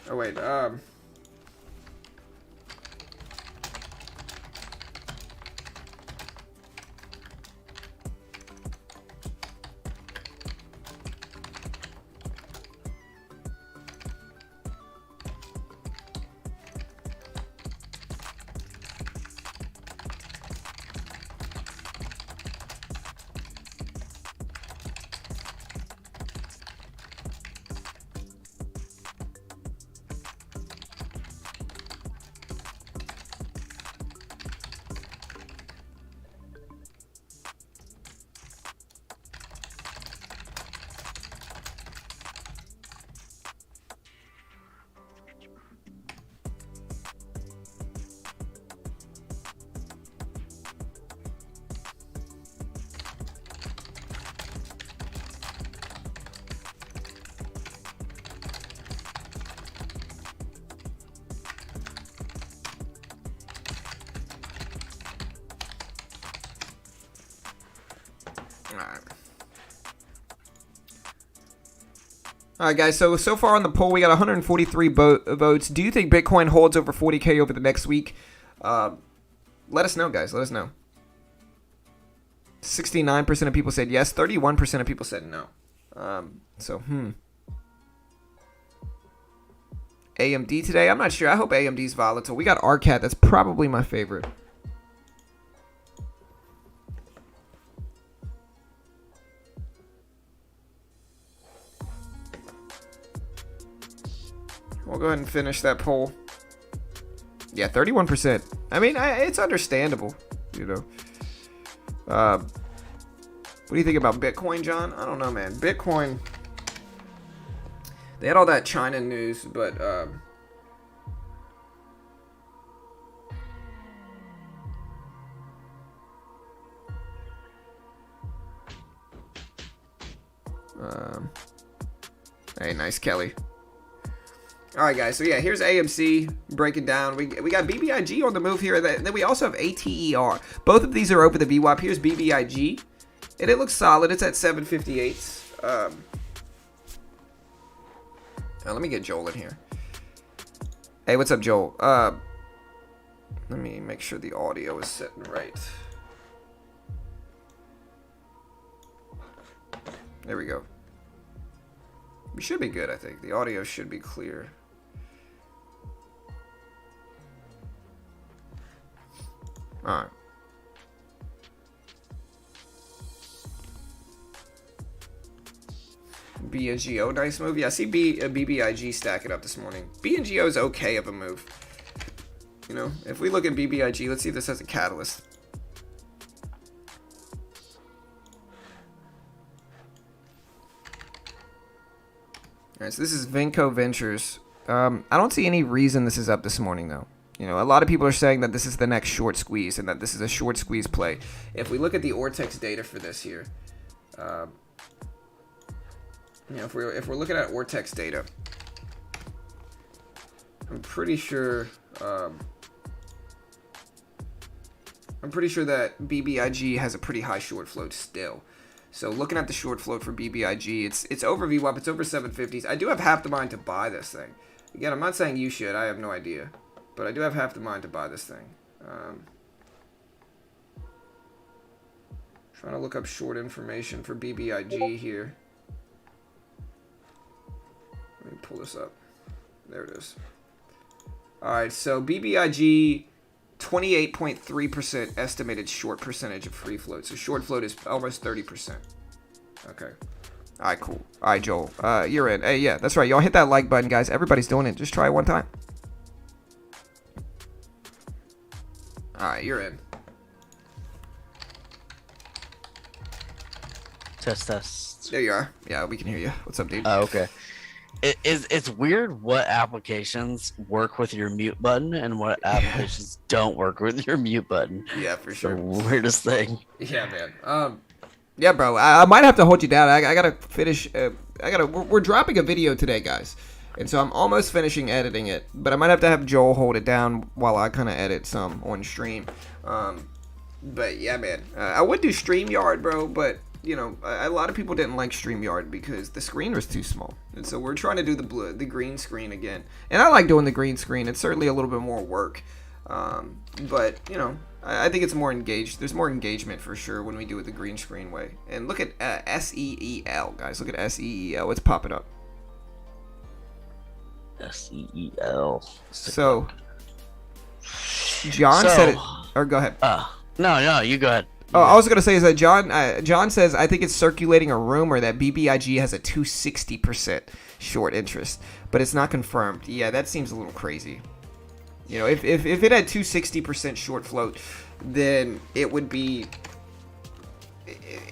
Oh, wait, All right, guys. So far on the poll, we got 143 votes. Do you think Bitcoin holds over 40K over the next week? Let us know, guys. Let us know. 69% of people said yes. 31% of people said no. AMD today? I'm not sure. I hope AMD's volatile. We got RCAT. That's probably my favorite. We'll go ahead and finish that poll. Yeah, 31%. It's understandable, What do you think about Bitcoin, John? I don't know, man. Bitcoin They had all that China news, but hey, nice, Kelly. All right, guys. So yeah, here's AMC breaking down. We got BBIG on the move here, and then we also have ATER. Both of these are over the VWAP. Here's BBIG, and it looks solid. It's at 758. Let me get Joel in here. Hey, what's up, Joel? Let me make sure the audio is sitting right. There we go. We should be good, I think. The audio should be clear. Alright. BNGO, nice move. Yeah, I see BBIG stacking up this morning. BNGO is okay of a move. You know, if we look at BBIG, let's see if this has a catalyst. Alright, so this is Vinco Ventures. I don't see any reason this is up this morning, though. You know, a lot of people are saying that this is the next short squeeze and that this is a short squeeze play. If we look at the Ortex data for this here, you know, if we're looking at Ortex data, I'm pretty sure that BBIG has a pretty high short float still. So looking at the short float for BBIG, it's over VWAP, it's over 750s. I do have half the mind to buy this thing. Again, I'm not saying you should. I have no idea. But I do have half the mind to buy this thing. Trying to look up short information for BBIG here. Let me pull this up. There it is. Alright, so BBIG, 28.3% estimated short percentage of free float. So short float is almost 30%. Okay. Alright, cool. Alright, Joel. You're in. Hey, yeah, that's right. Y'all hit that like button, guys. Everybody's doing it. Just try it one time. Alright, you're in. Test. There you are. Yeah, we can hear you. What's up, dude? Oh, okay. It's weird what applications work with your mute button and what applications don't work with your mute button. Yeah, for It's sure. the weirdest thing. Yeah, man. Yeah, bro. I might have to hold you down. I gotta finish. We're dropping a video today, guys, and so I'm almost finishing editing it. But I might have to have Joel hold it down while I kind of edit some on stream. But yeah, man. I would do StreamYard, bro, but you know, a lot of people didn't like StreamYard because the screen was too small, and so we're trying to do the green screen again. And I like doing the green screen. It's certainly a little bit more work, but you know, I think it's more engaged. There's more engagement for sure when we do it the green screen way. And look at SEEL, guys. Look at SEEL. It's popping up. SEEL. So John said it. Or go ahead. No, you go ahead. Oh, I was gonna say is that John says I think it's circulating a rumor that BBIG has a 260% short interest, but it's not confirmed. Yeah, that seems a little crazy. You know, if it had 260% short float, then it would be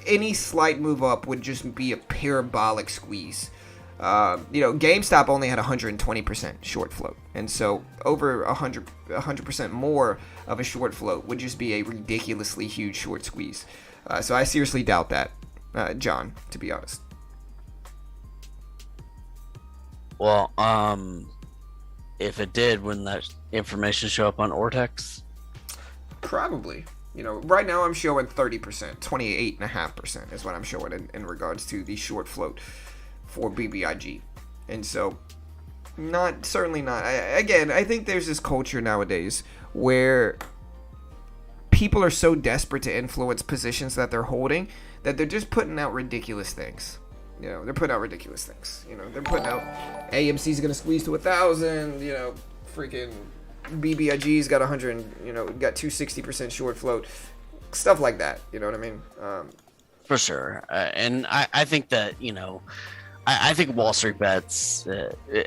any slight move up would just be a parabolic squeeze. You know, GameStop only had 120% short float, and so over 100% more of a short float would just be a ridiculously huge short squeeze. So I seriously doubt that, John, to be honest. Well, if it did, wouldn't that information show up on Ortex? Probably. You know, right now I'm showing 30%, 28.5% is what I'm showing in regards to the short float for BBIG. And so, certainly not. I think there's this culture nowadays where people are so desperate to influence positions that they're holding that they're just putting out ridiculous things. You know, they're putting out ridiculous things. You know, they're putting out AMC's gonna squeeze to 1,000. You know, freaking BBIG's got 100. You know, got 260% short float, stuff like that. You know what I mean? For sure. And I think that, you know, I think Wall Street Bets,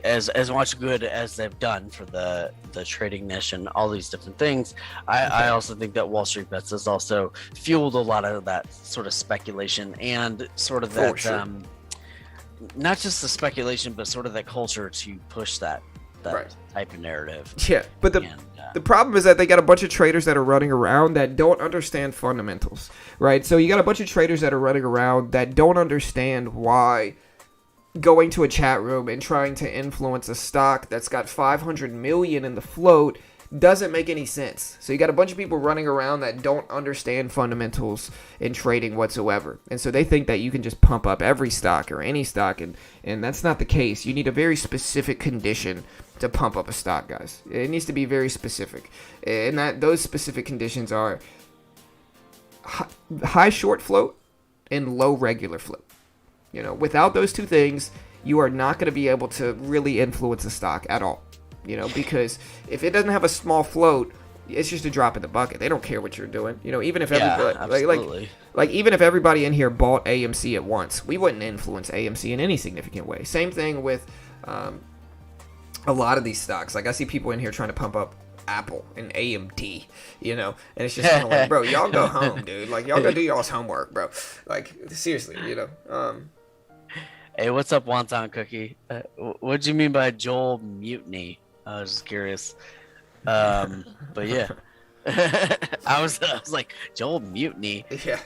as much good as they've done for the trading niche and all these different things, I also think that Wall Street Bets has also fueled a lot of that sort of speculation and sort of that not just the speculation, but sort of that culture to push that Right. type of narrative. Yeah, but the And, the problem is that they got a bunch of traders that are running around that don't understand fundamentals, right? So you got a bunch of traders that are running around that don't understand why going to a chat room and trying to influence a stock that's got 500 million in the float doesn't make any sense. So you got a bunch of people running around that don't understand fundamentals in trading whatsoever. And so they think that you can just pump up every stock or any stock, and that's not the case. You need a very specific condition to pump up a stock, guys. It needs to be very specific. And that those specific conditions are high short float and low regular float. You know, without those two things, you are not going to be able to really influence a stock at all. You know, because if it doesn't have a small float, it's just a drop in the bucket. They don't care what you're doing. You know, even if everybody, absolutely. like even if everybody in here bought AMC at once, we wouldn't influence AMC in any significant way. Same thing with a lot of these stocks. Like I see people in here trying to pump up Apple and AMD, you know, and it's just kind of like, bro, y'all go home, dude. Like y'all go do y'all's homework, bro. Like seriously, you know. Hey, what's up, Wonton Cookie? What do you mean by Joel Mutiny? I was just curious. But yeah. I was like, Joel Mutiny? Yeah.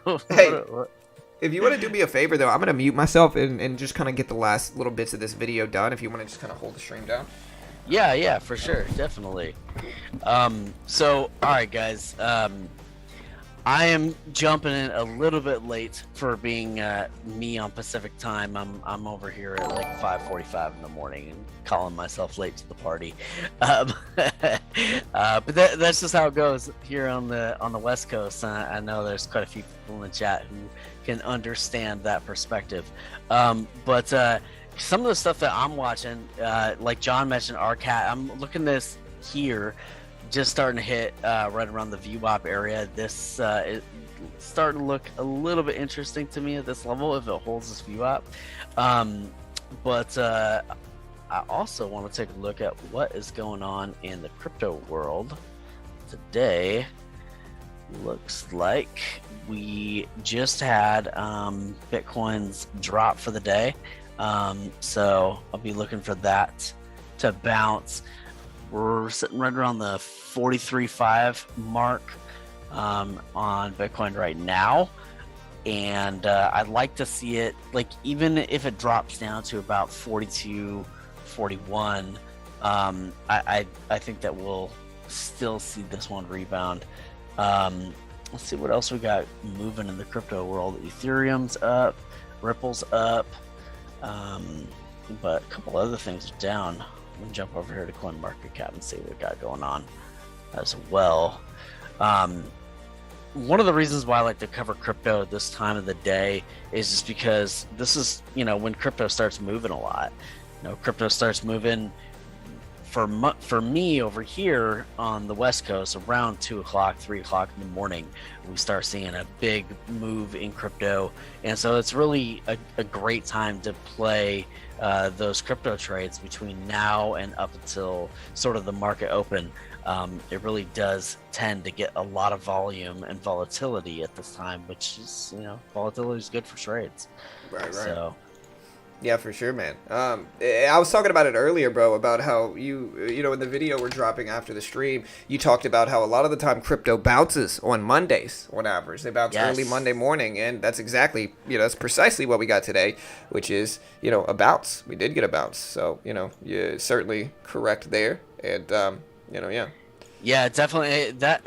What- Hey. what- If you want to do me a favor, though, I'm going to mute myself and just kind of get the last little bits of this video done. If you want to just kind of hold the stream down. Yeah, for sure. Definitely. So, all right, guys. I am jumping in a little bit late for being me on Pacific time. I'm over here at like 5:45 in the morning and calling myself late to the party. But that's just how it goes here on the West Coast. I know there's quite a few people in the chat who can understand that perspective. But some of the stuff that I'm watching, like John mentioned, RCAT. I'm looking this here. Just starting to hit right around the VWAP area. This is starting to look a little bit interesting to me at this level if it holds this VWAP. But I also want to take a look at what is going on in the crypto world today. Looks like we just had Bitcoin's drop for the day. So I'll be looking for that to bounce. We're sitting right around the 43.5 mark on Bitcoin right now, and I'd like to see it, like, even if it drops down to about 42, 41, I think that we'll still see this one rebound. Let's see what else we got moving in the crypto world. Ethereum's up, Ripple's up, but a couple other things are down. Let me jump over here to CoinMarketCap and see what we got going on as well. One of the reasons why I like to cover crypto at this time of the day is just because this is, you know, when crypto starts moving a lot. You know, crypto starts moving for me over here on the West Coast around 2 o'clock, 3 o'clock in the morning. We start seeing a big move in crypto. And so it's really a great time to play those crypto trades between now and up until sort of the market open. It really does tend to get a lot of volume and volatility at this time, which is, you know, volatility is good for trades. Right. So, Yeah, for sure, man. I was talking about it earlier, bro, about how you know, in the video we're dropping after the stream, you talked about how a lot of the time crypto bounces on Mondays on average. They bounce early Monday morning, and that's exactly, you know, that's precisely what we got today, which is, you know, a bounce. We did get a bounce. So, you know, you're certainly correct there. And, you know, yeah. Yeah, definitely. That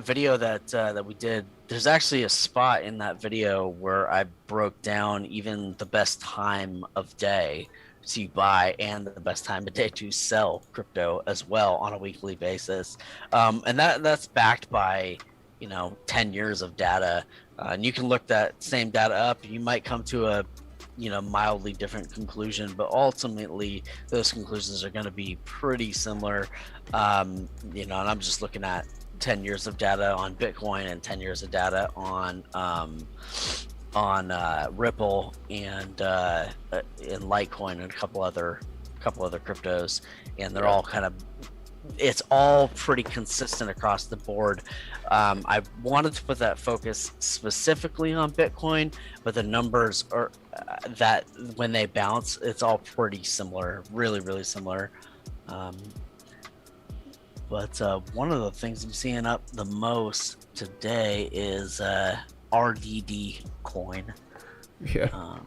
video that we did, there's actually a spot in that video where I broke down even the best time of day to buy and the best time of day to sell crypto as well on a weekly basis. And that's backed by, you know, 10 years of data. And you can look that same data up. You might come to a, you know, mildly different conclusion, but ultimately those conclusions are going to be pretty similar. You know, and I'm just looking at 10 years of data on Bitcoin and 10 years of data on Ripple and Litecoin and a couple other cryptos, and they're all kind of it's all pretty consistent across the board. I wanted to put that focus specifically on Bitcoin, but the numbers are that when they bounce, it's all pretty similar, really, really similar. But one of the things I'm seeing up the most today is RDD coin. Yeah.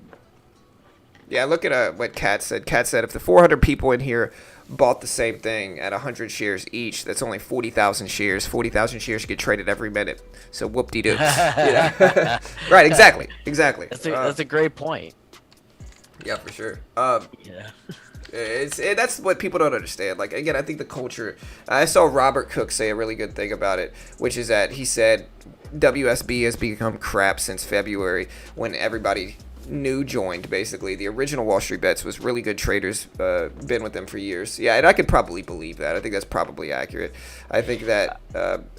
Yeah, look at what Kat said. Kat said if the 400 people in here bought the same thing at 100 shares each, that's only 40,000 shares. 40,000 shares get traded every minute. So whoop-de-doo. Yeah. Right, exactly. That's a great point. Yeah, for sure. Yeah. That's what people don't understand. Like, again, I think the culture. I saw Robert Cook say a really good thing about it, which is that he said WSB has become crap since February when everybody new joined. Basically, the original Wall Street Bets was really good traders, been with them for years. Yeah, and I could probably believe that. I think that's probably accurate. I think that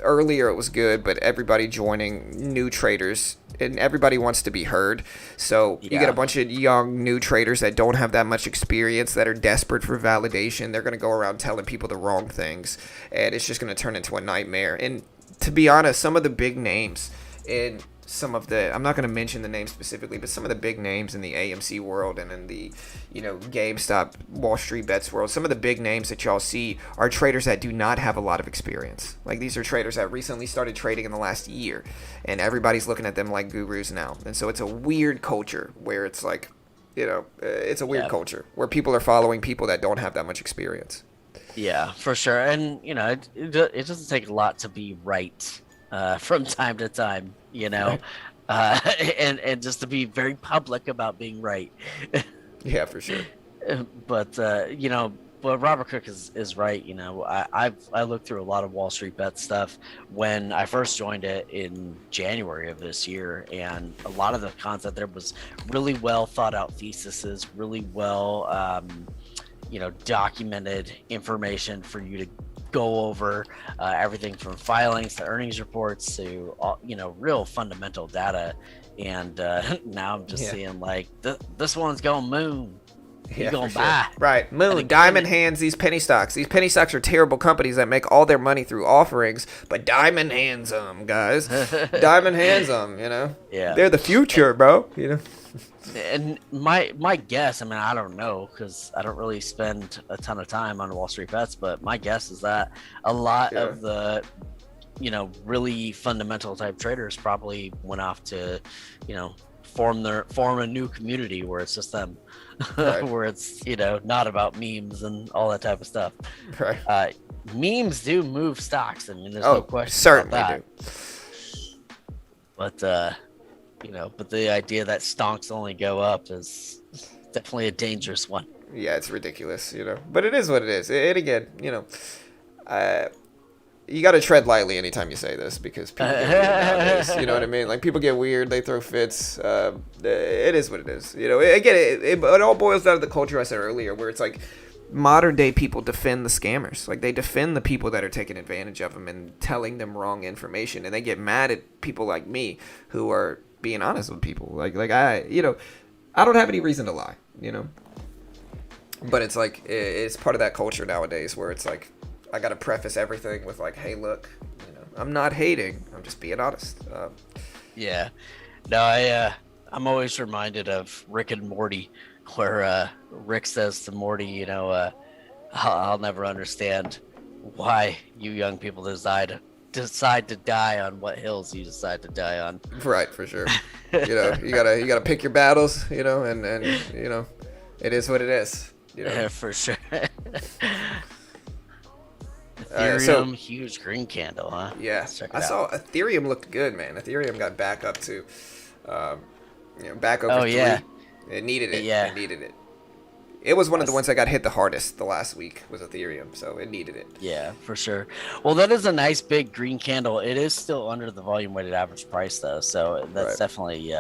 earlier it was good, but everybody joining, new traders, and everybody wants to be heard. So you get a bunch of young new traders that don't have that much experience, that are desperate for validation. They're going to go around telling people the wrong things, and it's just going to turn into a nightmare. And to be honest, some of the big names in some of the, I'm not going to mention the names specifically, but some of the big names in the AMC world and in the, GameStop, Wall Street Bets world, some of the big names that y'all see are traders that do not have a lot of experience. Like, these are traders that recently started trading in the last year, and everybody's looking at them like gurus now. And so it's a weird culture where it's like, it's a weird culture where people are following people that don't have that much experience. Yeah, for sure. And, it doesn't take a lot to be right from time to time, and just to be very public about being right. Yeah, for sure. But but Robert Cook is right. I looked through a lot of Wall Street Bet stuff when I first joined it in January of this year, and a lot of the content there was really well thought out theses, really well documented information for you to go over, everything from filings to earnings reports to real fundamental data. And now I'm just seeing like this one's going moon. You're going buy. Right. Moon, Diamond hands these penny stocks. These penny stocks are terrible companies that make all their money through offerings, but Diamond hands them, guys. Diamond hands them, Yeah. They're the future, bro, And my guess, I don't know, because I don't really spend a ton of time on Wall Street Bets, but my guess is that a lot of the really fundamental type traders probably went off to form a new community where it's just them. Right. Where it's not about memes and all that type of stuff. Right. Memes do move stocks. There's no question certainly about that. Do. But but the idea that stonks only go up is definitely a dangerous one. Yeah, it's ridiculous, But it is what it is. And again, you got to tread lightly anytime you say this, because people get weird nowadays. You know what I mean? Like, people get weird, they throw fits. It is what it is. Again, it all boils down to the culture I said earlier, where it's like modern day people defend the scammers. Like, they defend the people that are taking advantage of them and telling them wrong information, and they get mad at people like me who are being honest with people. Like I don't have any reason to lie. But it's like it's part of that culture nowadays where it's like, I gotta preface everything with like, hey, look, I'm not hating, I'm just being honest. Yeah. No, I'm always reminded of Rick and Morty, where Rick says to Morty, I'll never understand why you young people decide to die on what hills you decide to die on. Right, for sure. You gotta pick your battles, and it is what it is. Yeah, for sure. Ethereum, huge green candle, huh? Yeah, I saw Ethereum looked good, man. Ethereum got back up to, back over 3. Yeah. It needed it. Yeah. It needed it. It was one of the ones that got hit the hardest the last week was Ethereum, so it needed it. Yeah, for sure. Well, that is a nice big green candle. It is still under the volume weighted average price, though, so that's definitely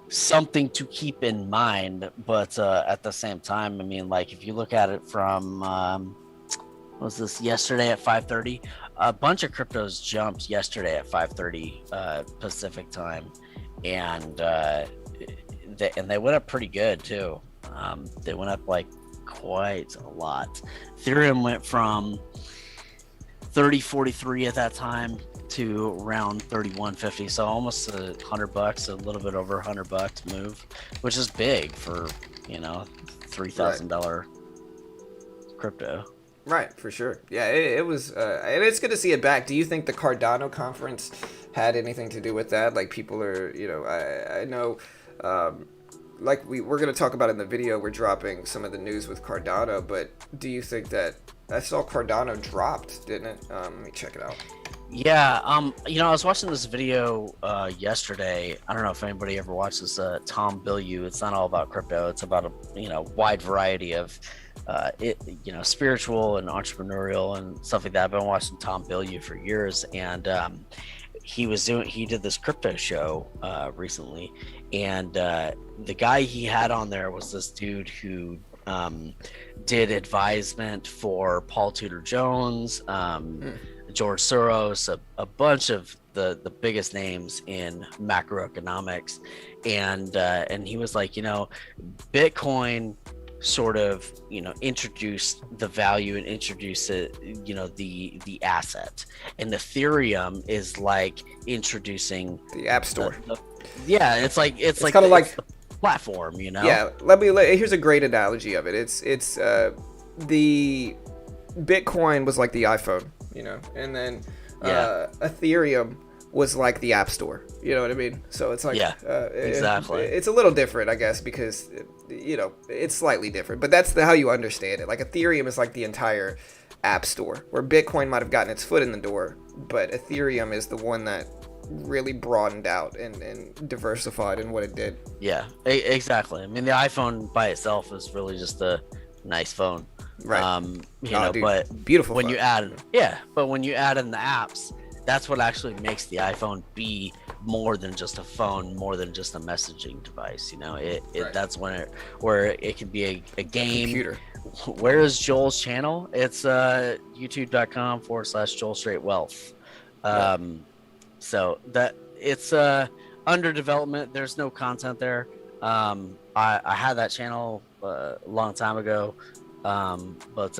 something to keep in mind. But at the same time, if you look at it from was this yesterday at 5:30? A bunch of cryptos jumped yesterday at 5:30 Pacific time, and they went up pretty good too. They went up like quite a lot. Ethereum went from 30.43 at that time to around 31.50, so almost $100, a little bit over $100 move, which is big for $3,000 crypto. Right, for sure. Yeah, it was, and it's good to see it back. Do you think the Cardano conference had anything to do with that? Like, people are, I know, like we're going to talk about in the video, we're dropping some of the news with Cardano, but do you think that, I saw Cardano dropped, didn't it? Let me check it out. Yeah, I was watching this video yesterday. I don't know if anybody ever watched this. Tom Bilyeu. It's not all about crypto. It's about a wide variety of spiritual and entrepreneurial and stuff like that. I've been watching Tom Bilyeu for years, and he did this crypto show recently, and the guy he had on there was this dude who did advisement for Paul Tudor Jones, George Soros, a bunch of the biggest names in macroeconomics, and he was like, Bitcoin sort of introduced the value and introduced it, the asset, and Ethereum is like introducing the App Store. It's like kind of like the platform, Yeah, here's a great analogy of it. It's the Bitcoin was like the iPhone, and then Ethereum was like the App Store. You know what I mean? So it's like exactly. It's a little different, I guess, because it's slightly different, but that's how you understand it. Like, Ethereum is like the entire App Store, where Bitcoin might have gotten its foot in the door, but Ethereum is the one that really broadened out and diversified in what it did. Yeah, exactly. I mean, the iPhone by itself is really just a nice phone, right? Dude, but beautiful when phone. but when you add in the apps, that's what actually makes the iPhone be more than just a phone, more than just a messaging device. Right. That's where it can be a game. Computer. Where is Joel's channel? It's youtube.com/Joel Straight Wealth. So that it's under development. There's no content there. I had that channel a long time ago, but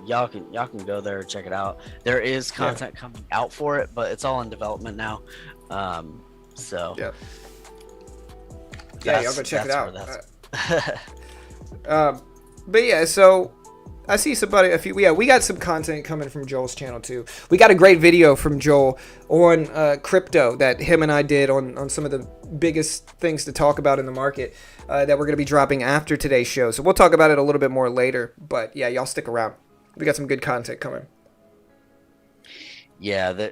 y'all can go there and check it out. There is content coming out for it, but it's all in development now. So y'all go check it out. But yeah, so I see somebody. We got some content coming from Joel's channel too. We got a great video from Joel on crypto that him and I did on some of the biggest things to talk about in the market that we're going to be dropping after today's show. So we'll talk about it a little bit more later. But yeah, y'all stick around. We got some good content coming. Yeah,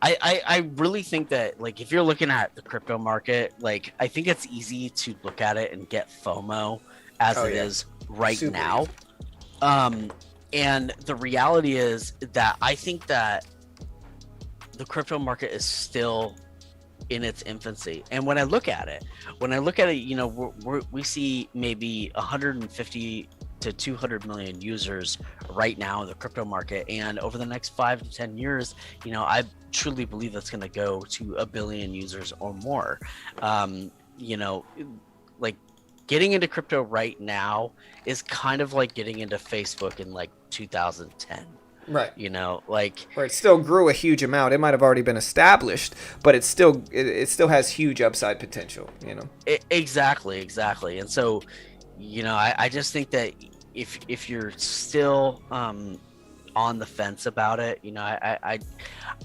I really think that, like, if you're looking at the crypto market, like, I think it's easy to look at it and get FOMO as is right Super now. easy. And the reality is that I think that the crypto market is still in its infancy. And when I look at it, we see maybe 150 to 200 million users right now in the crypto market. And over the next 5 to 10 years, I truly believe that's going to go to 1 billion users or more. Like, getting into crypto right now is kind of like getting into Facebook in like 2010. Right. Where it still grew a huge amount. It might have already been established, but it still has huge upside potential, Exactly. And so, I just think that if you're still on the fence about it,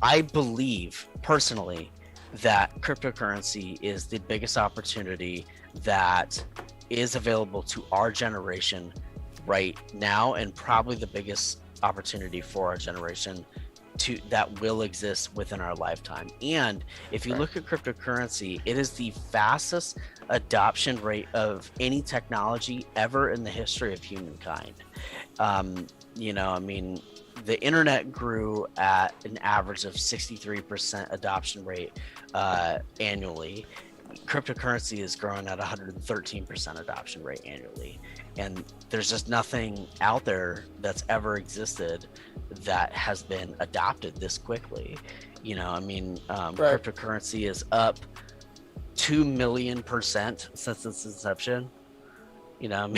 I believe personally that cryptocurrency is the biggest opportunity that is available to our generation right now, and probably the biggest opportunity for our generation that will exist within our lifetime. And if you look at cryptocurrency, it is the fastest adoption rate of any technology ever in the history of humankind. The internet grew at an average of 63% adoption rate annually. Cryptocurrency is growing at 113% adoption rate annually, and there's just nothing out there that's ever existed that has been adopted this quickly. Cryptocurrency is up 2 million% since its inception. You know,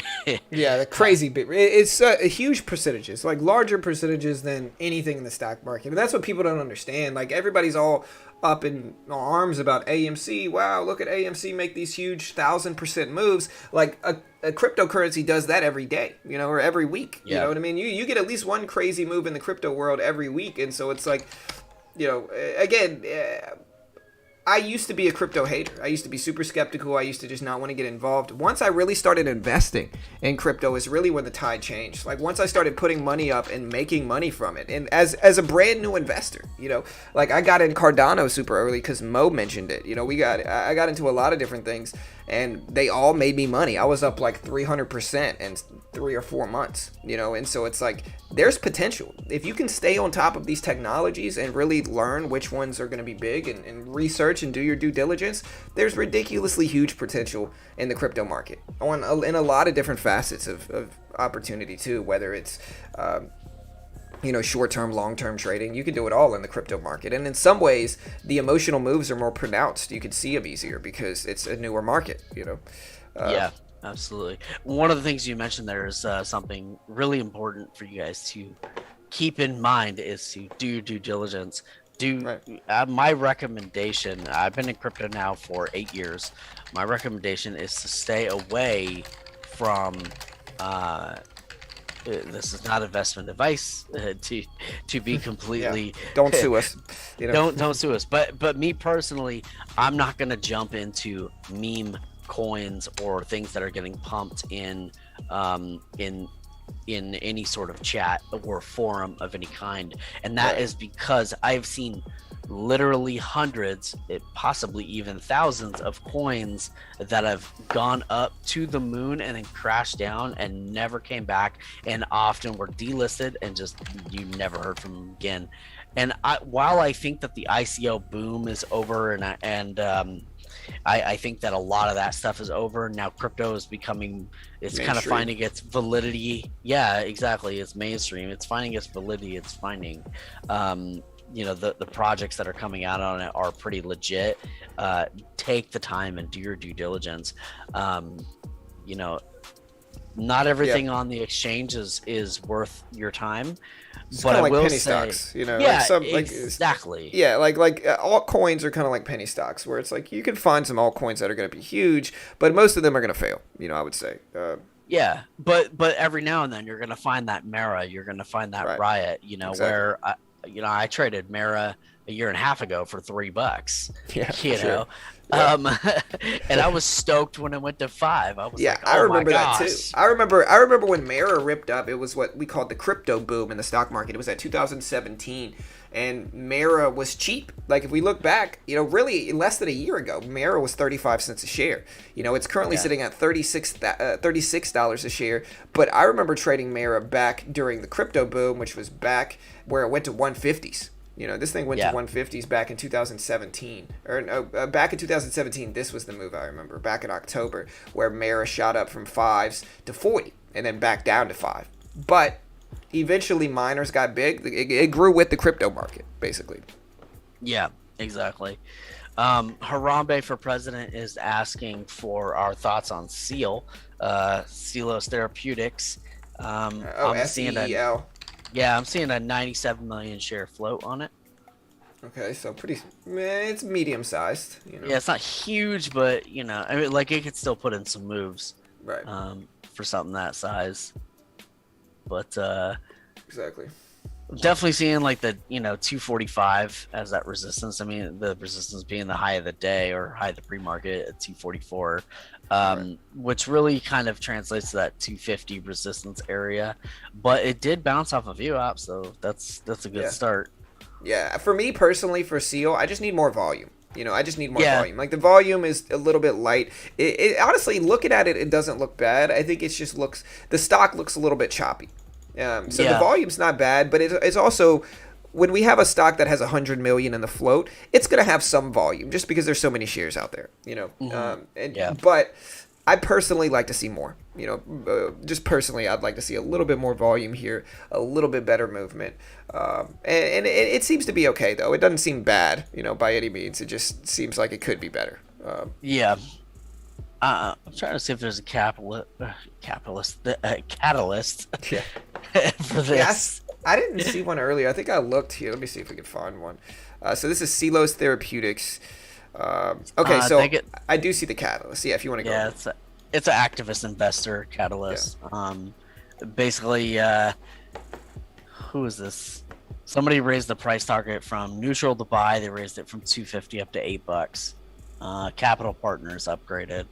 Yeah, the crazy big. It's huge percentages, like larger percentages than anything in the stock market, and that's what people don't understand. Like everybody's all up in arms about AMC. Wow, look at AMC make these huge 1,000% moves. Like a cryptocurrency does that every day, or every week. You Yeah. know what I mean? You get at least one crazy move in the crypto world every week, and so it's like, again. I used to be a crypto hater. I used to be super skeptical. I used to just not want to get involved. Once I really started investing in crypto is really when the tide changed. Like once I started putting money up and making money from it, and as a brand new investor, like I got in Cardano super early because Mo mentioned it. I got into a lot of different things, and they all made me money. I was up like 300% in 3 or 4 months. And so it's like there's potential if you can stay on top of these technologies and really learn which ones are going to be big and research and do your due diligence. There's ridiculously huge potential in the crypto market in a lot of different facets of opportunity too, whether it's short-term, long-term trading. You can do it all in the crypto market, and in some ways the emotional moves are more pronounced. You can see them easier because it's a newer market. Yeah, absolutely. One of the things you mentioned there is something really important for you guys to keep in mind is to do due diligence. My recommendation, I've been in crypto now for 8 years. My recommendation is to stay away from this is not investment advice to be completely don't sue us. Don't sue us. But me personally, I'm not going to jump into meme coins or things that are getting pumped in any sort of chat or forum of any kind, and that is because I've seen literally hundreds, possibly even thousands of coins that have gone up to the moon and then crashed down and never came back, and often were delisted and just you never heard from them again. And while I think that the ICO boom is over, and I think that a lot of that stuff is over now, crypto is becoming, it's kind of finding its validity. Yeah, exactly. It's mainstream. It's finding its validity. It's finding, the projects that are coming out on it are pretty legit. Take the time and do your due diligence. Not everything on the exchanges is worth your time. It's but kind I of like will penny say, stocks, Yeah, exactly. Yeah, like altcoins are kind of like penny stocks, where it's like you can find some altcoins that are going to be huge, but most of them are going to fail. I would say. Yeah, but every now and then you're going to find that Mara, you're going to find that Riot. Exactly. Where I traded Mara a year and a half ago for $3. Yeah, And I was stoked when it went to 5. I was like, oh, I remember my that gosh. too. I remember when Mara ripped up. It was what we called the crypto boom in the stock market. It was at 2017, and Mara was cheap. Like if we look back, really less than a year ago, Mara was 35 cents a share. It's currently sitting at $36 a share. But I remember trading Mara back during the crypto boom, which was back where it went to 150s. This thing went to 150s back in 2017. Back in 2017, this was the move I remember. Back in October, where Mara shot up from 5s to 40 and then back down to 5. But eventually miners got big. It grew with the crypto market, basically. Yeah, exactly. Harambe for President is asking for our thoughts on SEAL, Sealos Therapeutics. SEL. Yeah, I'm seeing a 97 million share float on it. Okay, so it's medium sized. Yeah, it's not huge, but I mean, like it could still put in some moves. Right. For something that size. But exactly. Definitely seeing like the 245 as that resistance. I mean, the resistance being the high of the day or high of the pre-market at 244. Which really kind of translates to that 250 resistance area, but it did bounce off a few VWAP, so that's a good start. Yeah, for me personally, for SEAL, I just need more volume. I just need more volume. Like the volume is a little bit light. It honestly, looking at it, it doesn't look bad. I think the stock looks a little bit choppy. The volume's not bad, but it's also, when we have a stock that has 100 million in the float, it's going to have some volume just because there's so many shares out there, But I personally like to see more, just personally, I'd like to see a little bit more volume here, a little bit better movement. And it seems to be okay, though. It doesn't seem bad, by any means. It just seems like it could be better. Yeah. I'm trying to see if there's a catalyst Yeah. for this. Yes. I didn't see one earlier. I think I looked here. Let me see if we can find one. So this is Celos Therapeutics. Okay, so I do see the catalyst. Yeah, if you want to go. Yeah, it's an activist investor catalyst. Basically, who is this? Somebody raised the price target from neutral to buy. They raised it from $2.50 up to $8. Capital Partners upgraded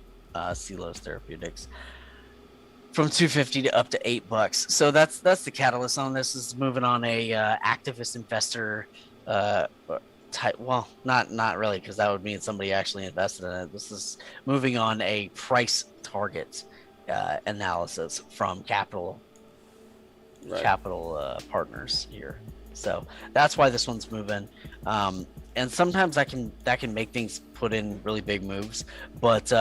Celos Therapeutics from $2.50 to up to $8. So that's the catalyst on this. Is moving on a activist investor type. Well, not really, because that would mean somebody actually invested in it. This is moving on a price target analysis from capital partners here. So that's why this one's moving. And sometimes that can make things put in really big moves. But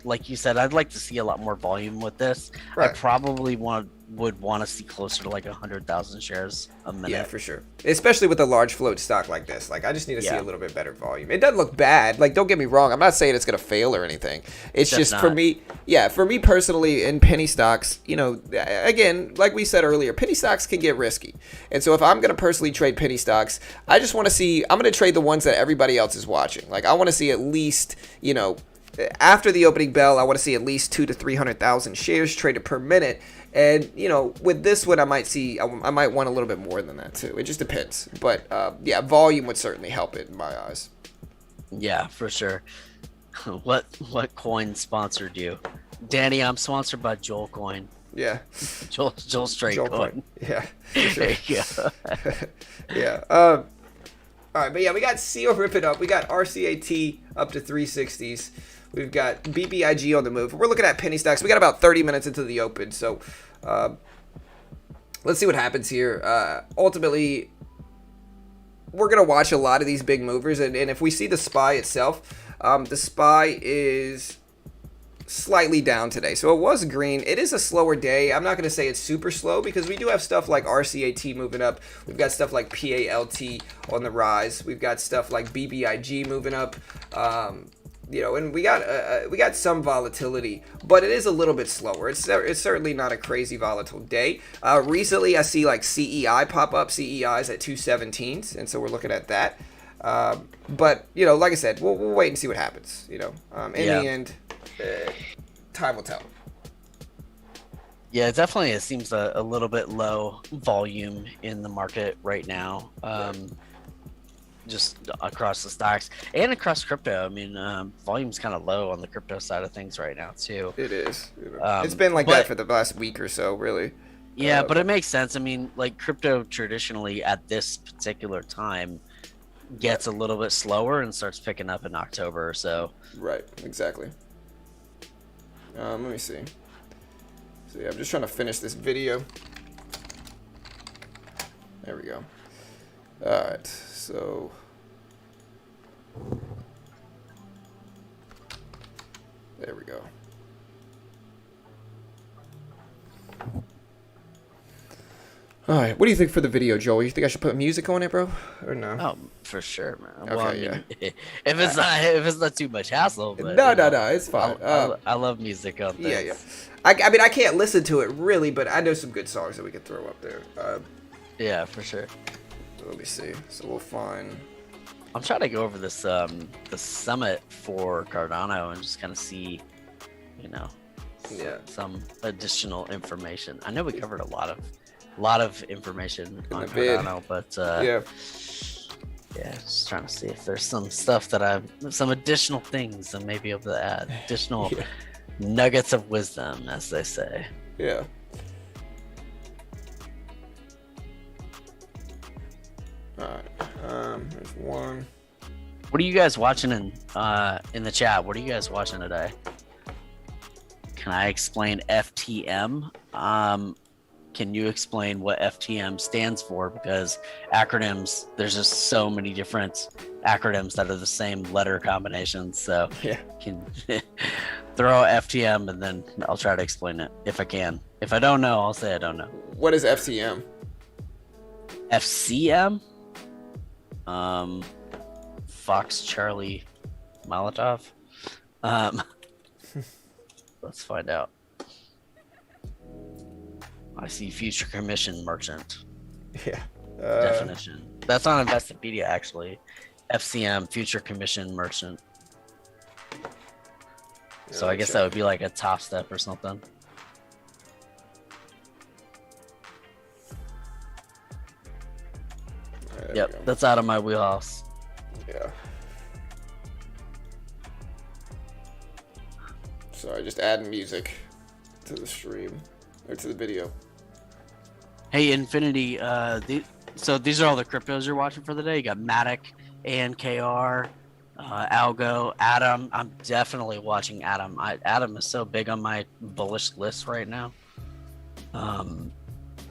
like you said, I'd like to see a lot more volume with this. Right. I probably would want to see closer to like 100,000 shares a minute. Yeah, for sure. Especially with a large float stock like this. Like, I just need to see a little bit better volume. It doesn't look bad. Like, don't get me wrong. I'm not saying it's going to fail or anything. It's just for me personally, in penny stocks, again, like we said earlier, penny stocks can get risky. And so if I'm going to personally trade penny stocks, I just want to see, I'm going to trade the ones that everybody else is watching. Like, I want to see at least, after the opening bell, I want to see at least 200,000 to 300,000 shares traded per minute. And, with this one, I might want a little bit more than that, too. It just depends. But, volume would certainly help it in my eyes. Yeah, for sure. What coin sponsored you? Danny, I'm sponsored by Joel Coin. Yeah. Joel Straight Coin. Yeah. For sure. Yeah. Yeah. All right, but yeah, we got CO ripping up. We got RCAT up to 360s. We've got BBIG on the move. We're looking at penny stocks. We got about 30 minutes into the open, so let's see what happens here. Ultimately, we're going to watch a lot of these big movers, and if we see the SPY itself, the SPY is slightly down today. So it was green. It is a slower day. I'm not going to say it's super slow because we do have stuff like RCAT moving up. We've got stuff like PALT on the rise. We've got stuff like BBIG moving up. And we got some volatility, but it is a little bit slower. It's certainly not a crazy volatile day. Recently, I see like CEI pop up. CEI's at 217s, and so we're looking at that. But like I said, we'll wait and see what happens. In the end, time will tell. Yeah, definitely. It seems a little bit low volume in the market right now. Just across the stocks and across crypto. I mean, volume's kind of low on the crypto side of things right now too. It is. It's been like that for the last week or so, really. Yeah, but it makes sense. I mean, like crypto traditionally at this particular time gets a little bit slower and starts picking up in October or so. Right. Exactly. Let me see. So yeah, I'm just trying to finish this video. There we go. All right. So there we go. All right, what do you think for the video, Joel? You think I should put music on it, bro, or no? Oh, for sure, man. Okay, well, I mean, if it's not too much hassle. But, no, it's fine. I love music on things. Yeah. I mean, I can't listen to it really, but I know some good songs that we could throw up there. Yeah, for sure. Let me see. So we'll find. I'm trying to go over this the summit for Cardano and just kind of see, some additional information. I know we covered a lot of information on Cardano, but just trying to see if there's some stuff that some additional things I may be able to add, additional nuggets of wisdom, as they say. Yeah. Alright, there's one. What are you guys watching in the chat? What are you guys watching today? Can I explain FTM? Can you explain what FTM stands for? Because acronyms, there's just so many different acronyms that are the same letter combinations. So can throw out FTM and then I'll try to explain it if I can. If I don't know, I'll say I don't know. What is FTM? FCM? Fox Charlie Molotov. Let's find out. I see future commission merchant Yeah. definition. That's on Investopedia actually. FCM, future commission merchant. So I guess that would be like a top step or something. Yep, that's out of my wheelhouse. Yeah. Sorry, just adding music to the stream or to the video. Hey, Infinity. So these are all the cryptos you're watching for the day. You got Matic, ANKR, Algo, Atom. I'm definitely watching Atom. Atom is so big on my bullish list right now. And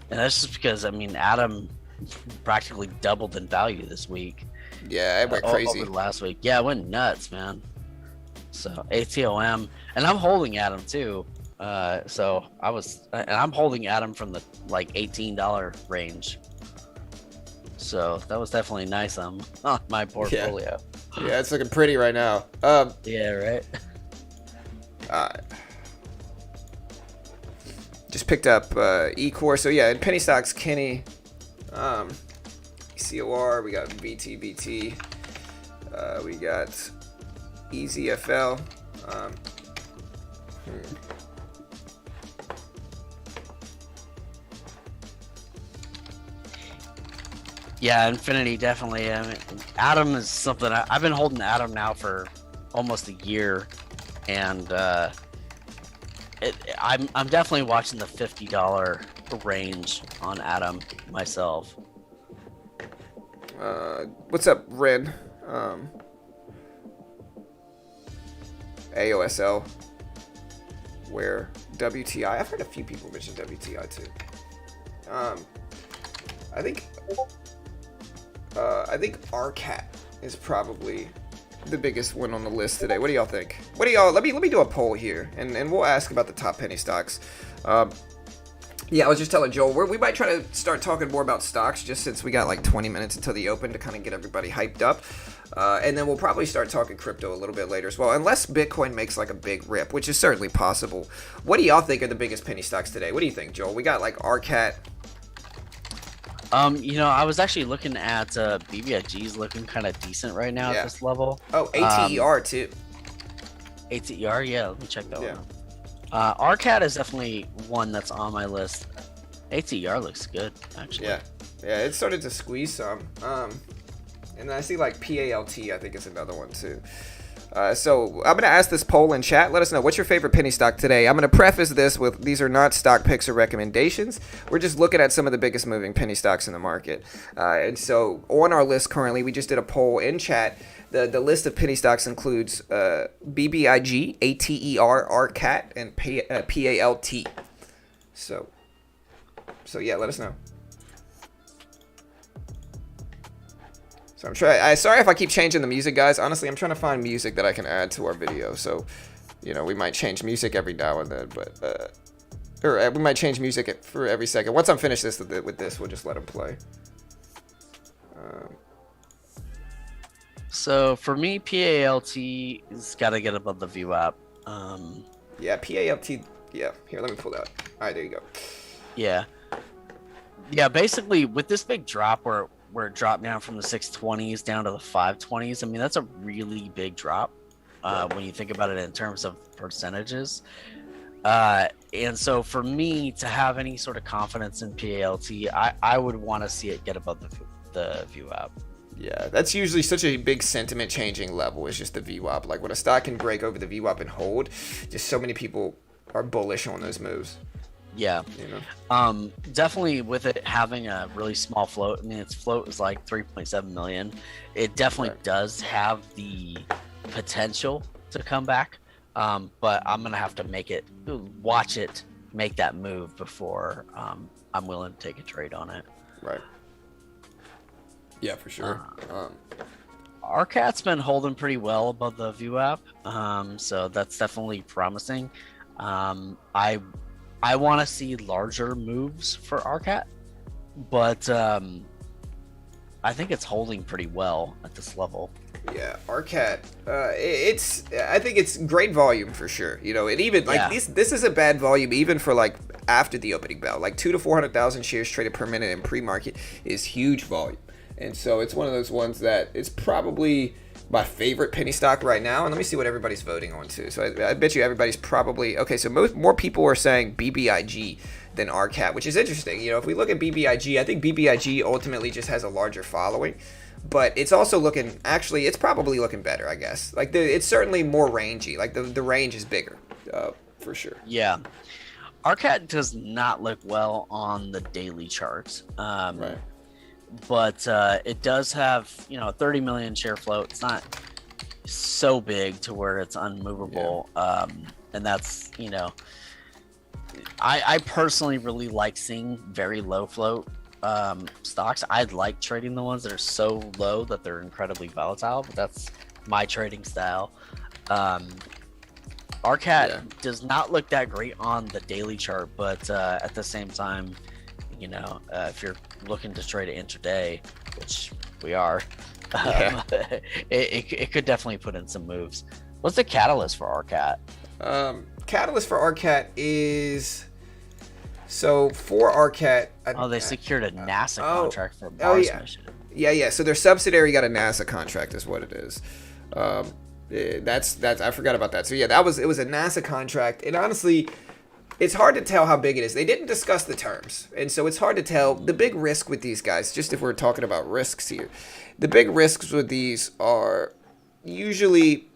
that's just because Atom practically doubled in value this week. Yeah, it went crazy. Over last week. Yeah, it went nuts, man. So ATOM, and I'm holding Atom too. I'm holding Atom from the like $18 range. So that was definitely nice on my portfolio. Yeah, it's looking pretty right now. Yeah, right. Just picked up eCore. So yeah, in penny stocks, Kenny, COR. We got BTBT. We got EZFL. Yeah, Infinity definitely. Atom is something I've been holding Atom now for almost a year, and I'm definitely watching the $50 range on Atom myself. What's up, Ren? AOSL. Where WTI? I've heard a few people mention WTI too. I think RCAT is probably the biggest one on the list today. What do y'all think? What do y'all? Let me do a poll here, and we'll ask about the top penny stocks. Yeah, I was just telling Joel, we might try to start talking more about stocks, just since we got like 20 minutes until the open to kind of get everybody hyped up. And then we'll probably start talking crypto a little bit later as well, unless Bitcoin makes like a big rip, which is certainly possible. What do y'all think are the biggest penny stocks today? What do you think, Joel? We got like RCAT. I was actually looking at BBIG's looking kind of decent right now at this level. Oh, ATER too. ATER, yeah, let me check that Yeah. one out. RCAT is definitely one that's on my list. ATER looks good, actually. Yeah, it started to squeeze some. And then I see like PALT, I think is another one too. So I'm going to ask this poll in chat. Let us know, what's your favorite penny stock today? I'm going to preface this with, these are not stock picks or recommendations. We're just looking at some of the biggest moving penny stocks in the market. And so on our list currently, we just did a poll in chat. The list of penny stocks includes BBIG, ATER, RCAT, and PALT. So yeah, let us know. So I'm trying. Sorry if I keep changing the music, guys. Honestly, I'm trying to find music that I can add to our video. So, we might change music every now and then, but or we might change music for every second. Once I'm finished with this, we'll just let them play. So for me, PALT has got to get above the VWAP. Yeah, PALT. Yeah, here, let me pull that. All right, there you go. Yeah. Basically, with this big drop where it dropped down from the 620s down to the 520s, that's a really big drop when you think about it in terms of percentages. And so for me to have any sort of confidence in PALT, I would want to see it get above the VWAP. Yeah, that's usually such a big sentiment changing level, is just the VWAP. Like when a stock can break over the VWAP and hold, just so many people are bullish on those moves. Yeah. Definitely with it having a really small float. Its float is like 3.7 million. It definitely does have the potential to come back. But I'm going to have to watch it make that move before I'm willing to take a trade on it. Right. Yeah, for sure. RCAT's been holding pretty well above the VWAP. So that's definitely promising. I want to see larger moves for RCAT, but I think it's holding pretty well at this level. Yeah, RCAT. I think it's great volume for sure. You know, and even like Yeah. this is a bad volume even for like after the opening bell. Like 2 to 400,000 shares traded per minute in pre-market is huge volume, and so it's one of those ones that it's probably my favorite penny stock right now. And let me see what everybody's voting on too. So I bet you everybody's probably okay. So more people are saying BBIG than RCAT, which is interesting. You know, if we look at BBIG, I think BBIG ultimately just has a larger following. But it's also looking, actually, it's probably looking better, I guess. Like, it's certainly more rangy. Like, the range is bigger, for sure. Yeah. RCAT does not look well on the daily charts. Right. But it does have, you know, a 30 million share float. It's not so big to where it's unmovable. And that's, you know, I personally really like seeing very low float stocks. I'd like trading the ones that are so low that they're incredibly volatile, but that's my trading style. RCAT does not look that great on the daily chart, but at the same time, you know, if you're looking to trade it intraday, which we are, it could definitely put in some moves. What's the catalyst for RCAT? Catalyst for RCAT is... So, for RCAT... They secured a NASA contract for a oh, Mars yeah. mission. Yeah. So, their subsidiary got a NASA contract is what it is. That's I forgot about that. So, yeah, it was a NASA contract. And honestly, it's hard to tell how big it is. They didn't discuss the terms. And so, it's hard to tell. The big risk with these guys, just if we're talking about risks here, the big risks with these are usually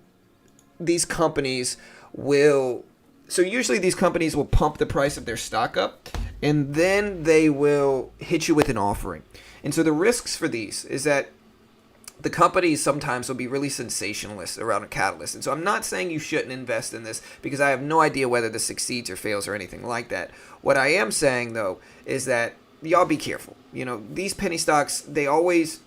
these companies will... So usually these companies will pump the price of their stock up, and then they will hit you with an offering. And so the risks for these is that the companies sometimes will be really sensationalist around a catalyst. And so I'm not saying you shouldn't invest in this because I have no idea whether this succeeds or fails or anything like that. What I am saying, though, is that y'all be careful. You know, these penny stocks, they always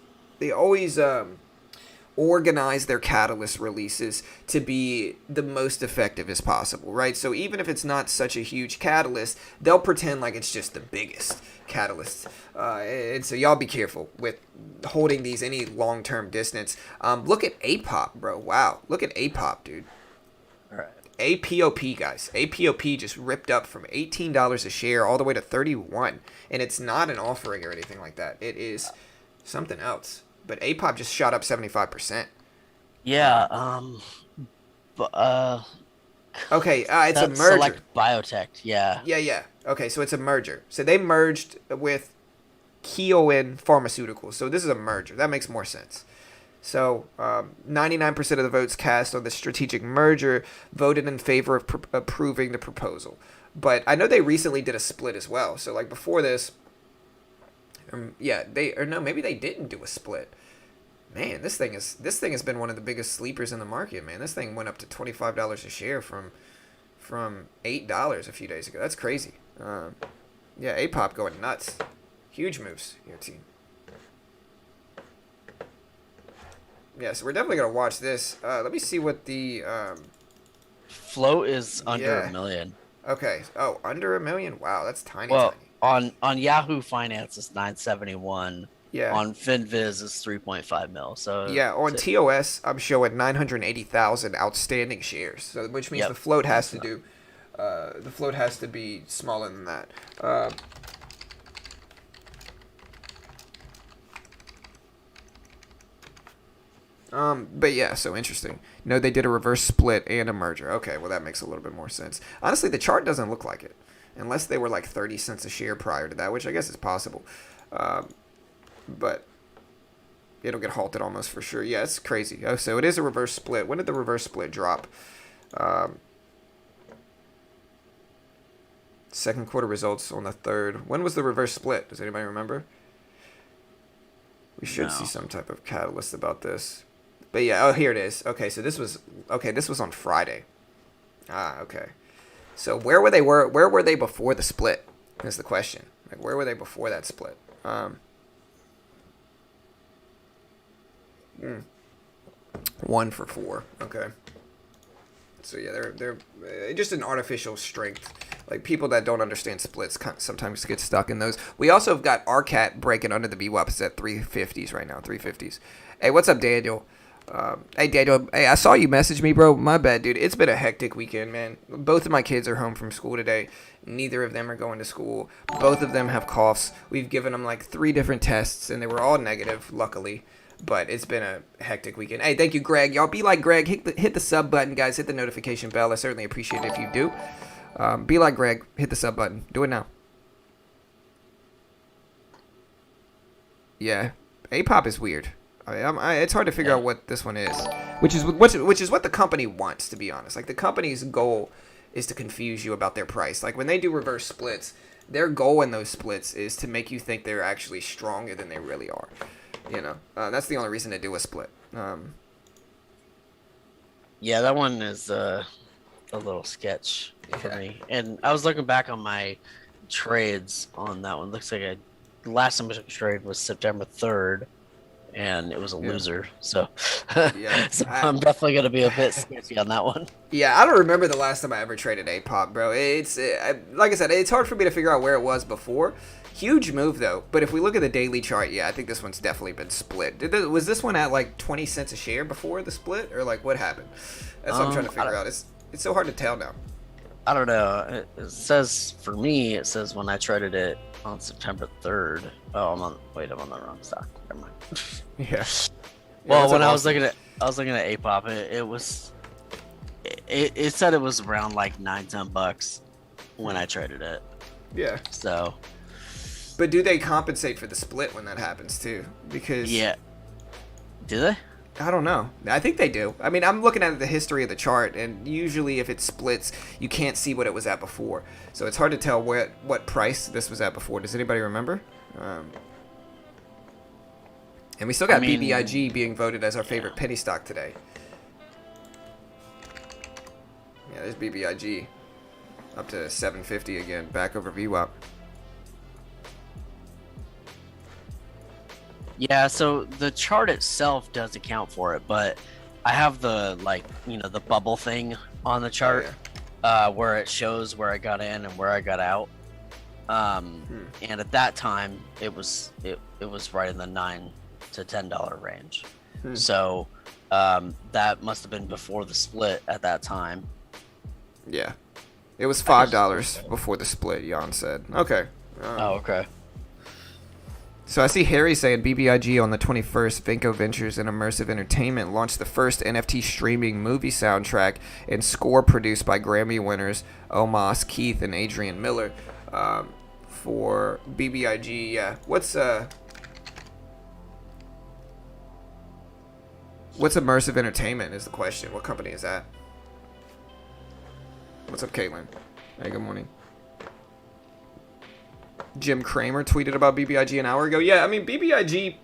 organize their catalyst releases to be the most effective as possible, right? So even if it's not such a huge catalyst, they'll pretend like it's just the biggest catalyst. And so y'all be careful with holding these any long-term distance. Look at APOP, bro. Wow. Look at APOP, dude. All right. APOP, guys. APOP just ripped up from $18 a share all the way to $31. And it's not an offering or anything like that. It is something else. But APOP just shot up 75%. Yeah. Okay, it's a merger. Select Biotech. Yeah. Yeah. Okay, so it's a merger. So they merged with Kyoin Pharmaceuticals. So this is a merger. That makes more sense. So 99% of the votes cast on the strategic merger voted in favor of approving the proposal. But I know they recently did a split as well. So like before this, maybe they didn't do a split. Man, this thing has been one of the biggest sleepers in the market, man. This thing went up to $25 a share from $8 a few days ago. That's crazy. APOP going nuts. Huge moves here, team. Yeah, so we're definitely gonna watch this. Let me see what the float is under $1 million. Okay. Oh, under $1 million. Wow, that's tiny. Well, tiny. on Yahoo Finance it's 971. Yeah. On FinViz it's 3.5 mil. So yeah, on TOS I'm showing 980,000 outstanding shares. So which means the float has to be smaller than that. But yeah, so interesting. No, they did a reverse split and a merger. Okay, well that makes a little bit more sense. Honestly, the chart doesn't look like it, unless they were like 30 cents a share prior to that, which I guess is possible. But it'll get halted almost for sure. Yeah, it's crazy. Oh, so it is a reverse split. When did the reverse split drop? Second quarter results on the 3rd. When was the reverse split? Does anybody remember? We should see some type of catalyst about this. But yeah, here it is. Okay, so this was on Friday. Okay. So where were they before the split? Is the question. Like where were they before that split? 1 for 4. Okay. So yeah, they're just an artificial strength Like people that don't understand splits sometimes get stuck in those. We also have got RCAT breaking under the VWAPs at 350s right now, 350s. Hey, what's up, Daniel? Hey, Daniel. Hey, I saw you message me, bro. My bad, dude. It's been a hectic weekend, man. Both of my kids are home from school today. Neither of them are going to school. Both of them have coughs. We've given them like 3 different tests, and they were all negative, luckily. But it's been a hectic weekend. Hey, thank you, Greg. Y'all be like Greg. Hit the sub button, guys. Hit the notification bell. I certainly appreciate it if you do. Be like Greg. Hit the sub button. Do it now. Yeah. A-pop is weird. It's hard to figure out what this one is. Which is what the company wants, to be honest. Like, the company's goal is to confuse you about their price. Like, when they do reverse splits, their goal in those splits is to make you think they're actually stronger than they really are. You know, that's the only reason to do a split. Yeah, that one is a little sketch for me. And I was looking back on my trades on that one. Looks like the last time I took a trade was September 3rd, and it was a loser. So, so I'm definitely going to be a bit sketchy on that one. Yeah, I don't remember the last time I ever traded A-pop, bro. Like I said, it's hard for me to figure out where it was before. Huge move, though. But if we look at the daily chart, yeah, I think this one's definitely been split. Was this one at like 20 cents a share before the split? Or like what happened? That's what I'm trying to figure out. It's so hard to tell now. I don't know. It says, for me, it says when I traded it on September 3rd. Oh, I'm on the wrong stock. Never mind. Yeah. Well, when I was looking at A-pop, it said it was around like $9-10 when I traded it. Yeah. So. But do they compensate for the split when that happens too? Because yeah. Do they? I don't know. I think they do. I mean, I'm looking at the history of the chart, and usually if it splits, you can't see what it was at before. So it's hard to tell what price this was at before. Does anybody remember? And we still got BBIG being voted as our favorite penny stock today. Yeah, there's BBIG. Up to 750 again, back over VWAP. Yeah, so the chart itself does account for it, but I have the the bubble thing on the chart where it shows where I got in and where I got out. And at that time it was right in the $9 to $10 range. So that must have been before the split at that time. Yeah. It was $5 before the split, Jan said. Okay. Okay. So I see Harry saying BBIG on the 21st, Vinco Ventures and Immersive Entertainment launched the first NFT streaming movie soundtrack and score produced by Grammy winners Omos, Keith, and Adrian Miller for BBIG. Yeah. What's Immersive Entertainment is the question. What company is that? What's up, Caitlin? Hey, good morning. Jim Cramer tweeted about BBIG an hour ago. Yeah, I mean, BBIG,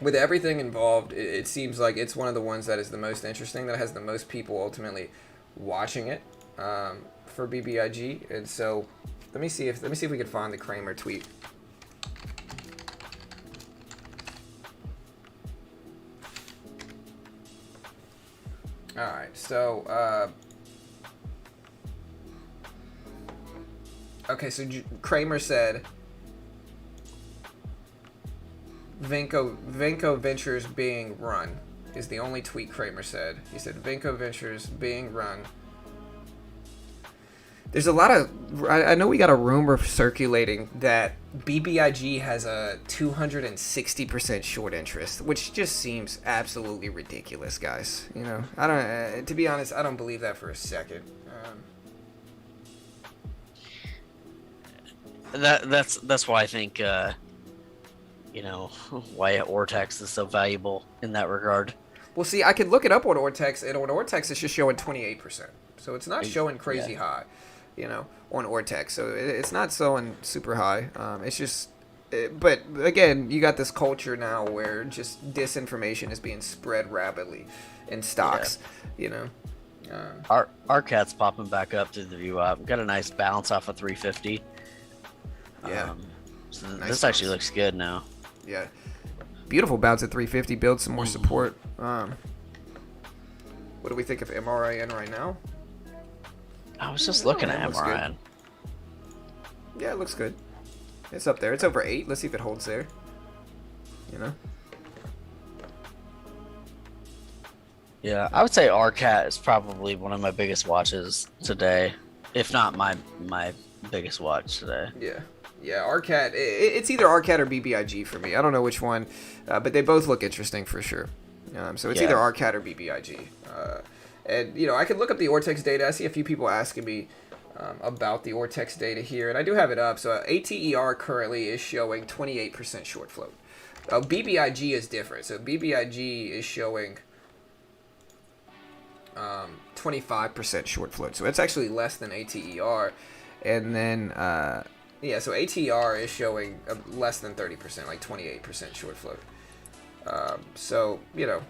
with everything involved, it seems like it's one of the ones that is the most interesting, that has the most people ultimately watching it for BBIG. And so, let me see if we can find the Cramer tweet. All right, so okay, so Kramer said Vinco Ventures being run is the only tweet Kramer said. He said Vinco Ventures being run. There's a lot of, I know we got a rumor circulating that BBIG has a 260% short interest, which just seems absolutely ridiculous, guys. You know, I don't, to be honest, I don't believe that for a second. That's why I think why Ortex is so valuable in that regard. Well, see, I could look it up on Ortex, and on Ortex it's just showing 28%, so it's not showing crazy high, on Ortex. So it's not showing super high. It's just, but again, you got this culture now where just disinformation is being spread rapidly in stocks. Our cat's popping back up to the view up. Got a nice bounce off of 350. Yeah. So this actually looks good now. Yeah. Beautiful bounce at 350. Build some more support. What do we think of MRIN right now? I was just looking at MRIN. Yeah, it looks good. It's up there. It's over 8. Let's see if it holds there. You know? Yeah, I would say RCAT is probably one of my biggest watches today, if not my biggest watch today. Yeah, RCAT. It's either RCAT or BBIG for me. I don't know which one, but they both look interesting for sure. So it's either RCAT or BBIG. And, you know, I could look up the Ortex data. I see a few people asking me about the Ortex data here, and I do have it up. So ATER currently is showing 28% short float. BBIG is different. So BBIG is showing 25% short float. So it's actually less than ATER. And then, so ATER is showing less than 30%, like 28% short float. So, you know,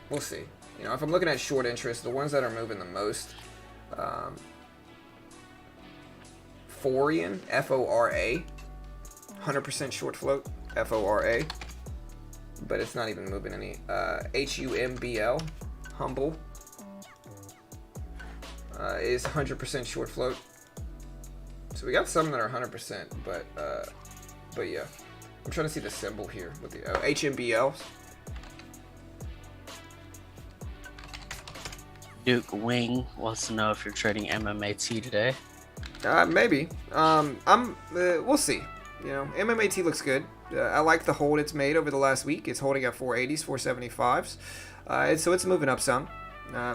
we'll see. You know, if I'm looking at short interest, the ones that are moving the most, Forian, F-O-R-A, 100% short float, F-O-R-A, but it's not even moving any. HUMBL, Humble, is 100% short float. So we got some that are 100%, but yeah. I'm trying to see the symbol here with the HMBL. Duke Wing wants to know if you're trading MMAT today. Maybe. We'll see. You know, MMAT looks good. I like the hold it's made over the last week. It's holding at 480s, 475s. And so it's moving up some.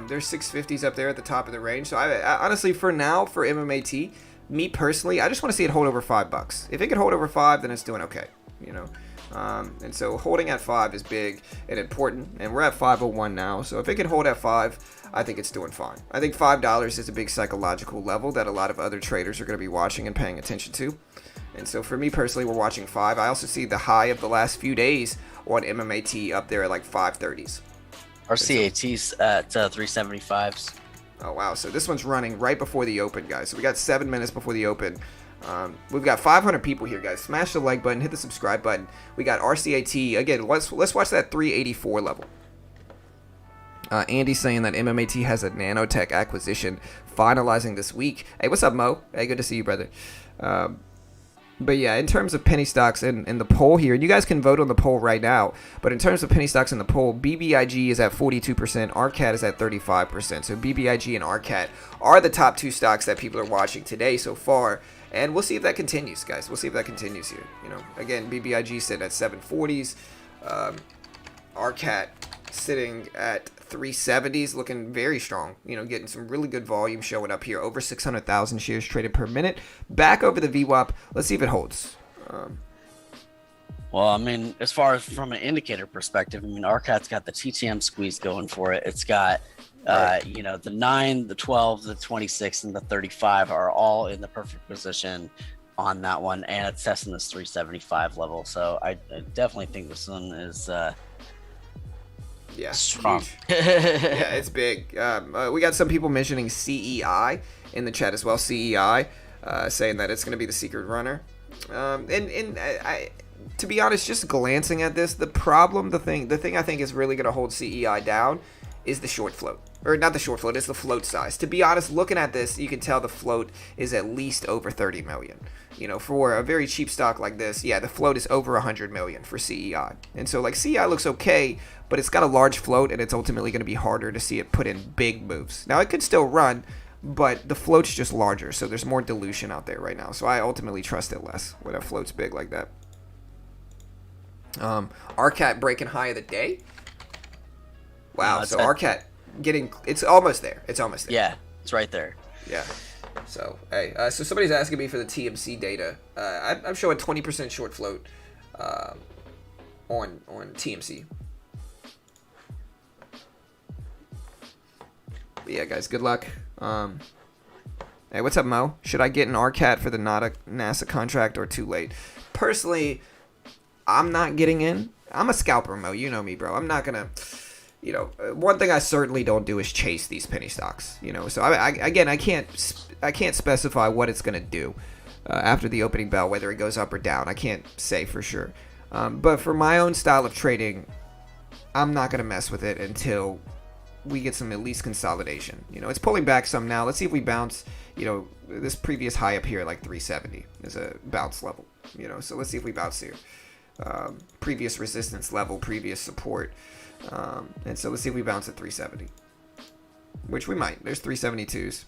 There's 650s up there at the top of the range. So I honestly, for now, for MMAT, me personally, I just want to see it hold over $5. If it can hold over 5, then it's doing okay. You know. And so holding at 5 is big and important, and we're at 501 now, so if it can hold at 5, I think it's doing fine. I think $5 is a big psychological level that a lot of other traders are going to be watching and paying attention to, and so for me personally, we're watching 5. I also see the high of the last few days on MMAT up there at like 530s. Our CAT's at 375s. Oh wow, so this one's running right before the open, guys. So we got 7 minutes before the open. We've got 500 people here, guys. Smash the like button, hit the subscribe button. We got RCAT again. Let's watch that 384 level. Andy's saying that MMAT has a nanotech acquisition finalizing this week. Hey, what's up, Mo? Hey, good to see you, brother. But yeah, in terms of penny stocks and the poll here, and you guys can vote on the poll right now, but in terms of penny stocks in the poll, BBIG is at 42%, RCAT is at 35%. So BBIG and RCAT are the top 2 stocks that people are watching today so far. And we'll see if that continues, guys. We'll see if that continues here. You know, again, BBIG sitting at 740s. RCAT sitting at 370s, looking very strong. You know, getting some really good volume showing up here. Over 600,000 shares traded per minute. Back over the VWAP. Let's see if it holds. Well, I mean, as far as from an indicator perspective, I mean, RCAT's got the TTM squeeze going for it. It's got, you know, the 9, the 12, the 26, and the 35 are all in the perfect position on that one, and it's testing this 375 level. So I definitely think this one is strong. Yeah, it's big. We got some people mentioning CEI in the chat as well. CEI, saying that it's going to be the secret runner. To be honest, just glancing at this, the thing I think is really going to hold CEI down is the short float. Or not the short float, it's the float size. To be honest, looking at this, you can tell the float is at least over 30 million. You know, for a very cheap stock like this, yeah, the float is over 100 million for CEI. And so, like, CEI looks okay, but it's got a large float, and it's ultimately going to be harder to see it put in big moves. Now, it could still run, but the float's just larger, so there's more dilution out there right now. So I ultimately trust it less when a float's big like that. RCAT breaking high of the day. Wow, so RCAT it's almost there. It's almost there. Yeah, it's right there. Yeah. So, hey, so somebody's asking me for the TMC data. I'm showing 20% short float on TMC. But yeah, guys, good luck. Hey, what's up, Mo? Should I get an RCAT for the NASA contract or too late? Personally, I'm not getting in. I'm a scalper, Mo. You know me, bro. I'm not gonna, you know, one thing I certainly don't do is chase these penny stocks. You know, so I can't specify what it's gonna do after the opening bell, whether it goes up or down. I can't say for sure. But for my own style of trading, I'm not gonna mess with it until we get some at least consolidation. You know, it's pulling back some now. Let's see if we bounce, you know, this previous high up here, like 370 is a bounce level, you know, so let's see if we bounce here. Previous resistance level, previous support. And so let's see if we bounce at 370, which we might. There's 372s.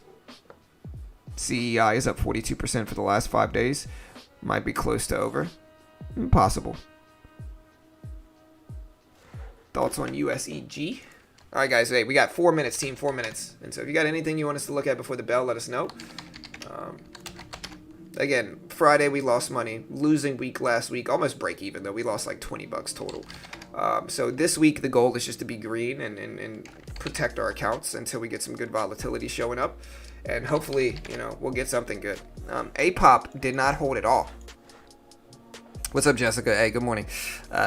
CEI is up 42% for the last 5 days. Might be close to over. Possible. Thoughts on USEG? All right, guys. Hey, we got 4 minutes, team. 4 minutes. And so if you got anything you want us to look at before the bell, let us know. Again, Friday we lost money. Losing week last week. Almost break even, though. We lost like $20 total. So this week the goal is just to be green and protect our accounts until we get some good volatility showing up. And hopefully, you know, we'll get something good. APOP did not hold at all. What's up, Jessica? Hey, good morning.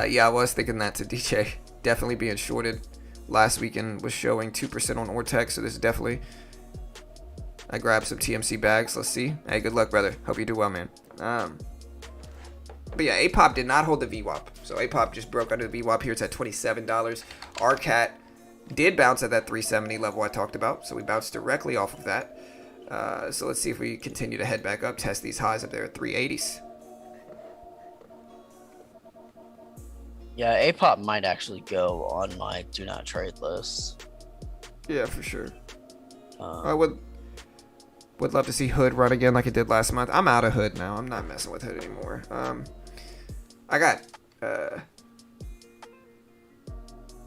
Yeah, I was thinking that to DJ. Definitely being shorted. Last weekend was showing 2% on Ortex, so this is definitely... I grabbed some TMC bags. Let's see. Hey, good luck, brother. Hope you do well, man. But yeah, APOP did not hold the VWAP. So APOP just broke under the VWAP here. It's at $27. RCAT did bounce at that 370 level I talked about. So we bounced directly off of that. So let's see if we continue to head back up, test these highs up there at 380s. Yeah, APOP might actually go on my do not trade list. Yeah, for sure. I would love to see Hood run again like it did last month. I'm out of Hood now. I'm not messing with Hood anymore. I got...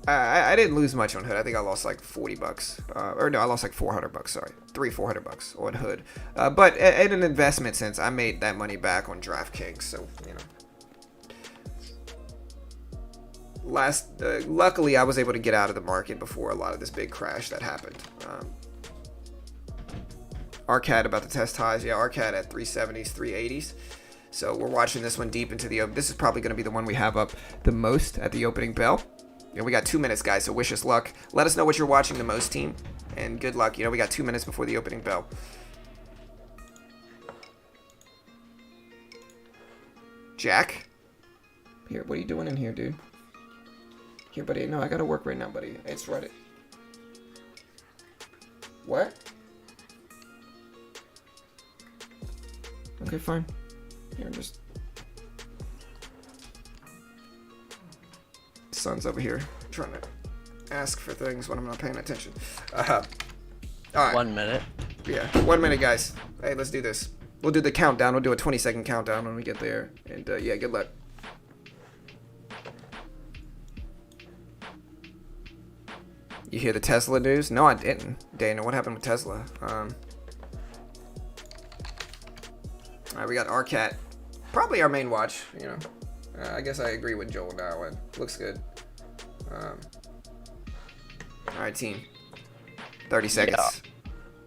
I didn't lose much on Hood. I think I lost like $40. Or no, I lost like $400. Sorry, $400 on Hood. But in an investment sense, I made that money back on DraftKings. So you know, luckily I was able to get out of the market before a lot of this big crash that happened. RCAT about to test highs. Yeah, RCAT at 370s, 380s. So we're watching this one deep into the. This is probably going to be the one we have up the most at the opening bell. You know, we got 2 minutes, guys, so wish us luck. Let us know what you're watching the most, team, and good luck. You know, we got 2 minutes before the opening bell. Jack? Here, what are you doing in here, dude? Here, buddy. No, I gotta work right now, buddy. It's Reddit. What? Okay, fine. Here, just... Son's over here trying to ask for things when I'm not paying attention. All right. 1 minute. Yeah, 1 minute, guys. Hey, let's do this. We'll do the countdown. We'll do a 20-second countdown when we get there. And yeah, good luck. You hear the Tesla news? No, I didn't. Dana, what happened with Tesla? All right, we got RCAT. Probably our main watch, you know. I guess I agree with Joel on that one. Looks good. All right, team. 30 seconds.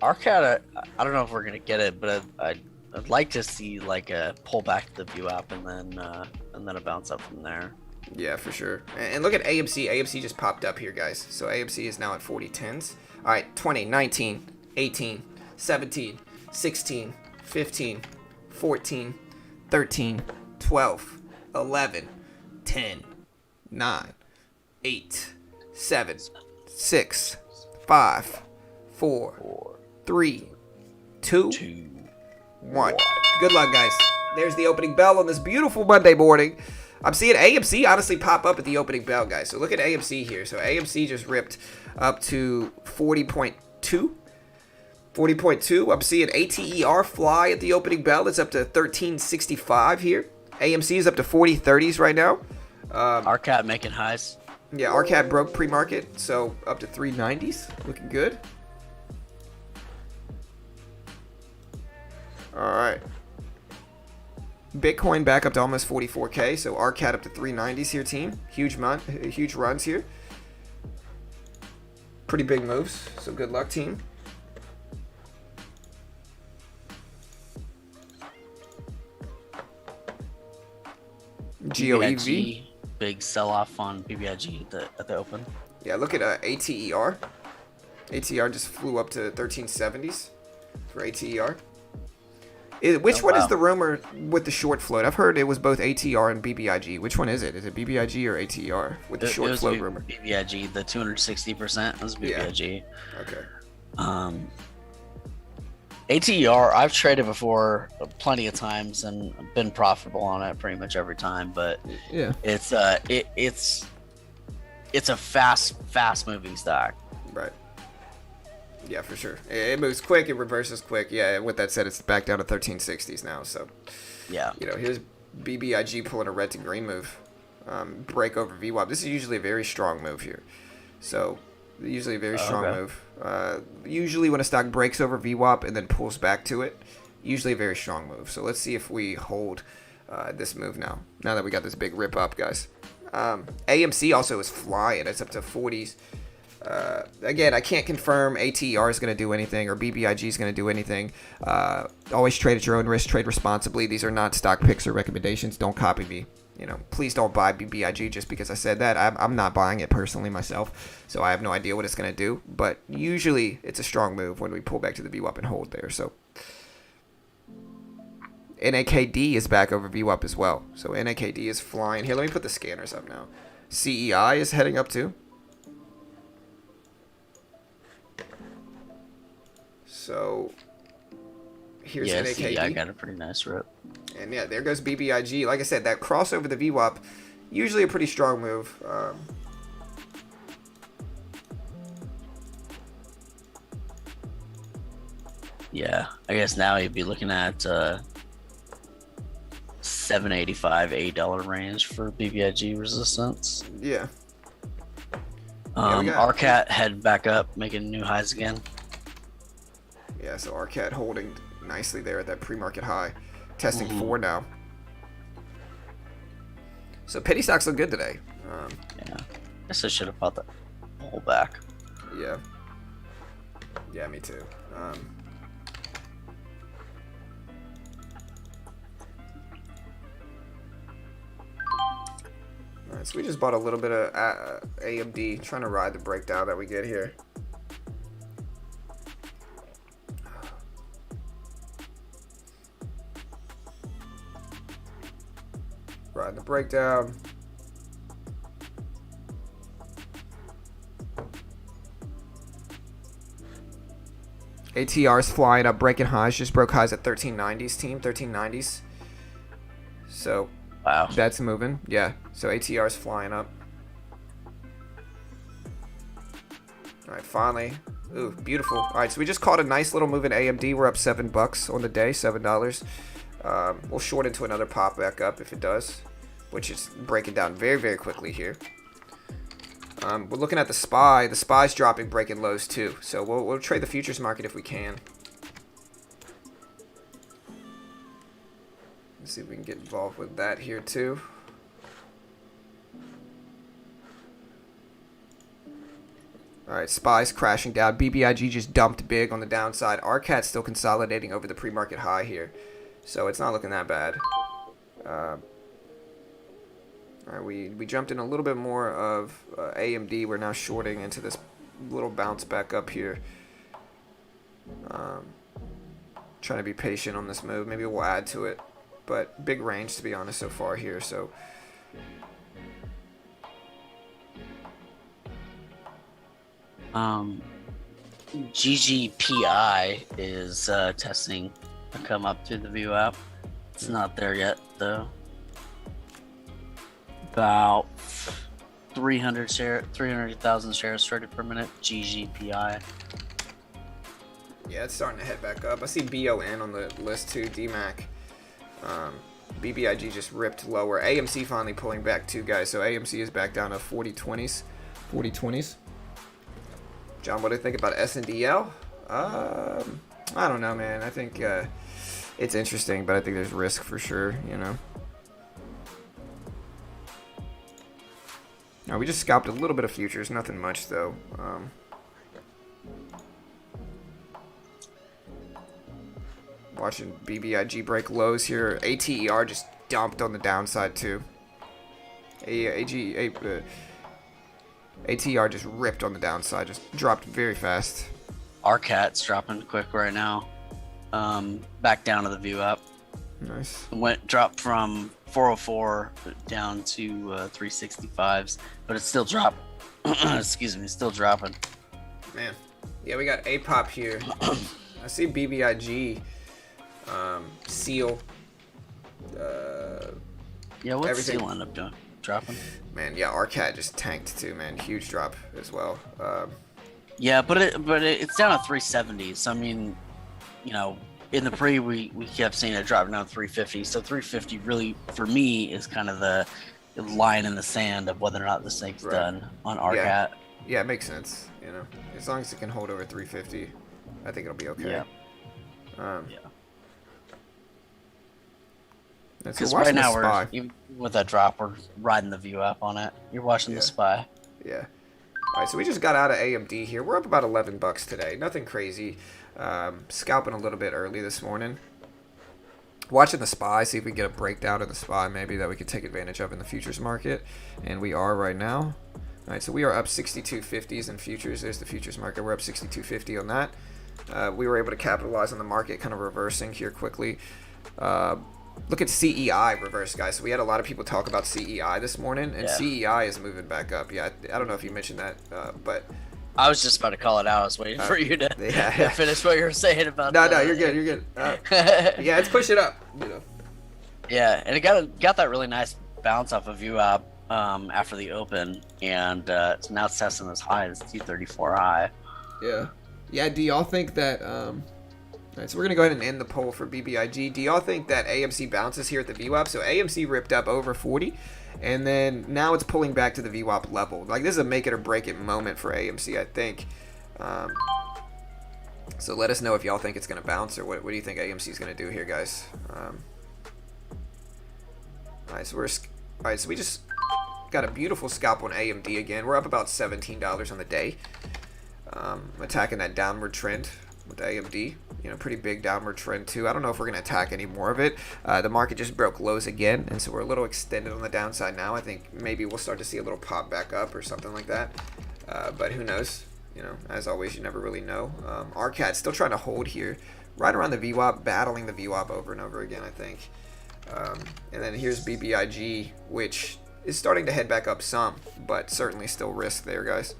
Yeah. RCAT, I don't know if we're gonna get it, but I'd like to see like a pull back the view app and then a bounce up from there. Yeah, for sure. And look at AMC. AMC just popped up here, guys. So AMC is now at 40.10s. All right, 20, 19, 18, 17, 16, 15, 14, 13, 12. 11, 10, 9, 8, 7, 6, 5, 4, 3, 2, 1. Good luck, guys. There's the opening bell on this beautiful Monday morning. I'm seeing AMC honestly pop up at the opening bell, guys. So look at AMC here. So AMC just ripped up to 40.2. 40.2. I'm seeing ATER fly at the opening bell. It's up to 1365 here. AMC is up to 40.30s right now. RCAT making highs. Yeah, RCAT broke pre-market, so up to 390s. Looking good. All right. Bitcoin back up to almost 44K, so RCAT up to 390s here, team. Huge runs here. Pretty big moves, so good luck, team. GOEV. Big sell-off on BBIG at the open. Yeah, look at ATER. ATER just flew up to 1370s for ATER. Which Oh, one is wow. the rumor with the short float? I've heard it was both ATR and BBIG. Which one is it? Is it BBIG or ATR with the It short was float rumor? BBIG. The 260% was Yeah. BBIG. Okay. ATR, I've traded before plenty of times and been profitable on it pretty much every time. But Yeah. it's a fast moving stock. Right. Yeah, for sure. It moves quick. It reverses quick. Yeah. And with that said, it's back down to 1360s now. So, Yeah. here's BBIG pulling a red to green move. Break over VWAP. This is usually a very strong move here. So, usually a very strong okay. move. Usually when a stock breaks over VWAP and then pulls back to it, usually a very strong move. So let's see if we hold this move now that we got this big rip up, guys. AMC also is flying. It's up to 40s. Again, I can't confirm ATR is going to do anything or BBIG is going to do anything. Always trade at your own risk. Trade responsibly. These are not stock picks or recommendations. Don't copy me. Please don't buy BBIG just because I said that. I'm not buying it personally myself, so I have no idea what it's going to do. But usually it's a strong move when we pull back to the VWAP and hold there. So NAKD is back over VWAP as well. So NAKD is flying. Here, let me put the scanners up now. CEI is heading up too. So here's Yeah, NAKD. I got a pretty nice rip. And yeah, there goes BBIG. Like I said, that cross over the VWAP, usually a pretty strong move. Yeah, I guess now you'd be looking at $7.85, $8 range for BBIG resistance. Yeah. Yeah, we got- RCAT head back up, making new highs again. Yeah, so RCAT holding nicely there at that pre-market high. Testing 4 now. So penny stocks look good today. Yeah, guess I should have bought that pull back. Yeah. Yeah, me too. Alright, so we just bought a little bit of AMD, trying to ride the breakdown that we get here. Ride the breakdown. ATR's flying up, breaking highs. Just broke highs at 1390s, team. 1390s. So Wow. that's moving. Yeah. So ATR's flying up. Alright, finally. Ooh, beautiful. Alright, so we just caught a nice little move in AMD. We're up $7 on the day, $7. We'll short into another pop back up if it does, which is breaking down very, very quickly here. We're looking at the SPY. The SPY's dropping, breaking lows too. So we'll trade the futures market if we can. Let's see if we can get involved with that here too. Alright, SPY's crashing down. BBIG just dumped big on the downside. RCAT's still consolidating over the pre-market high here. So it's not looking that bad. Alright, we jumped in a little bit more of AMD. We're now shorting into this little bounce back up here. Trying to be patient on this move. Maybe we'll add to it. But big range, to be honest, so far here. So GGPI is testing to come up to the view app. It's not there yet though. About 300,000 shares traded per minute. GGPI. yeah, it's starting to head back up. I see BON on the list too, DMAC. BBIG just ripped lower. AMC finally pulling back too, guys. So AMC is back down to 4020s. 4020s. John, what do you think about SNDL? I don't know, man. I think it's interesting, but I think there's risk for sure, you know. No, we just scalped a little bit of futures, nothing much though. Watching BBIG break lows here. ATER just dumped on the downside too. ATR just ripped on the downside, just dropped very fast. RCAT's dropping quick right now. back down to the view up. Nice. Dropped from 404 down to 365s, but it's still dropping. Excuse me, still dropping. Man. Yeah, we got APOP here. I see BBIG, Seal. Yeah, what's Everything. Seal end up doing? Dropping? Man, yeah, RCAT just tanked too, man. Huge drop as well. Yeah, but it's down to 370. So I mean, you know, in the pre we kept seeing it drop down to 350. So 350 really for me is kind of the line in the sand of whether or not this thing's Right. done on RCAT. Yeah, it makes sense. You know, as long as it can hold over 350, I think it'll be okay. Yeah. Yeah. So Because watching right now the SPY. even with that drop, we're riding the view up on it. You're watching Yeah. the SPY. Yeah. All right, so we just got out of AMD here. We're up about $11 today. Nothing crazy. Scalping a little bit early this morning. Watching the SPY, see if we can get a breakdown of the SPY maybe that we could take advantage of in the futures market. And we are right now. All right, so we are up 62.50s in futures. There's the futures market. We're up 62.50 on that. We were able to capitalize on the market kind of reversing here quickly. Look at CEI reverse, guys. So we had a lot of people talk about CEI this morning, and Yeah. CEI is moving back up. Yeah, I don't know if you mentioned that, but I was just about to call it out. I was waiting for you to yeah. finish what you were saying about. no, you're good. You're good. Yeah, it's pushing up. You know. Yeah, and it got that really nice bounce off of view up after the open, and so now it's testing as high as 234 high. Yeah. Yeah. Do y'all think that? All right, so we're gonna go ahead and end the poll for BBIG. Do y'all think that AMC bounces here at the VWAP? So AMC ripped up over 40, and then now it's pulling back to the VWAP level. Like, this is a make it or break it moment for AMC, I think. So let us know if y'all think it's gonna bounce, or what do you think AMC is gonna do here, guys? All right, so we just got a beautiful scalp on AMD again. We're up about $17 on the day. Attacking that downward trend with AMD. You know, pretty big downward trend too. I don't know if we're going to attack any more of it. The market just broke lows again, and so we're a little extended on the downside now. I think maybe we'll start to see a little pop back up or something like that. But who knows? You know, as always, you never really know. RCAT still trying to hold here, right around the VWAP, battling the VWAP over and over again, I think. And then here's BBIG, which is starting to head back up some, but certainly still risk there, guys.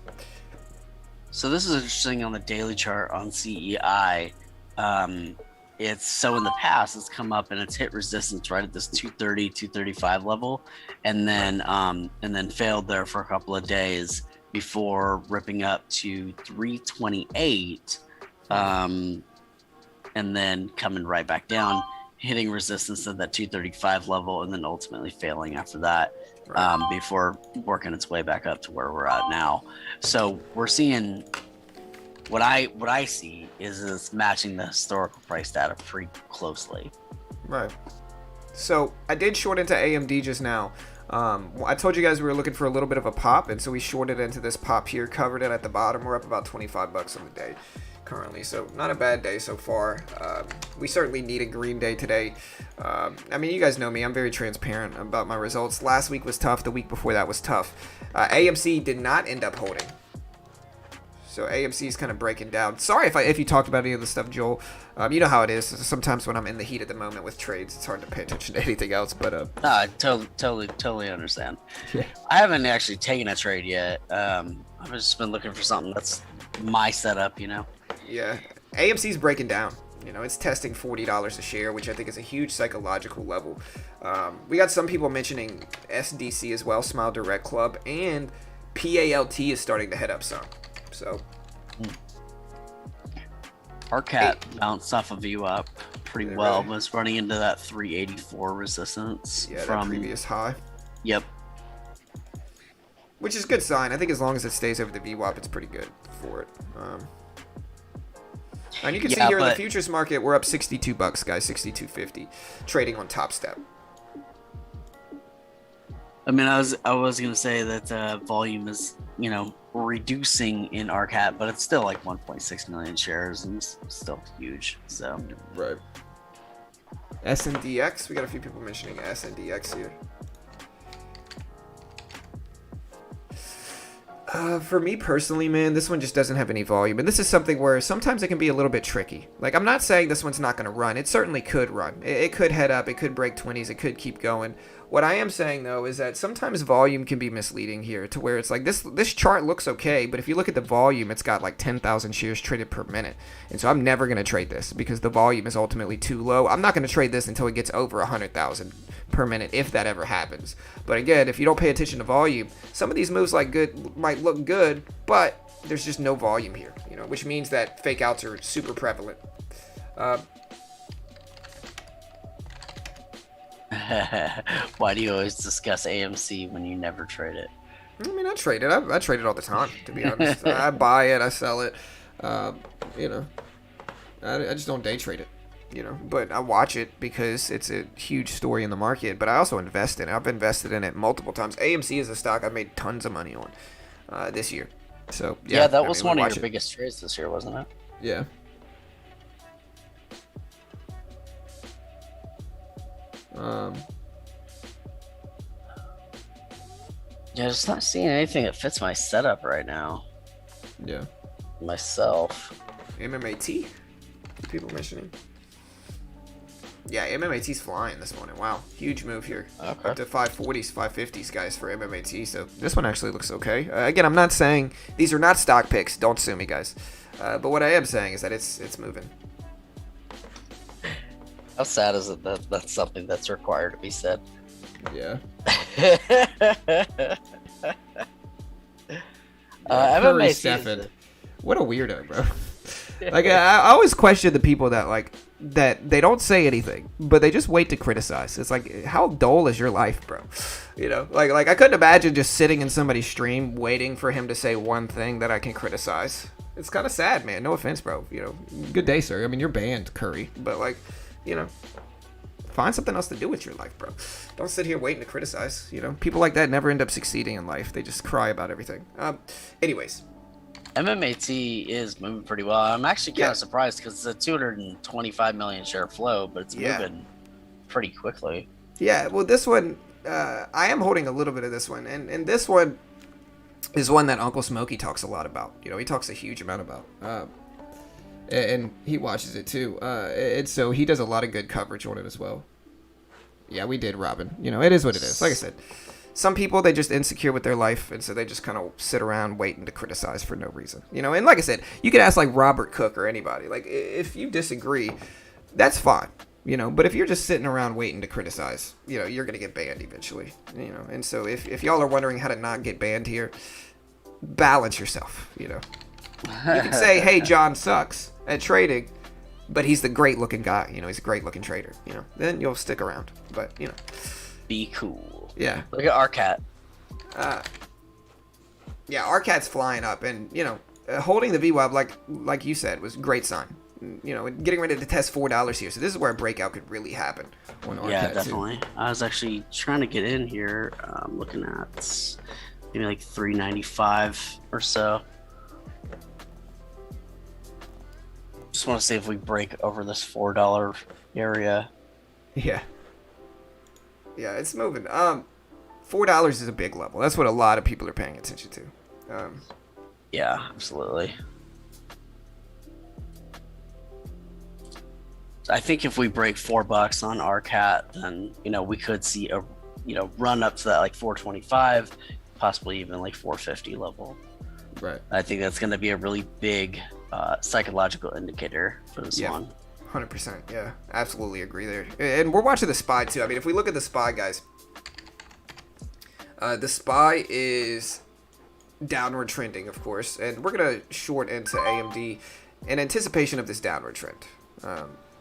So this is interesting on the daily chart on CEI. It's so in the past it's come up and it's hit resistance right at this 230 235 level, and then failed there for a couple of days before ripping up to 328, and then coming right back down, hitting resistance at that 235 level, and then ultimately failing after that, before working its way back up to where we're at now. So we're seeing what I see is it's matching the historical price data pretty closely. Right. So I did short into AMD just now. I told you guys we were looking for a little bit of a pop, and so we shorted into this pop here, covered it at the bottom. We're up about $25 on the day currently, so not a bad day so far. We certainly need a green day today. I mean, you guys know me. I'm very transparent about my results. Last week was tough. The week before that was tough. AMC did not end up holding. So AMC is kind of breaking down. Sorry if you talked about any of the stuff, Joel. You know how it is. Sometimes when I'm in the heat at the moment with trades, it's hard to pay attention to anything else. But No, I totally understand. Yeah. I haven't actually taken a trade yet. I've just been looking for something that's my setup, you know. yeah, AMC's breaking down. You know, it's testing $40 a share, which I think is a huge psychological level. We got some people mentioning SDC as well, Smile Direct Club, and PALT is starting to head up some. So RCAT bounced off of view up pretty Yeah, well, really. was running into that 384 resistance yeah, that from previous high, Yep. which is a good sign. I think as long as it stays over the VWAP, it's pretty good for it. And you can see Yeah, here in the but- futures market, we're up $62, guys, 62.50, trading on Top Step. I mean, I was gonna say that volume is, you know, reducing in RCAT, but it's still like 1.6 million shares and it's still huge. So Right. SNDX, we got a few people mentioning SNDX here. For me personally, man, this one just doesn't have any volume. And this is something where sometimes it can be a little bit tricky. Like, I'm not saying this one's not going to run. It certainly could run. It could head up. It could break 20s. It could keep going. What I am saying, though, is that sometimes volume can be misleading here to where it's like this chart looks okay, but if you look at the volume, it's got like 10,000 shares traded per minute. And so I'm never going to trade this because the volume is ultimately too low. I'm not going to trade this until it gets over 100,000 per minute, if that ever happens. But again, if you don't pay attention to volume, some of these moves might look good, but there's just no volume here, which means that fake outs are super prevalent. Why do you always discuss AMC when you never trade it? I mean, I trade it. I trade it all the time, to be honest. I buy it, I sell it. I just don't day trade it. But I watch it because it's a huge story in the market, but I also invest in it. I've invested in it multiple times. AMC is a stock I've made tons of money on this year. So yeah, that was one of your biggest trades this year, wasn't it? Yeah. Yeah, just not seeing anything that fits my setup right now. Yeah. Myself. MMAT? People mentioning. Yeah, MMAT's flying this morning. Wow, huge move here. Okay. Up to 540s, 550s, guys, for MMAT. So this one actually looks okay. Again, I'm not saying these are not stock picks. Don't sue me, guys. But what I am saying is that it's moving. How sad is it that that's something that's required to be said? Yeah. MMA Stefan. What a weirdo, bro. Like I always question the people that they don't say anything, but they just wait to criticize. It's like, how dull is your life, bro? Like I couldn't imagine just sitting in somebody's stream waiting for him to say one thing that I can criticize. It's kind of sad, man. No offense, bro. Good day, sir. I mean, you're banned, Curry, but find something else to do with your life, bro. Don't sit here waiting to criticize. People like that never end up succeeding in life. They just cry about everything. Anyways. MMAT is moving pretty well. I'm actually kind of surprised because it's a 225 million share flow, but it's moving pretty quickly. Yeah, well, this one, I am holding a little bit of this one, and this one is one that Uncle Smokey talks a lot about. He talks a huge amount about, and he watches it too. And so he does a lot of good coverage on it as well. Yeah, we did, Robin. It is what it is. Like I said. Some people, they just insecure with their life, and so they just kind of sit around waiting to criticize for no reason. And like I said, you could ask like Robert Cook or anybody. Like, if you disagree, that's fine. But if you're just sitting around waiting to criticize, you're going to get banned eventually. And so if y'all are wondering how to not get banned here, balance yourself. You can say, hey, John sucks at trading, but he's the great looking guy. He's a great looking trader. Then you'll stick around. But, be cool. Yeah. Look at RCAT. Yeah, RCAT's flying up, and holding the VWAP like you said was a great sign. Getting ready to test $4 here, so this is where a breakout could really happen on RCAT. Yeah, definitely. Too. I was actually trying to get in here, looking at maybe like 395 or so. Just want to see if we break over this $4 area. Yeah. Yeah, it's moving. $4 is a big level. That's what a lot of people are paying attention to. Yeah, absolutely. I think if we break $4 on RCAT, then we could see a run up to that like 425, possibly even like 450 level. Right. I think that's going to be a really big psychological indicator for this one. 100%. Yeah, absolutely agree there. And we're watching the SPY too. I mean, if we look at the SPY, guys, the SPY is downward trending, of course, and we're gonna short into AMD in anticipation of this downward trend.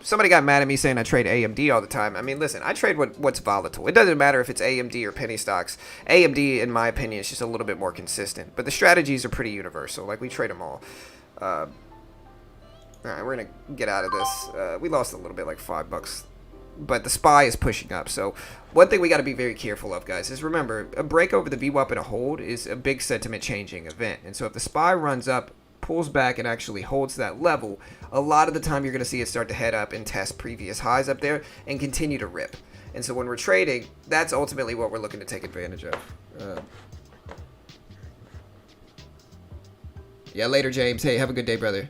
Somebody got mad at me saying I trade AMD all the time. I mean, listen, I trade what's volatile. It doesn't matter if it's AMD or penny stocks. AMD, in my opinion, is just a little bit more consistent, but the strategies are pretty universal. Like, we trade them all. All right, we're going to get out of this. We lost a little bit, like $5. But the SPY is pushing up. So one thing we got to be very careful of, guys, is remember, a break over the VWAP and a hold is a big sentiment-changing event. And so if the SPY runs up, pulls back, and actually holds that level, a lot of the time you're going to see it start to head up and test previous highs up there and continue to rip. And so when we're trading, that's ultimately what we're looking to take advantage of. Yeah, later, James. Hey, have a good day, brother.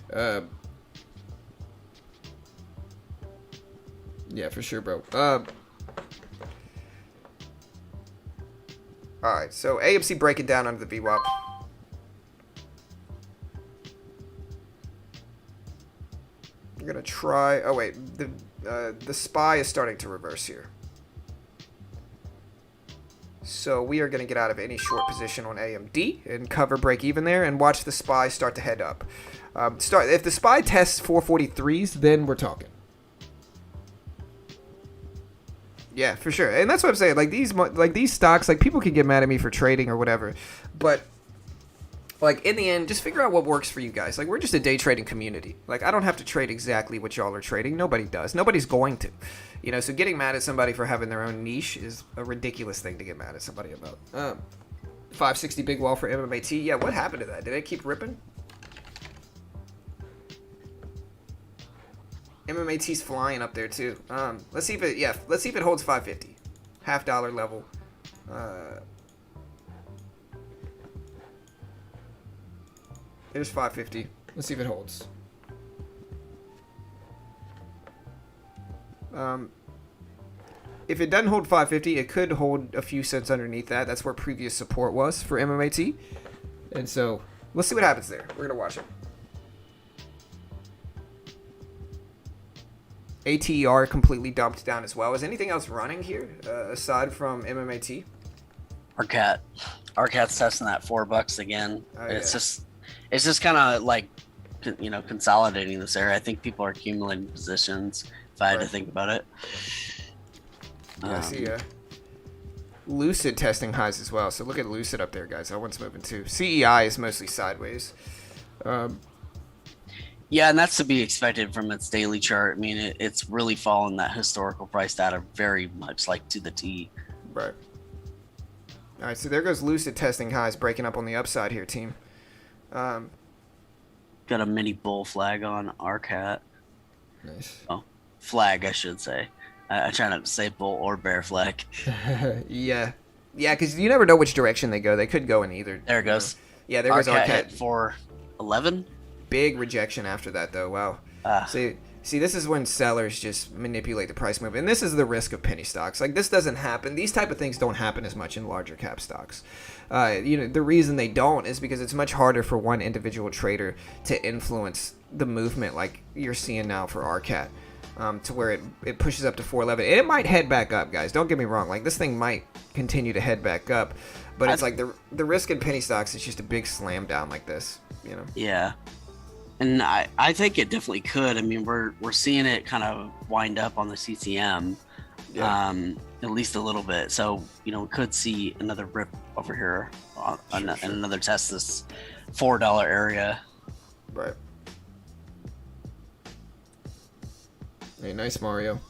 Yeah, for sure, bro. Alright, so AMC breaking down under the VWAP. I'm gonna try. Oh wait, the SPY is starting to reverse here. So we are gonna get out of any short position on AMD and cover break even there, and watch the SPY start to head up. If the SPY tests 443s, then we're talking. Yeah, for sure, and that's what I'm saying. Like these stocks, like people can get mad at me for trading or whatever, but like in the end, just figure out what works for you guys. Like we're just a day trading community. Like I don't have to trade exactly what y'all are trading. Nobody does. Nobody's going to. You know, so getting mad at somebody for having their own niche is a ridiculous thing to get mad at somebody about. 560 big wall for MMAT. Yeah, what happened to that? Did it keep ripping? MMAT's flying up there too. Let's see if it holds 550. $50 level. There's 550. Let's see if it holds. If it doesn't hold 550, it could hold a few cents underneath that. That's where previous support was for MMAT. And so, we'll see what happens there. We're going to watch it. ATR completely dumped down as well. Is anything else running here aside from MMAT? Arcat's testing that $4 again. Oh, it's just kind of like, you know, consolidating this area. I think people are accumulating positions. If I had to think about it. Yeah, I see. Lucid testing highs as well. So look at Lucid up there, guys. That one's moving too. CEI is mostly sideways. Yeah, and that's to be expected from its daily chart. I mean, it's really following that historical price data very much, like to the T. Right. All right, so there goes Lucid testing highs, breaking up on the upside here, team. Got a mini bull flag on Arcat. Nice. Oh, flag, I should say. I try not to say bull or bear flag. Yeah, because you never know which direction they go. They could go in either. There it goes. Yeah, there goes Arcat Arcat. hit 411. Big rejection after that, though. Wow. See, this is when sellers just manipulate the price move, and this is the risk of penny stocks. Like, this doesn't happen. These type of things don't happen as much in larger cap stocks. The reason they don't is because it's much harder for one individual trader to influence the movement, like you're seeing now for Arcat, to where it pushes up to 411. And it might head back up, guys. Don't get me wrong. Like, this thing might continue to head back up, but it's like the risk in penny stocks is just a big slam down like this. You know? Yeah. And I think it definitely could. I mean, we're seeing it kind of wind up on the CCM, at least a little bit. So, you know, we could see another rip over here and another test this $4 area. Right. Hey, nice, Mario.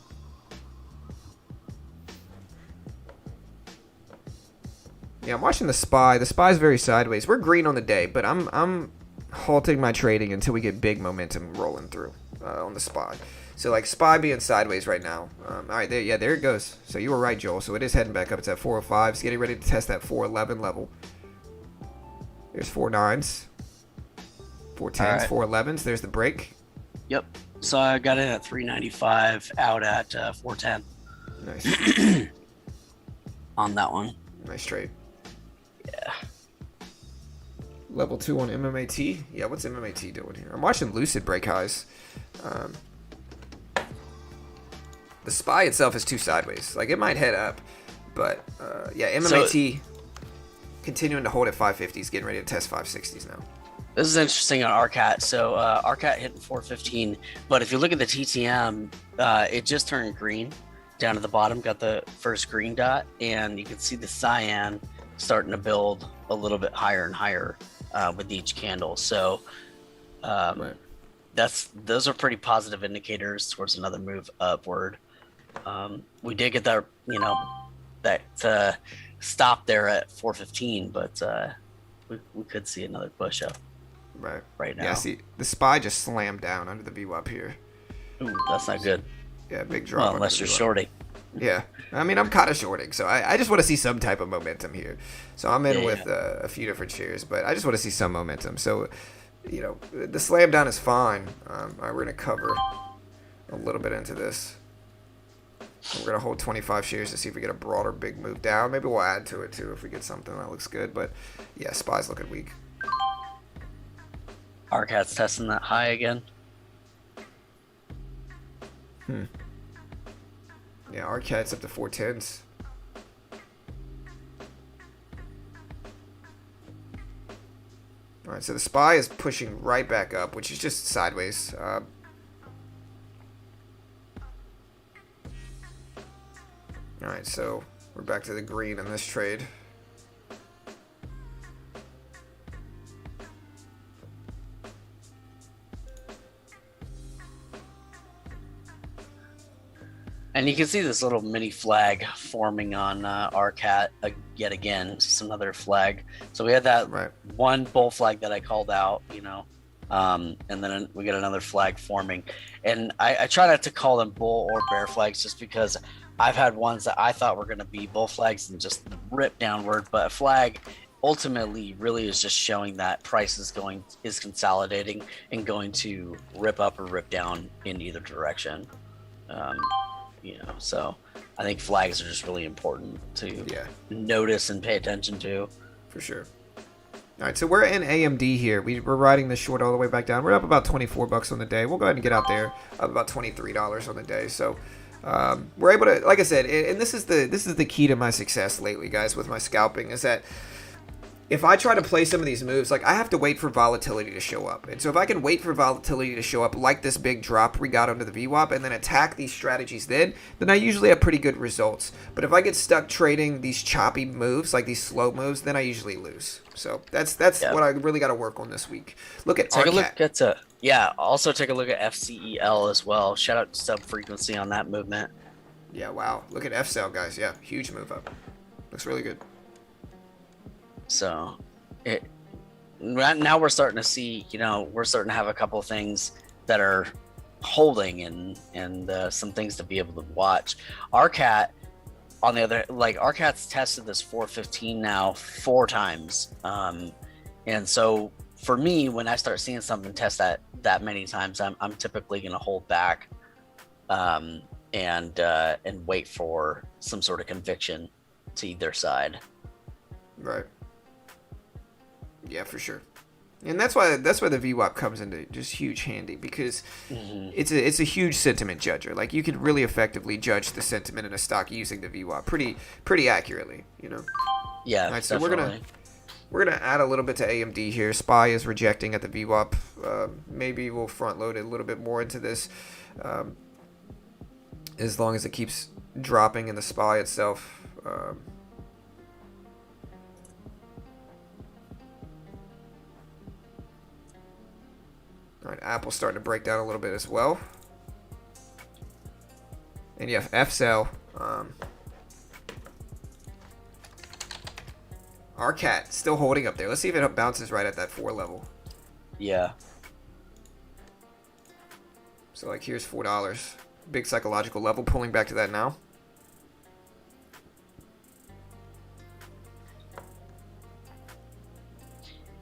Yeah, I'm watching the SPY. The SPY's very sideways. We're green on the day, but I'm halting my trading until we get big momentum rolling through on the SPY. So like SPY being sideways right now. All right, there it goes. So you were right, Joel. So it is heading back up. It's at 405. It's getting ready to test that 411 level. There's 49s, 410s, right. 411s. There's the break. Yep. So I got in at 395, out at 410 Nice. on that one. Nice trade. Yeah. Level 2 on MMAT. Yeah, what's MMAT doing here? I'm watching Lucid break highs. The SPY itself is too sideways. Like, it might head up. But, yeah, MMAT continuing to hold at 550s, getting ready to test 560s now. This is interesting on Arcat. So Arcat hitting 415, but if you look at the TTM, it just turned green down at the bottom, got the first green dot, and you can see the cyan starting to build a little bit higher and higher with each candle. So Right. those are pretty positive indicators towards another move upward. We did get that, that stop there at 415, but we could see another push up right now. Yeah, see, the SPY just slammed down under the VWAP here. Ooh, that's not good. Yeah, big drop. Well, under unless the you're VWAP. shorting. Yeah, I mean, I'm kind of shorting, so I just want to see some type of momentum here. So I'm in with a few different shares, but I just want to see some momentum. So you know, the slam down is fine. We're going to cover a little bit into this. We're going to hold 25 shares to see if we get a broader big move down. Maybe we'll add to it too if we get something that looks good. But yeah, SPY's looking weak. RCAT's testing that high again. Yeah, RCAT's up to 410s. All right, so the SPY is pushing right back up, which is just sideways. All right, so we're back to the green in this trade. And you can see this little mini flag forming on RCAT yet again. Just another flag. So we had that Right. one bull flag that I called out, and then we get another flag forming. And I try not to call them bull or bear flags just because I've had ones that I thought were going to be bull flags and just rip downward. But a flag ultimately really is just showing that price is consolidating and going to rip up or rip down in either direction. So I think flags are just really important to notice and pay attention to. For sure. All right, so we're in AMD here. We're riding the short all the way back down. We're up about $24 on the day. We'll go ahead and get out there, up about $23 on the day. So we're able to, like I said, and this is the key to my success lately, guys, with my scalping, is that if I try to play some of these moves, like I have to wait for volatility to show up. And so if I can wait for volatility to show up, like this big drop we got under the VWAP, and then attack these strategies then I usually have pretty good results. But if I get stuck trading these choppy moves, like these slow moves, then I usually lose. So that's what I really got to work on this week. Look at Take RCAT. a look at also take a look at FCEL as well. Shout out to Sub Frequency on that movement. Yeah, wow. Look at FCEL, guys. Yeah, huge move up. Looks really good. So now we're starting to see, we're starting to have a couple things that are holding and some things to be able to watch. RCAT, on the other, RCAT's tested this 415 now 4 times. And so for me, when I start seeing something test that many times, I'm typically going to hold back and wait for some sort of conviction to either side. Right. Yeah, for sure. And that's why the VWAP comes into just huge handy, because it's a huge sentiment judger. Like, you can really effectively judge the sentiment in a stock using the VWAP pretty accurately, Yeah, all right, so definitely. we're gonna add a little bit to AMD here. SPY is rejecting at the VWAP. Maybe we'll front load it a little bit more into this, as long as it keeps dropping in the SPY itself. All right, Apple's starting to break down a little bit as well. And yeah, FCEL. RCAT still holding up there. Let's see if it bounces right at that 4 level. Yeah. So like here's $4. Big psychological level, pulling back to that now.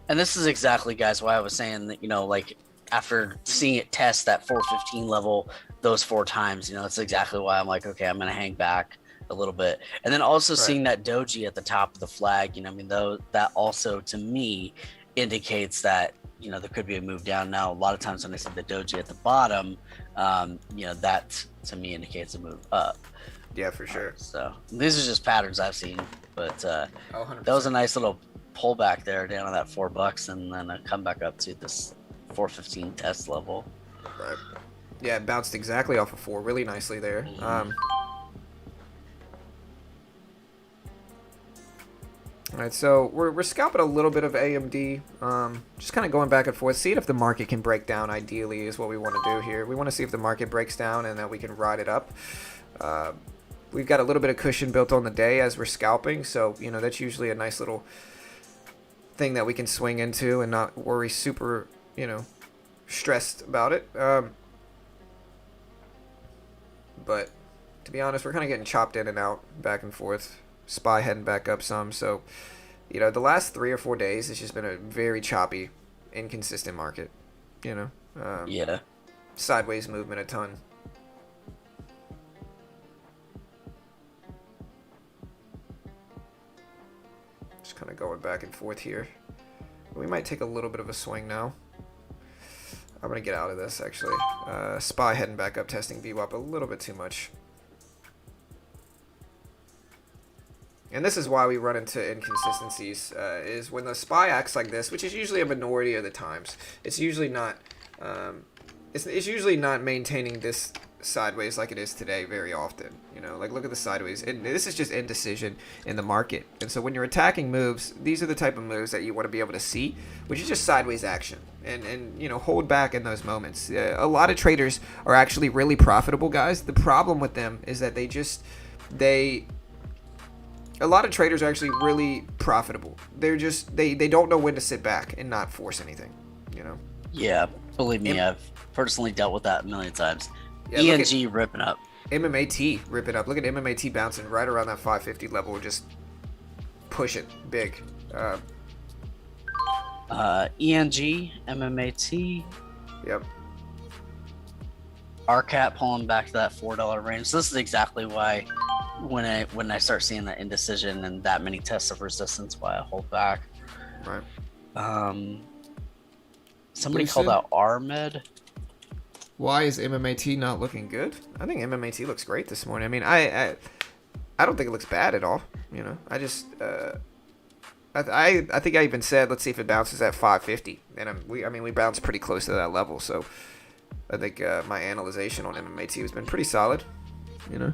And this is exactly, guys, why I was saying that, after seeing it test that 415 level those 4 times, it's exactly why I'm like, okay, I'm going to hang back a little bit. And then also seeing that doji at the top of the flag, that also to me indicates that, there could be a move down. Now, a lot of times when I see the doji at the bottom, that to me indicates a move up. Yeah, for sure. So these are just patterns I've seen, but that 100%. was a nice little pullback there down to that $4, and then a come back up to this 415 test level. Right. Yeah, it bounced exactly off of 4 really nicely there. All right, so we're scalping a little bit of AMD, just kind of going back and forth, seeing if the market can break down. Ideally, is what we want to do here. We want to see if the market breaks down and that we can ride it up. We've got a little bit of cushion built on the day as we're scalping, so that's usually a nice little thing that we can swing into and not worry super, stressed about it. But to be honest, we're kind of getting chopped in and out, back and forth. SPY heading back up some, so the last 3 or 4 days it's just been a very choppy inconsistent market. You know, Yeah. sideways movement a ton. Just kind of going back and forth here. We might take a little bit of a swing now. I'm gonna get out of this actually. SPY heading back up, testing VWAP a little bit too much. And this is why we run into inconsistencies, is when the SPY acts like this, which is usually a minority of the times. It's usually not, it's usually not maintaining this sideways like it is today very often. You know, like look at the sideways. And this is just indecision in the market. And so when you're attacking moves, these are the type of moves that you want to be able to see, which is just sideways action. And you know, hold back in those moments. A lot of traders are actually really profitable, guys. The problem with them is that a lot of traders are actually really profitable. They're just they don't know when to sit back and not force anything, you know. Yeah, believe me, I've personally dealt with that a million times. Yeah, ENG ripping up. MMAT ripping up. Look at MMAT bouncing right around that 550 level, just push it big. ENG, MMAT, Yep. RCAT pulling back to that $4 range. So this is exactly why when I start seeing that indecision and that many tests of resistance, why I hold back. Right. Somebody Lucid? called out RMed. Why is MMAT not looking good? I think MMAT looks great this morning. I mean, I don't think it looks bad at all. You know, I just I think I even said let's see if it bounces at 550, and we bounced pretty close to that level. So I think my analyzation on MMAT has been pretty solid. You know.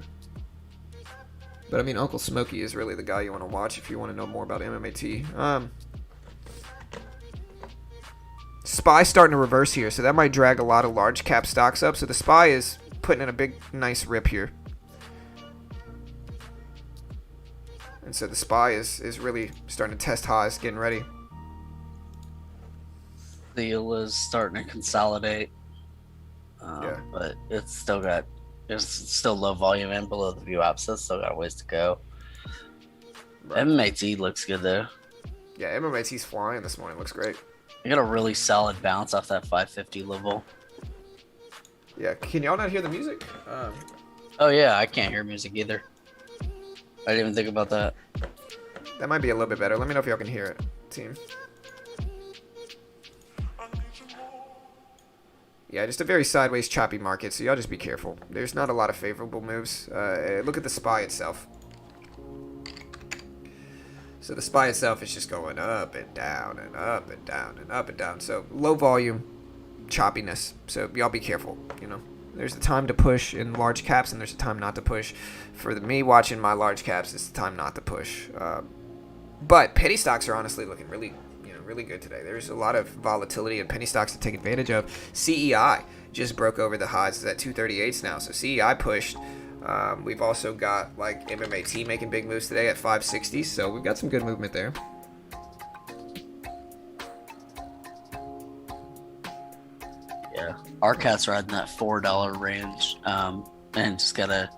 But I mean, Uncle Smokey is really the guy you want to watch if you want to know more about MMAT. SPY starting to reverse here, so that might drag a lot of large cap stocks up. So the SPY is putting in a big, nice rip here. And so the SPY is really starting to test highs, getting ready. The deal is starting to consolidate. Yeah. But it's still low volume and below the VWAP, so it's still got a ways to go. Right. MMAT looks good though. Yeah, MMAT's flying this morning. Looks great. I got a really solid bounce off that 550 level. Yeah, can y'all not hear the music? Oh yeah, I can't hear music either. I didn't even think about that. That might be a little bit better. Let me know if y'all can hear it, team. Yeah, just a very sideways, choppy market, so y'all just be careful. There's not a lot of favorable moves. Look at the SPY itself. So the SPY itself is just going up and down and up and down and up and down. So low volume, choppiness. So y'all be careful, you know. There's a time to push in large caps and there's a time not to push. For me watching my large caps, it's the time not to push. But penny stocks are honestly looking really good today. There's a lot of volatility in penny stocks to take advantage of. CEI just broke over the highs. It's at 238s now. So CEI pushed. We've also got like MMAT making big moves today at 560. So we've got some good movement there. Yeah, RCAT's riding that $4 range, and just got a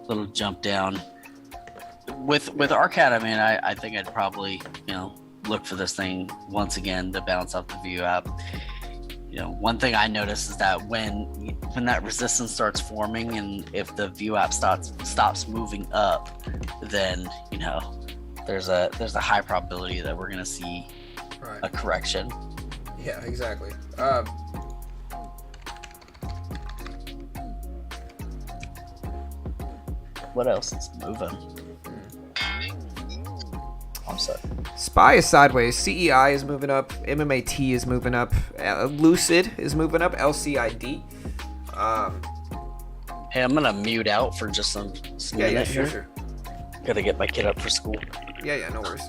little jump down. With RCAT, I mean, I think I'd probably look for this thing once again to bounce off the VWAP. One thing I noticed is that when that resistance starts forming, and if the VWAP stops moving up, then there's a high probability that we're gonna see a correction. Yeah, exactly. What else is moving? I'm sorry. SPY is sideways. CEI is moving up. MMAT is moving up. Lucid is moving up. LCID. Hey, I'm gonna mute out for just some minute here. Sure. Gotta get my kid up for school. Yeah, no worries.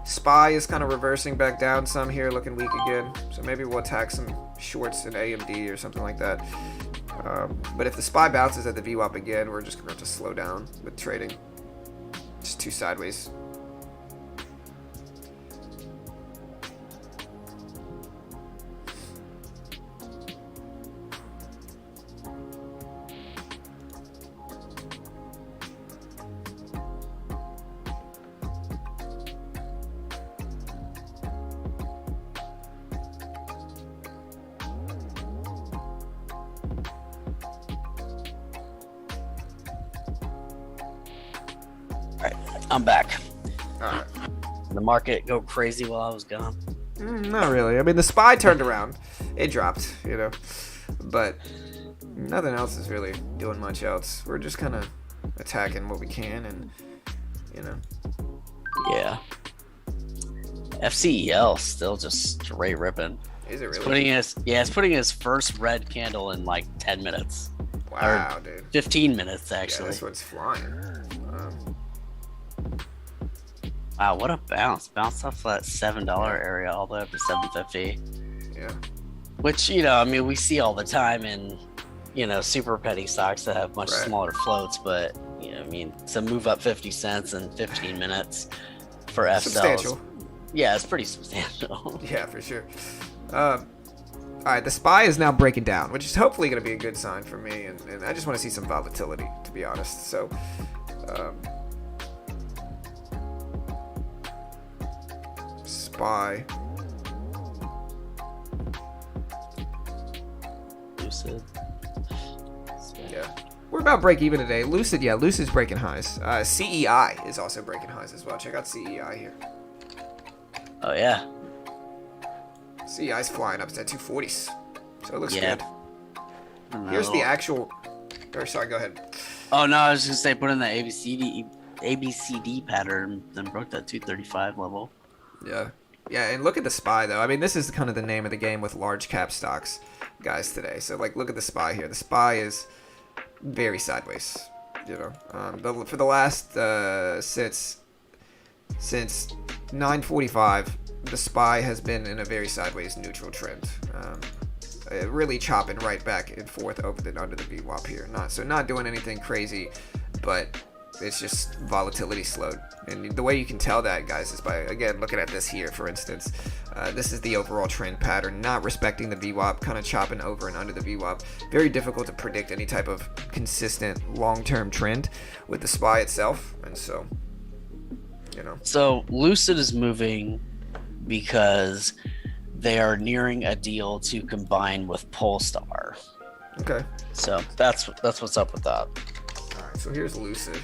SPY is kind of reversing back down some here, looking weak again. So maybe we'll attack some shorts in AMD or something like that. But if the SPY bounces at the VWAP again, we're just going to have to slow down with trading. Just too sideways. I'm back. Alright. The market go crazy while I was gone. Not really. I mean, the SPY turned around. It dropped, but nothing else is really doing much else. We're just kind of attacking what we can, and Yeah. FCEL still just straight ripping. Is it It's really? putting his first red candle in like 10 minutes. Wow, dude. 15 minutes Yeah, actually. this one's flying. Wow, what a bounce. Bounced off that $7 area all the way up to $7.50. Yeah. Which, I mean, we see all the time in, super petty stocks that have much Right. smaller floats, but, I mean, to move up 50 cents in 15 minutes for F Substantial. Yeah, it's pretty substantial. Yeah, for sure. All right, the SPY is now breaking down, which is hopefully going to be a good sign for me, and I just want to see some volatility, to be honest. So, SPY. Lucid. Yeah. We're about break even today. Lucid's breaking highs. CEI is also breaking highs as well. Check out CEI here. Oh, yeah. CEI's flying up to 240s. So it looks Yeah. good. And Here's that the little- actual. Or sorry, go ahead. Oh, no, I was just going to say put in the ABCD pattern, then broke that 235 level. Yeah. Yeah, and look at the SPY though. I mean, this is kind of the name of the game with large cap stocks, guys, today. So like, look at the SPY here. The SPY is very sideways. For the last since 9:45, the SPY has been in a very sideways neutral trend. Really chopping right back and forth over the under the VWAP here. Not doing anything crazy, but it's just volatility slowed. And the way you can tell that, guys, is by, again, looking at this here, for instance. This is the overall trend pattern, not respecting the VWAP, kind of chopping over and under the VWAP. Very difficult to predict any type of consistent long-term trend with the SPY itself. And so, So Lucid is moving because they are nearing a deal to combine with Polestar. Okay. So that's what's up with that. All right, so here's Lucid.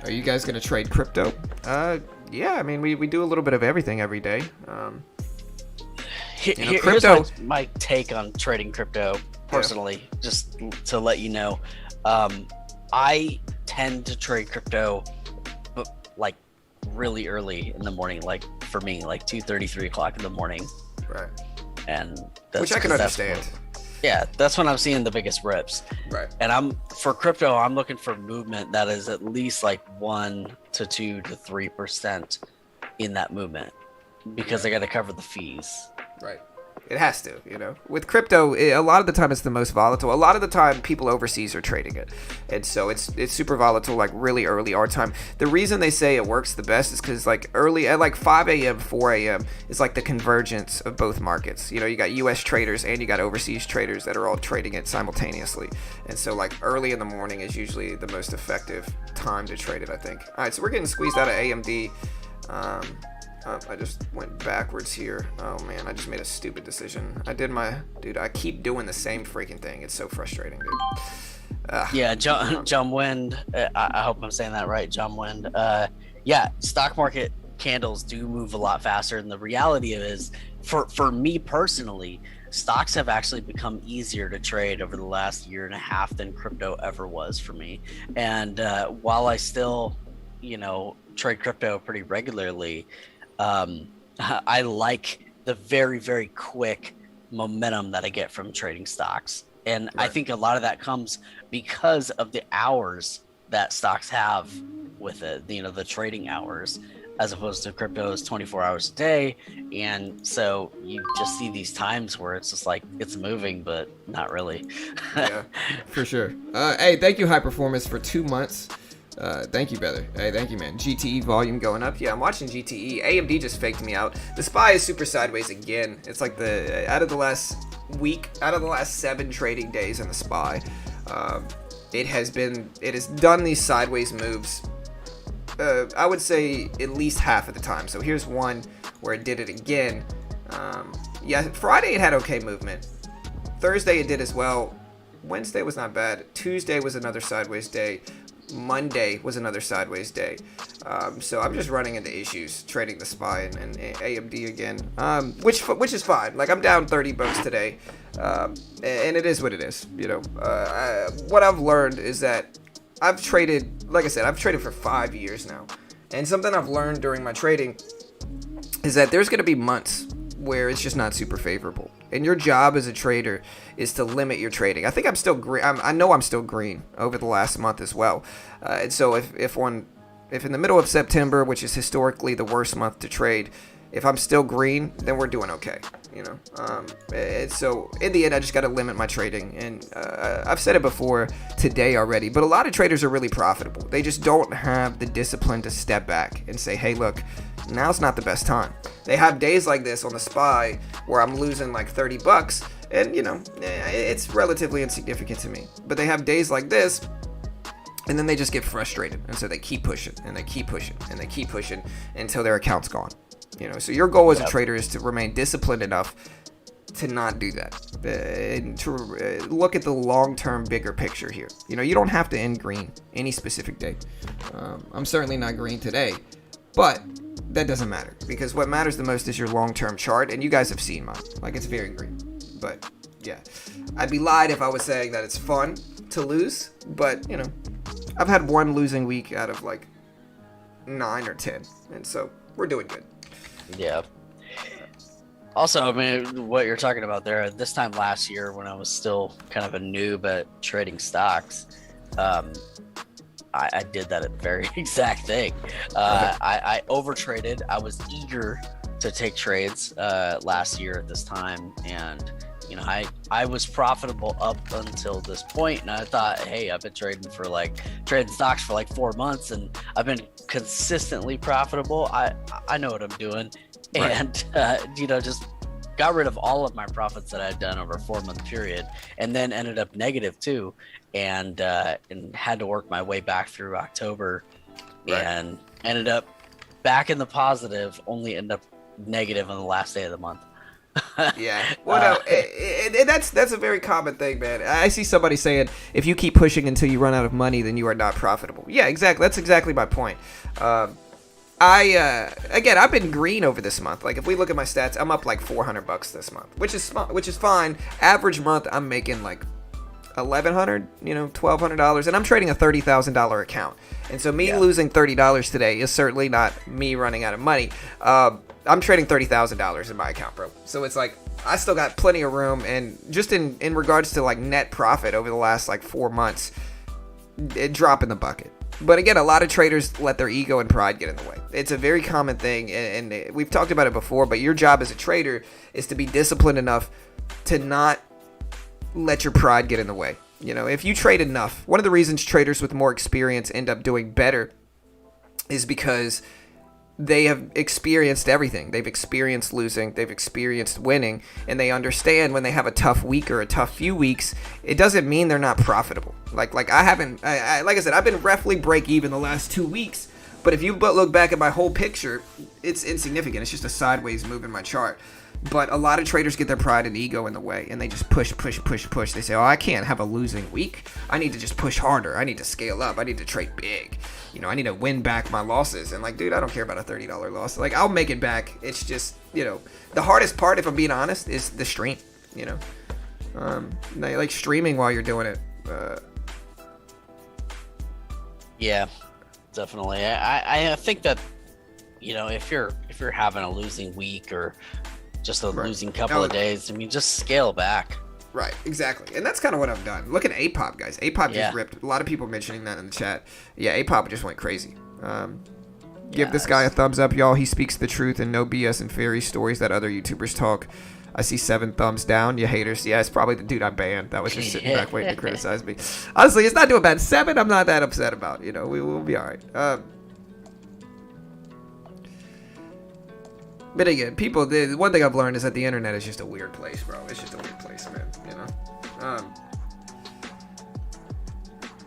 Are you guys gonna trade crypto? Yeah. I mean, we do a little bit of everything every day. Here's crypto- my take on trading crypto personally, just to let you know. I tend to trade crypto, but like really early in the morning, like for me, like 2:30, 3 o'clock in the morning, Right. and that's Which I can 'cause that's understand. that's when I'm seeing the biggest rips. Right. And for crypto, I'm looking for movement that is at least like 1 to 2 to 3% in that movement, because I got to cover the fees. Right. It has to, With crypto, a lot of the time it's the most volatile. A lot of the time people overseas are trading it. And so it's super volatile, like really early our time. The reason they say it works the best is because like early at like 5 a.m., 4 a.m. is like the convergence of both markets. You got US traders and you got overseas traders that are all trading it simultaneously. And so like early in the morning is usually the most effective time to trade it, I think. All right, so we're getting squeezed out of AMD. I just went backwards here. Oh man, I just made a stupid decision. I keep doing the same freaking thing. It's so frustrating, dude. Yeah, John Wind. I hope I'm saying that right, John Wind. Yeah, stock market candles do move a lot faster, and the reality is, for me personally, stocks have actually become easier to trade over the last year and a half than crypto ever was for me. And while I still, trade crypto pretty regularly, I like the very, very quick momentum that I get from trading stocks. And I Right. think a lot of that comes because of the hours that stocks have with it, the trading hours, as opposed to crypto's 24 hours a day. And so you just see these times where it's just like it's moving, but not really. Yeah, for sure. Hey, thank you, High Performance, for 2 months. Thank you, brother. Hey, thank you, man. GTE volume going up. Yeah, I'm watching GTE. AMD just faked me out. The SPY is super sideways again. It's like out of the last 7 trading days in the SPY, it has done these sideways moves. I would say at least half of the time. So here's one where it did it again. Yeah, Friday it had okay movement. Thursday it did as well. Wednesday was not bad. Tuesday was another sideways day. Monday was another sideways day. So I'm just running into issues trading the SPY and AMD again, which is fine. Like, I'm down 30 bucks today, and it is what it is. You know, what I've learned is that I've traded, like I said, I've traded for 5 years now, and something I've learned during my trading is that there's going to be months where it's just not super favorable. And your job as a trader is to limit your trading. I think I'm still green. I know I'm still green over the last month as well. And so if in the middle of September, which is historically the worst month to trade, if I'm still green, then we're doing okay. You know. And so in the end, I just got to limit my trading. And I've said it before today already, but a lot of traders are really profitable. They just don't have the discipline to step back and say, hey, look, now's not the best time. They have days like this on the SPY where I'm losing like 30 bucks, and you know, it's relatively insignificant to me. But they have days like this, and then they just get frustrated, and so they keep pushing, and they keep pushing, and they keep pushing until their account's gone. You know, so your goal as a trader is to remain disciplined enough to not do that, and to look at the long-term bigger picture here. You know, you don't have to end green any specific day. I'm certainly not green today, but that doesn't matter, because what matters the most is your long-term chart, and you guys have seen mine. Like, it's very green. But yeah, I'd be lied if I was saying that it's fun to lose, but you know, I've had one losing week out of like 9 or 10, and so we're doing good. Yeah. Also, I mean, what you're talking about there, this time last year when I was still kind of a noob at trading stocks, I did that very exact thing. I overtraded. I was eager to take trades last year at this time, and you know, I was profitable up until this point, and I thought, hey, I've been trading stocks for like 4 months, and I've been consistently profitable. I know what I'm doing, Right. and you know, just got rid of all of my profits that I'd done over a 4-month period, and then ended up negative too, and had to work my way back through October, Right. and ended up back in the positive, only end up negative on the last day of the month. Yeah, well, no, that's a very common thing, man. I see somebody saying, if you keep pushing until you run out of money, then you are not profitable. Yeah, exactly. That's exactly my point. Again, I've been green over this month. Like, if we look at my stats, I'm up like $400 this month, which is fine. Average month, I'm making like $1,100, you know, $1,200, and I'm trading a $30,000 account. And so me losing $30 today is certainly not me running out of money. I'm trading $30,000 in my account, bro. So it's like, I still got plenty of room, and just in regards to like net profit over the last like 4 months, it drop in the bucket. But again, a lot of traders let their ego and pride get in the way. It's a very common thing, and we've talked about it before, but your job as a trader is to be disciplined enough to not let your pride get in the way. You know, if you trade enough, one of the reasons traders with more experience end up doing better is because they have experienced everything. They've experienced losing, they've experienced winning, and they understand when they have a tough week or a tough few weeks, it doesn't mean they're not profitable. Like I said, I've been roughly break even the last 2 weeks, but if you look back at my whole picture, it's insignificant. It's just a sideways move in my chart. But a lot of traders get their pride and ego in the way, and they just push. They say, oh, I can't have a losing week. I need to just push harder. I need to scale up. I need to trade big. You know, I need to win back my losses. And like, dude, I don't care about a $30 loss. Like, I'll make it back. It's just, you know, the hardest part, if I'm being honest, is the stream, you know. Like streaming while you're doing it. Yeah, definitely. I think that, you know, if you're having a losing week or just a losing couple of days, I mean, just scale back. Right, exactly. And that's kind of what I've done. Look at APOP, guys. APOP just ripped. A lot of people mentioning that in the chat. Yeah, APOP just went crazy. Give this guy a thumbs up, y'all. He speaks the truth and no BS and fairy stories that other YouTubers talk. I see 7 thumbs down, you haters. Yeah, it's probably the dude I banned that was just sitting back waiting to criticize me. Honestly, it's not doing bad. 7, I'm not that upset about. You know, we'll be all right. But again, people, the one thing I've learned is that the internet is just a weird place, bro. It's just a weird place, man. You know?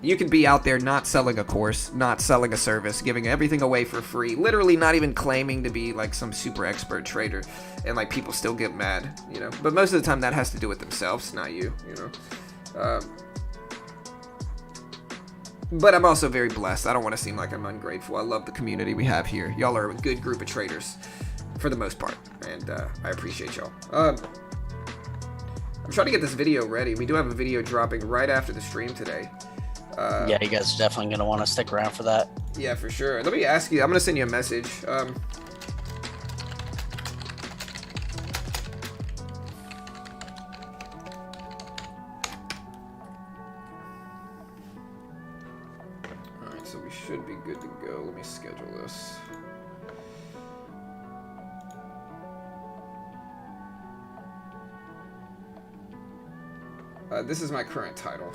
You can be out there not selling a course, not selling a service, giving everything away for free, literally not even claiming to be like some super expert trader, and like people still get mad, you know? But most of the time that has to do with themselves, not you, you know? But I'm also very blessed. I don't want to seem like I'm ungrateful. I love the community we have here. Y'all are a good group of traders, for the most part, and I appreciate y'all. I'm trying to get this video ready. We do have a video dropping right after the stream today. Yeah, you guys are definitely going to want to stick around for that. Yeah, for sure. Let me ask you. I'm going to send you a message. Alright, so we should be good to go. Let me schedule this. This is my current title.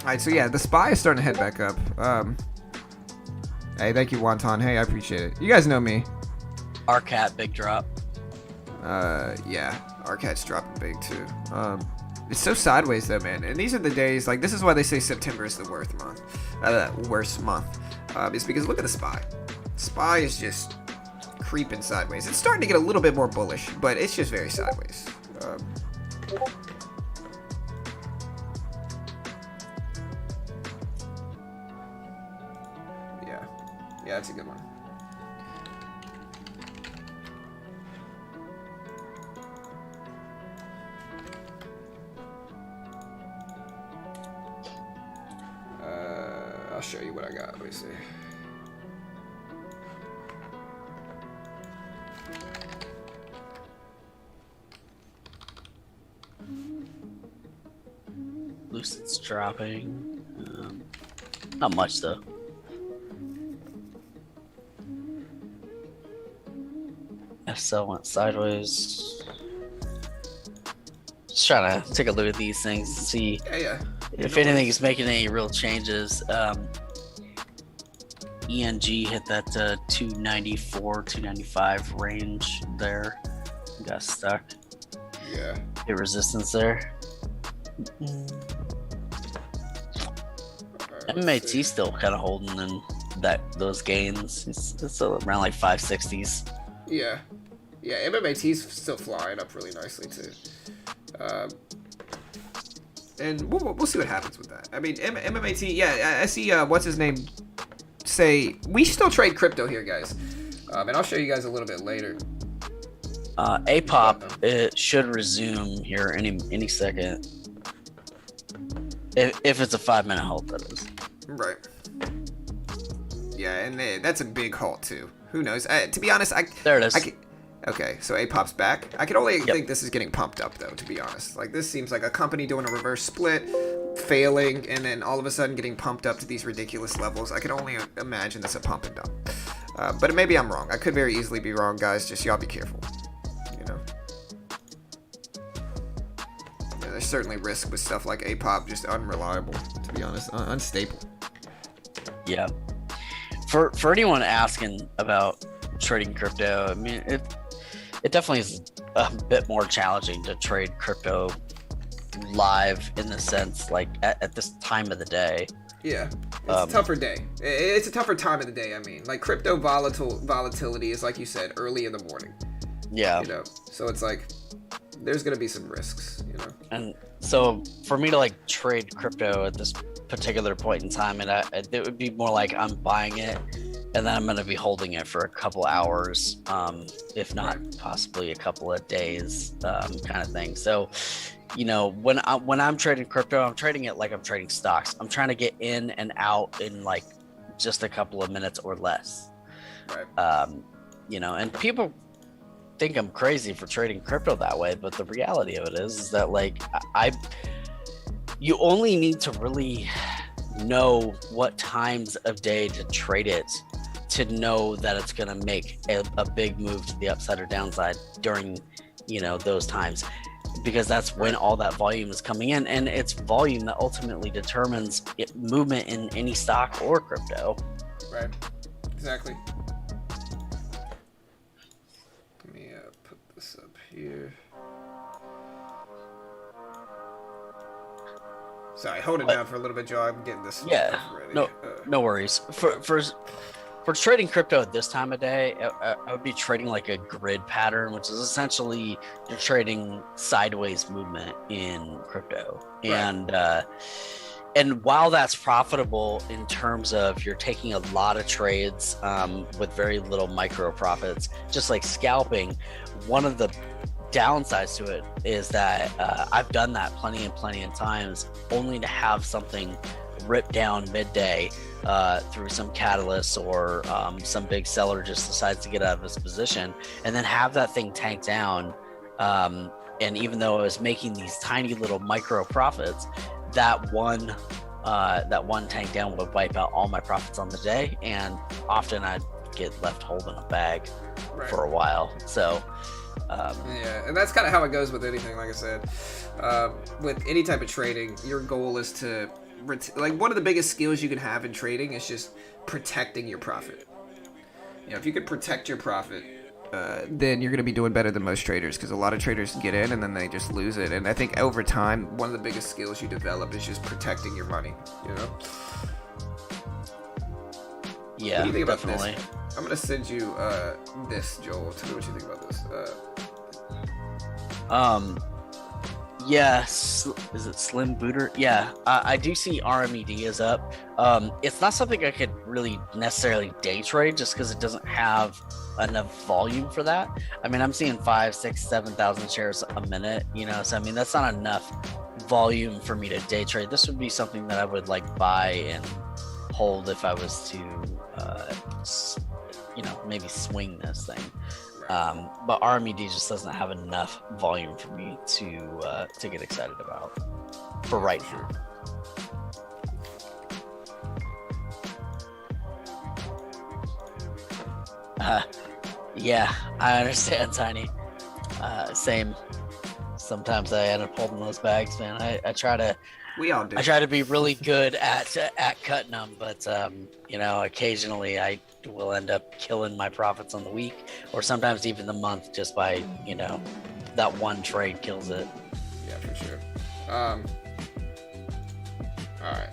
Alright, so yeah, the SPY is starting to head back up. Hey, thank you, Wonton. Hey, I appreciate it. You guys know me. RCAT, big drop. Yeah, RCAT's dropping big too. It's so sideways though, man. And these are the days, like, this is why they say September is the worst month. It's because look at the SPY. SPY is just creeping sideways. It's starting to get a little bit more bullish, but it's just very sideways. Yeah, that's a good one. I'll show you what I got. Let me see. Lucid's dropping. Not much though. FSL went sideways. Just trying to take a look at these things and see if anything is making any real changes. ENG hit that 294, 295 range there. Got stuck. Yeah. Hit resistance there. MMAT still kind of holding in those gains. It's still around like 560s. Yeah. Yeah, MMAT's still flying up really nicely too. And we'll see what happens with that. I mean, MMAT, yeah, I see, what's his name, say, we still trade crypto here, guys. And I'll show you guys a little bit later. APOP, it should resume here any second. If it's a 5-minute halt, that is. Right. Yeah, and that's a big halt too. Who knows? To be honest, there it is. Okay, so APOP's back. I can only think this is getting pumped up, though, to be honest. Like, this seems like a company doing a reverse split, failing, and then all of a sudden getting pumped up to these ridiculous levels. I can only imagine this a pump and dump. But maybe I'm wrong. I could very easily be wrong, guys. Just y'all be careful. You know? Yeah, there's certainly risk with stuff like APOP, just unreliable, to be honest. Unstable. Yeah. For anyone asking about trading crypto, I mean, it definitely is a bit more challenging to trade crypto live in the sense, like at this time of the day. Yeah, it's a tougher day. It's a tougher time of the day. I mean, like crypto volatility is, like you said, early in the morning. Yeah. You know, so it's like there's gonna be some risks. You know. And so for me to like trade crypto at this particular point in time, and it would be more like I'm buying it and then I'm going to be holding it for a couple hours, if not possibly a couple of days, kind of thing. So, you know, when I'm trading crypto, I'm trading it like I'm trading stocks. I'm trying to get in and out in like just a couple of minutes or less. Right. You know, and people think I'm crazy for trading crypto that way, but the reality of it is that like you only need to really know what times of day to trade it to know that it's going to make a big move to the upside or downside during, those times, because that's when all that volume is coming in, and it's volume that ultimately determines movement in any stock or crypto. Right. Exactly. Let me put this up here. Sorry, hold it down for a little bit, Joe. I'm getting this stuff ready. No worries. For trading crypto at this time of day, I would be trading like a grid pattern, which is essentially you're trading sideways movement in crypto. Right. And while that's profitable in terms of you're taking a lot of trades with very little micro profits, just like scalping, one of the downsides to it is that I've done that plenty of times, only to have something rip down midday through some catalyst, or some big seller just decides to get out of his position, and then have that thing tank down. And even though I was making these tiny little micro profits, that one tank down would wipe out all my profits on the day, and often I'd get left holding a bag for a while. So yeah, and that's kind of how it goes with anything. Like I said, with any type of trading, your goal is to one of the biggest skills you can have in trading is just protecting your profit. If you could protect your profit, then you're going to be doing better than most traders, because a lot of traders get in and then they just lose it. And I think over time, one of the biggest skills you develop is just protecting your money. Yeah, what do you think about definitely. This? I'm going to send you this, Joel. Tell me what you think about this. Is it Slim Booter? Yeah, I do see RMED is up. It's not something I could really necessarily day trade, just because it doesn't have enough volume for that. I mean, I'm seeing 5, 6, 7,000 shares a minute, so I mean, that's not enough volume for me to day trade. This would be something that I would buy and hold if I was to maybe swing this thing. But RMED just doesn't have enough volume for me to get excited about for right now. Yeah, I understand, Tiny. Same. Sometimes I end up holding those bags, man. I try to. We all do. I try to be really good at cutting them, but occasionally I will end up killing my profits on the week, or sometimes even the month, just by that one trade kills it. Yeah, for sure. All right.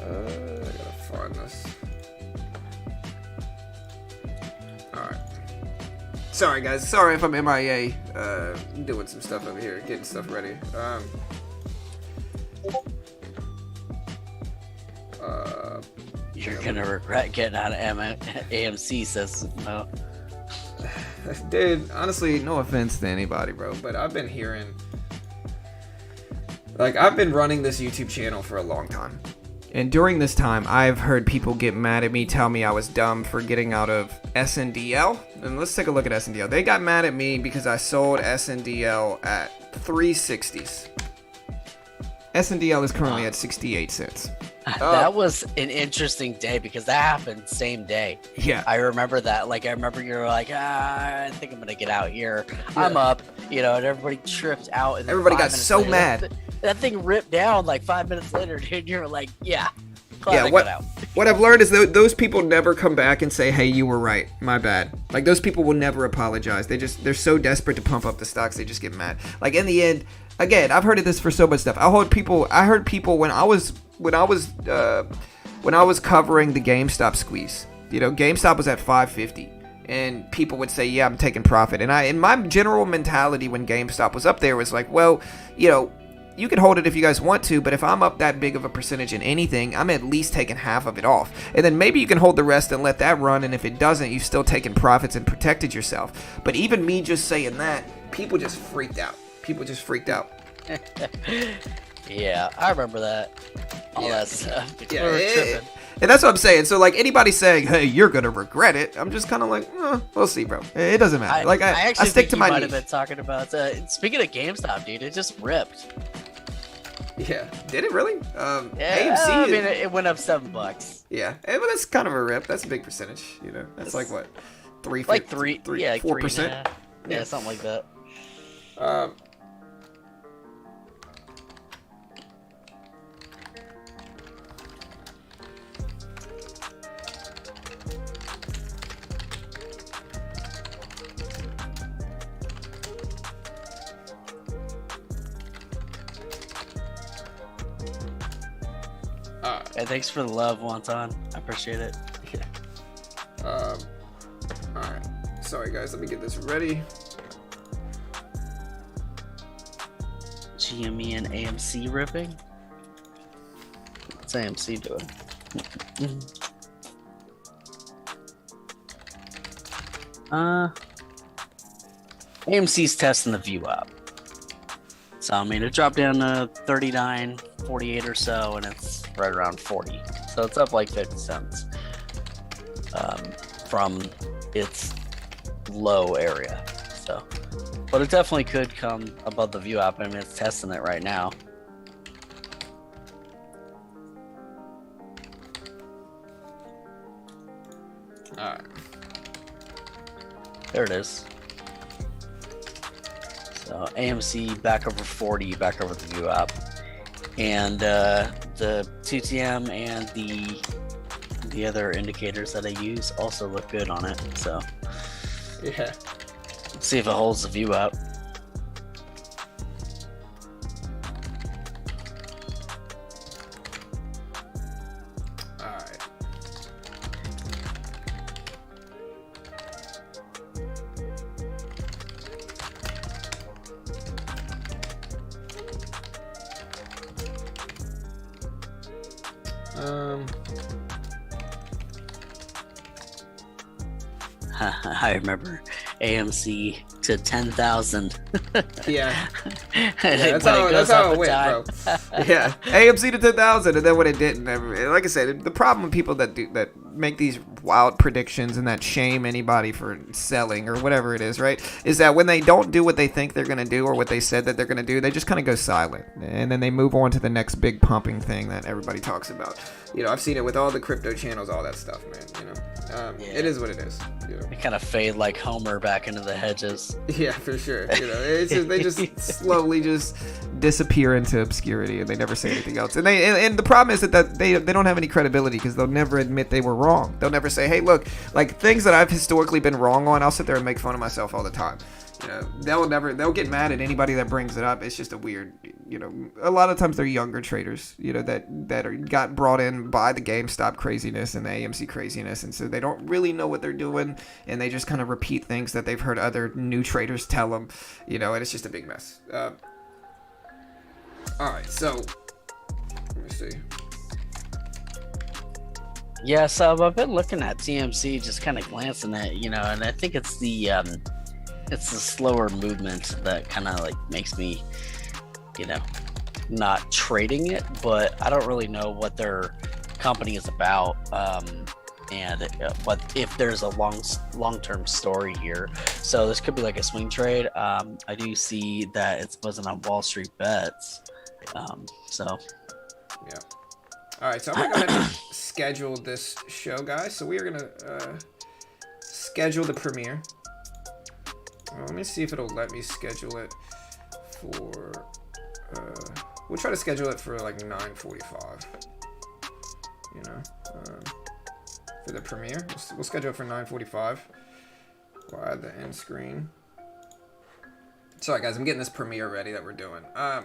I gotta find this. All right. Sorry, guys. Sorry if I'm MIA. Doing some stuff over here, getting stuff ready. You're gonna regret getting out of AMC, says no. Dude, honestly, no offense to anybody, bro, but I've been hearing, I've been running this YouTube channel for a long time. And during this time, I've heard people get mad at me, tell me I was dumb for getting out of SNDL. And let's take a look at SNDL. They got mad at me because I sold SNDL at 360s. SNDL is currently at 68 cents. That was an interesting day, because that happened same day. Yeah. I remember that. I remember you were like, I think I'm going to get out here. Yeah. I'm up, and everybody tripped out. And everybody got so mad. That thing ripped down 5 minutes later, dude. You're like, yeah. What I've learned is that those people never come back and say, hey, you were right. My bad. Those people will never apologize. They're so desperate to pump up the stocks, they just get mad. In the end, again, I've heard of this for so much stuff. I heard people when I was covering the GameStop squeeze. GameStop was at 550, and people would say, "Yeah, I'm taking profit." And my general mentality when GameStop was up there was well, you can hold it if you guys want to, but if I'm up that big of a percentage in anything, I'm at least taking half of it off. And then maybe you can hold the rest and let that run, and if it doesn't, you've still taken profits and protected yourself. But even me just saying that, people just freaked out. Yeah, I remember that. All that stuff. Yeah, and that's what I'm saying. So, anybody saying, hey, you're going to regret it, I'm just kind of we'll see, bro. It doesn't matter. I stick to my niche. Might have been talking about, speaking of GameStop, dude, it just ripped. Yeah. Did it really? Yeah, AMC. I mean, it went up $7. Yeah, but that's kind of a rip. That's a big percentage. You know, that's like what, Like 4%. Yeah, something like that. Hey, thanks for the love, Wonton. I appreciate it. All right. Sorry guys, let me get this ready. GME and AMC ripping? What's AMC doing? AMC's testing the view up. So, I mean, it dropped down to 39.48 or so, and it's right around 40. So it's up like 50 cents from its low area. So, but it definitely could come above the view app. I mean, it's testing it right now. All right. There it is. So AMC back over 40, back over the view app, and the 2TM and the other indicators that I use also look good on it. So Yeah. let's see if it holds the view up. All right. I remember AMC to 10,000. Yeah. That's That's how it went, bro. Yeah, AMC to 10,000, and then when it didn't, like I said, the problem with people that make these wild predictions and that shame anybody for selling or whatever it is, right, is that when they don't do what they think they're gonna do or what they said that they're gonna do, they just kind of go silent, and then they move on to the next big pumping thing that everybody talks about. You know, I've seen it with all the crypto channels, all that stuff, man. You know, it is what it is. You know? They kind of fade like Homer back into the hedges. Yeah, for sure. You know, it's just, they just slowly just disappear into obscurity, and they never say anything else. And the problem is that they don't have any credibility because they'll never admit they were wrong. They'll never say, "Hey, look, like things that I've historically been wrong on." I'll sit there and make fun of myself all the time. You know, they'll get mad at anybody that brings it up. It's just a weird, you know, a lot of times they're younger traders, you know, that got brought in by the GameStop craziness and the AMC craziness, and so they don't really know what they're doing, and they just kind of repeat things that they've heard other new traders tell them, you know, and it's just a big mess. All right, so let me see. Yeah, so I've been looking at TMC, just kind of glancing at, you know, and I think it's the slower movement that kind of like makes me, you know, not trading it, but I don't really know what their company is about, and but if there's a long-term story here, so this could be like a swing trade. I do see that it's buzzing on Wall Street Bets, so Yeah. All right, so I'm gonna go ahead and schedule this show, guys. So we are gonna schedule the premiere. Let me see if it'll let me schedule it for. We'll try to schedule it for like 9:45. You know, for the premiere, we'll schedule it for 9:45. We'll add the end screen. Sorry, guys, I'm getting this premiere ready that we're doing. All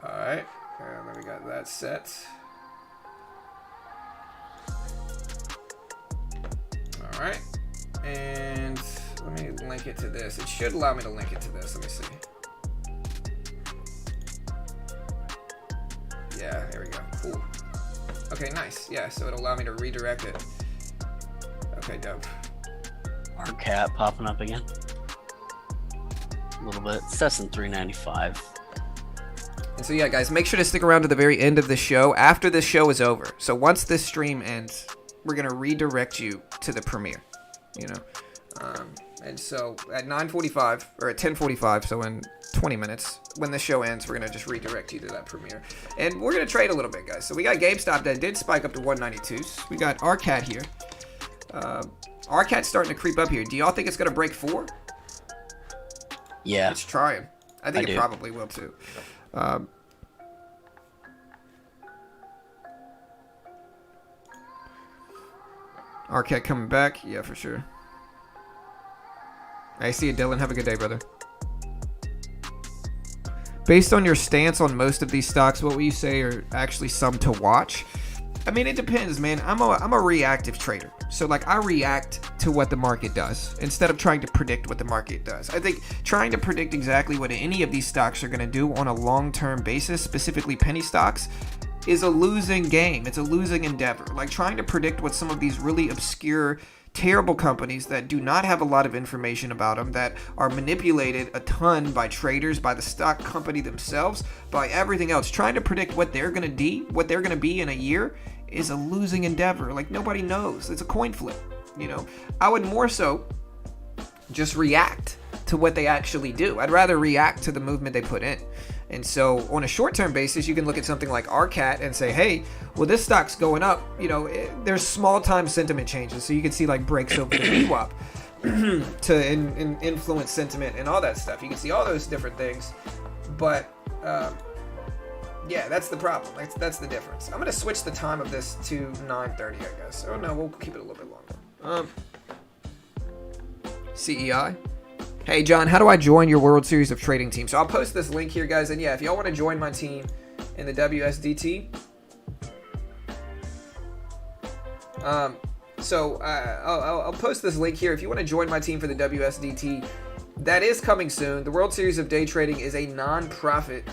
right, and then we got that set. All right, and let me link it to this. It should allow me to link it to this. Let me see. Yeah, there we go. Cool. Okay, nice. Yeah, so it'll allow me to redirect it. Okay, dope. our cat popping up again. A little bit. It's testing 395. And so yeah, guys, make sure to stick around to the very end of the show after this show is over. So once this stream ends, we're gonna redirect you to the premiere. You know, And so at 9:45 or at 10:45, so in 20 minutes, when the show ends, we're going to just redirect you to that premiere. And we're going to trade a little bit, guys. So we got GameStop that did spike up to 192s. We got RCAT here. RCAT's starting to creep up here. Do y'all think it's going to break 4? Yeah. It's trying. I think I it do. probably will too. RCAT coming back. Yeah, for sure. I see you, Dylan. Have a good day, brother. Based on your stance on most of these stocks, what would you say are actually some to watch? I mean, it depends, man. I'm a reactive trader. So, like, I react to what the market does instead of trying to predict what the market does. I think trying to predict exactly what any of these stocks are going to do on a long-term basis, specifically penny stocks, is a losing game. It's a losing endeavor. Like, trying to predict what some of these really obscure, terrible companies that do not have a lot of information about them, that are manipulated a ton by traders, by the stock company themselves, by everything else, trying to predict what they're going to be in a year is a losing endeavor. Like, nobody knows. It's a coin flip. You know, I would more so just react to what they actually do. I'd rather react to the movement they put in. And so on a short-term basis, you can look at something like RCAT and say, hey, well, this stock's going up. You know, there's small-time sentiment changes. So you can see like breaks over the VWAP to influence sentiment and all that stuff. You can see all those different things. But yeah, that's the problem. That's the difference. I'm going to switch the time of this to 9:30, I guess. Oh, no, we'll keep it a little bit longer. CEI. Hey, John, how do I join your World Series of Trading team? So I'll post this link here, guys. And yeah, if y'all want to join my team in the WSDT, I'll post this link here. If you want to join my team for the WSDT, that is coming soon. The World Series of Day Trading is a non-profit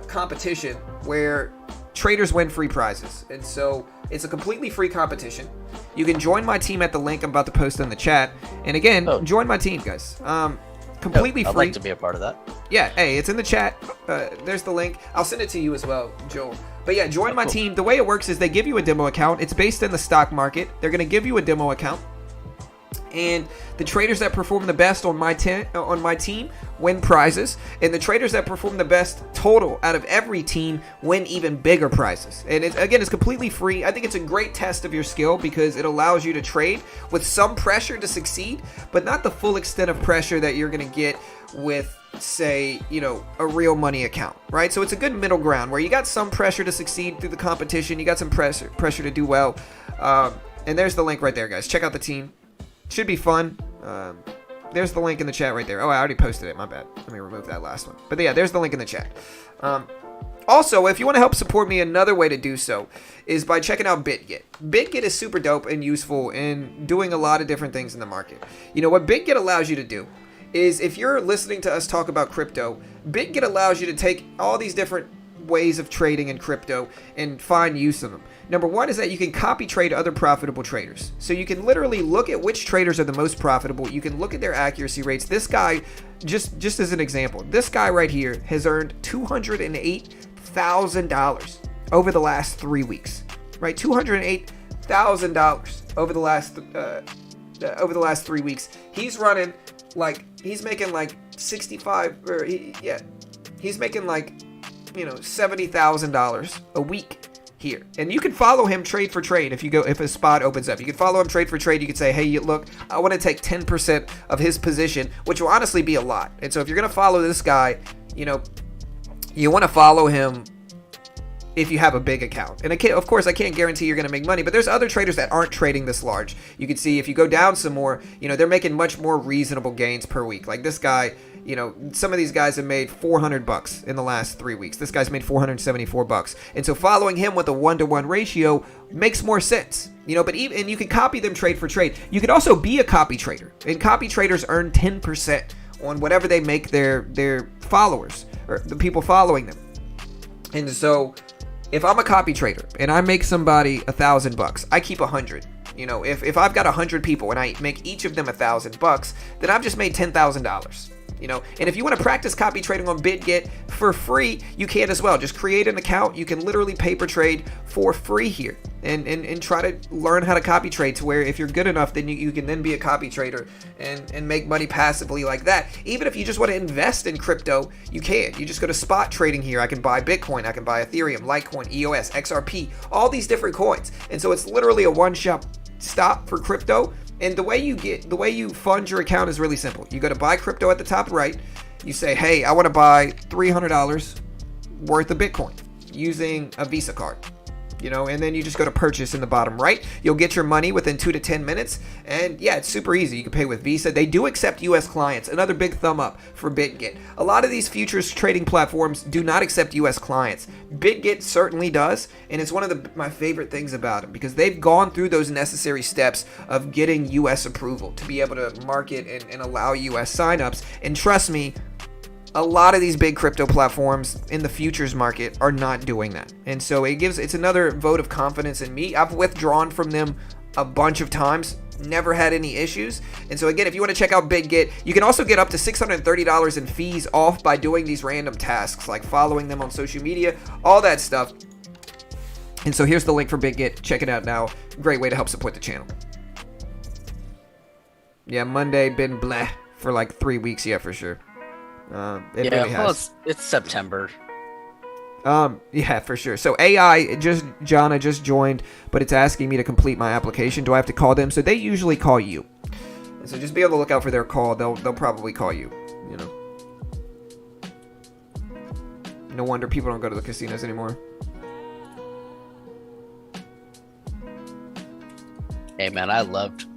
competition where traders win free prizes. And so it's a completely free competition. You can join my team at the link I'm about to post in the chat. And again, join my team, guys. Completely free. I'd like to be a part of that. Yeah, hey, it's in the chat. There's the link. I'll send it to you as well, Joel. But yeah, join my team. The way it works is they give you a demo account. It's based in the stock market. They're going to give you a demo account. And the traders that perform the best on my team win prizes. And the traders that perform the best total out of every team win even bigger prizes. And it's completely free. I think it's a great test of your skill because it allows you to trade with some pressure to succeed, but not the full extent of pressure that you're going to get with, say, you know, a real money account, right? So it's a good middle ground where you got some pressure to succeed through the competition. You got some pressure to do well. And there's the link right there, guys. Check out the team. Should be fun. There's the link in the chat right there. Oh, I already posted it. My bad. Let me remove that last one. But yeah, there's the link in the chat. Also, if you want to help support me, another way to do so is by checking out BitGet. BitGet is super dope and useful in doing a lot of different things in the market. You know, what BitGet allows you to do is, if you're listening to us talk about crypto, BitGet allows you to take all these different ways of trading in crypto and find use of them. Number one is that you can copy trade other profitable traders. So you can literally look at which traders are the most profitable. You can look at their accuracy rates. This guy, just as an example, this guy right here has earned $208,000 over the last 3 weeks, right? $208,000 over the last 3 weeks. He's running like, he's making like 65, or he's making like, you know, $70,000 a week here. And you can follow him trade for trade. If a spot opens up, you can follow him trade for trade. You can say, hey, look, I want to take 10% of his position, which will honestly be a lot. And so if you're going to follow this guy, you know, you want to follow him if you have a big account. And of course, I can't guarantee you're going to make money, but there's other traders that aren't trading this large. You can see if you go down some more, you know, they're making much more reasonable gains per week. Like this guy, you know, some of these guys have made $400 in the last 3 weeks. This guy's made $474. And so following him with a 1-to-1 ratio makes more sense. You know, but and you can copy them trade for trade. You could also be a copy trader. And copy traders earn 10% on whatever they make their followers, or the people following them. And so if I'm a copy trader and I make somebody $1,000, I keep 100. You know, if I've got 100 people and I make each of them $1,000, then I've just made $10,000. you know. And if you want to practice copy trading on BitGet for free, you can as well. Just create an account. You can literally paper trade for free here and try to learn how to copy trade to where if you're good enough, then you can then be a copy trader and make money passively like that. Even if you just want to invest in crypto, you can. You just go to spot trading here. I can buy Bitcoin, I can buy Ethereum, Litecoin, EOS, XRP, all these different coins. And so it's literally a one-shop stop for crypto. And the way you fund your account is really simple. You go to buy crypto at the top right. You say, hey, I want to buy $300 worth of Bitcoin using a Visa card. You know, and then you just go to purchase in the bottom right. You'll get your money within 2 to 10 minutes. And yeah, it's super easy. You can pay with Visa. They do accept US clients. Another big thumb up for BitGet. A lot of these futures trading platforms do not accept US clients. BitGet certainly does. And it's one of my favorite things about them because they've gone through those necessary steps of getting US approval to be able to market and allow US signups. And trust me, a lot of these big crypto platforms in the futures market are not doing that. And so it's another vote of confidence in me. I've withdrawn from them a bunch of times, never had any issues. And so again, if you want to check out BitGet, you can also get up to $630 in fees off by doing these random tasks like following them on social media, all that stuff. And so here's the link for BitGet. Check it out now. Great way to help support the channel. Yeah, Monday been bleh for like 3 weeks, yeah, for sure. It really has. Well, it's September. Yeah, for sure. So Jana just joined, but it's asking me to complete my application. Do I have to call them? So they usually call you. And so just be on the lookout for their call. They'll probably call you, you know. No wonder people don't go to the casinos anymore. Hey man, I loved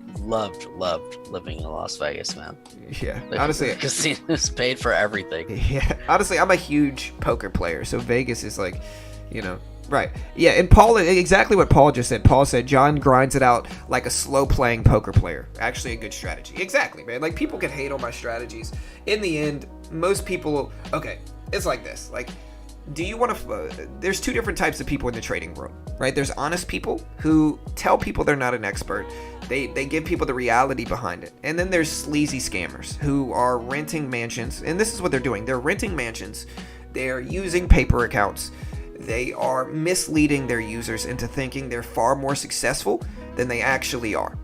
living in Las Vegas, man. Yeah, honestly, casinos paid for everything. Yeah, honestly, I'm a huge poker player, so Vegas is like, you know, right. Yeah, and Paul, exactly what Paul just said. Paul said John grinds it out like a slow playing poker player. Actually, a good strategy. Exactly, man. Like people can hate on my strategies. In the end, most people. Okay, it's like this. Like, do you want to? There's two different types of people in the trading world, right? There's honest people who tell people they're not an expert. They give people the reality behind it. And then there's sleazy scammers who are renting mansions. And this is what they're doing. They're renting mansions. They're using paper accounts. They are misleading their users into thinking they're far more successful than they actually are.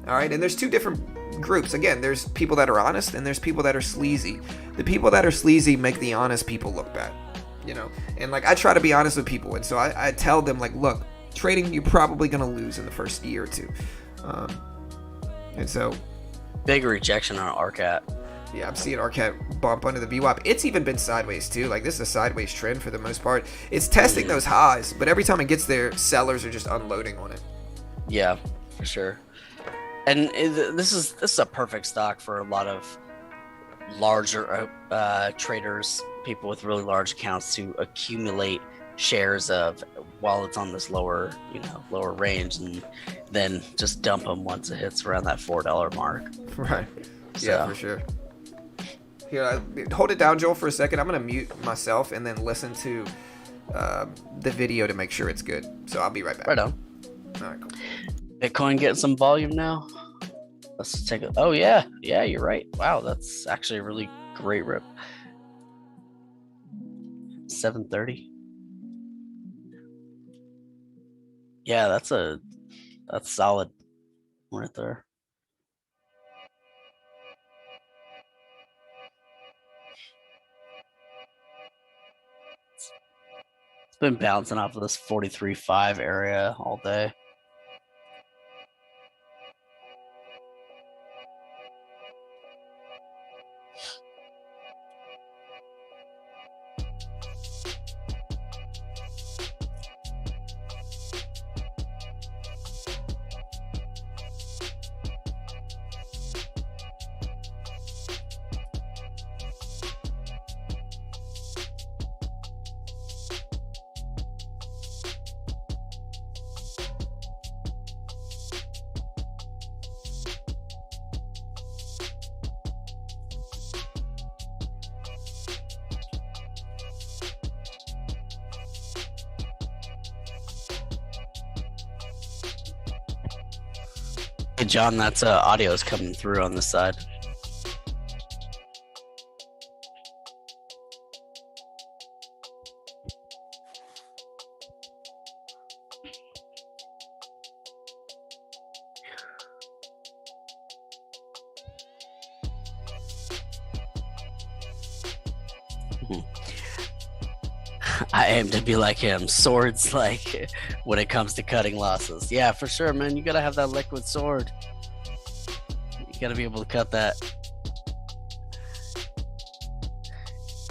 All right. And there's two different groups. Again, there's people that are honest and there's people that are sleazy. The people that are sleazy make the honest people look bad, you know? And like, I try to be honest with people. And so I tell them like, look, trading, you're probably going to lose in the first year or two. And so big rejection on RCAT. Yeah, I'm seeing RCAT bump under the VWAP. It's even been sideways too. Like this is a sideways trend for the most part. It's testing those highs, but every time it gets there, sellers are just unloading on it. Yeah, for sure. And this is a perfect stock for a lot of larger traders, people with really large accounts to accumulate shares of while it's on this lower range, and then just dump them once it hits around that $4 mark. Right. So. Yeah, for sure. Here, hold it down, Joel, for a second. I'm gonna mute myself and then listen to the video to make sure it's good. So I'll be right back. Right on. All right, cool. Bitcoin getting some volume now. Let's take a. Oh yeah, you're right. Wow, that's actually a really great rip. 730. Yeah, that's solid right there. It's been bouncing off of this 43.5 area all day. Hey John, that's audio is coming through on this side. I aim to be like him. Swords, like when it comes to cutting losses. Yeah, for sure, man. You gotta have that liquid sword. You gotta be able to cut that.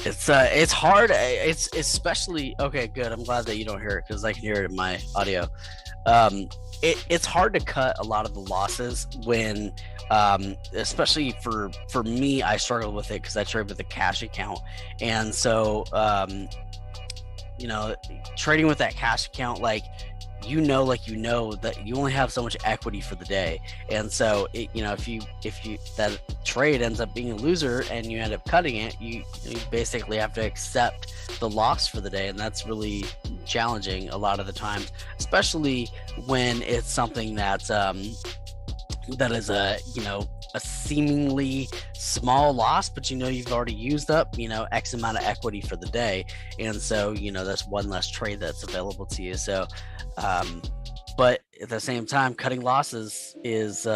It's hard. It's especially okay. Good. I'm glad that you don't hear it because I can hear it in my audio. It's hard to cut a lot of the losses when, especially for me, I struggle with it because I trade with a cash account, and so trading with that cash account, like that you only have so much equity for the day, and so if you that trade ends up being a loser and you end up cutting it, you basically have to accept the loss for the day, and that's really challenging a lot of the times, especially when it's something that's that is a seemingly small loss, but you've already used up X amount of equity for the day, and so that's one less trade that's available to you. So but at the same time, cutting losses is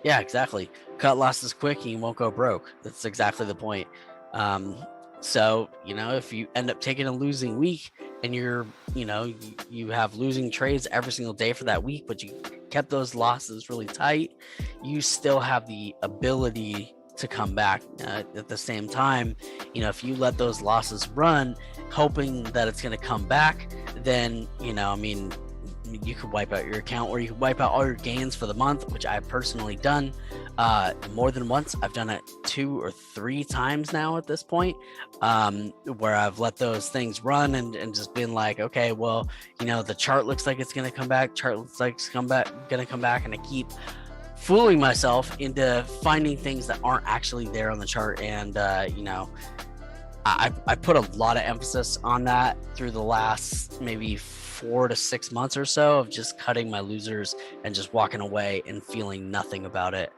exactly, cut losses quick and you won't go broke. That's exactly the point. So if you end up taking a losing week and you have losing trades every single day for that week, but you kept those losses really tight, you still have the ability to come back. At the same time, if you let those losses run hoping that it's going to come back, then you could wipe out your account, or you could wipe out all your gains for the month, which I've personally done more than once. I've done it 2 or 3 times now at this point, where I've let those things run and just been like, okay, well, the chart looks like it's going to come back. Chart looks like it's going to come back, and I keep fooling myself into finding things that aren't actually there on the chart. And I put a lot of emphasis on that through the last maybe 4 to 6 months or so of just cutting my losers and just walking away and feeling nothing about it.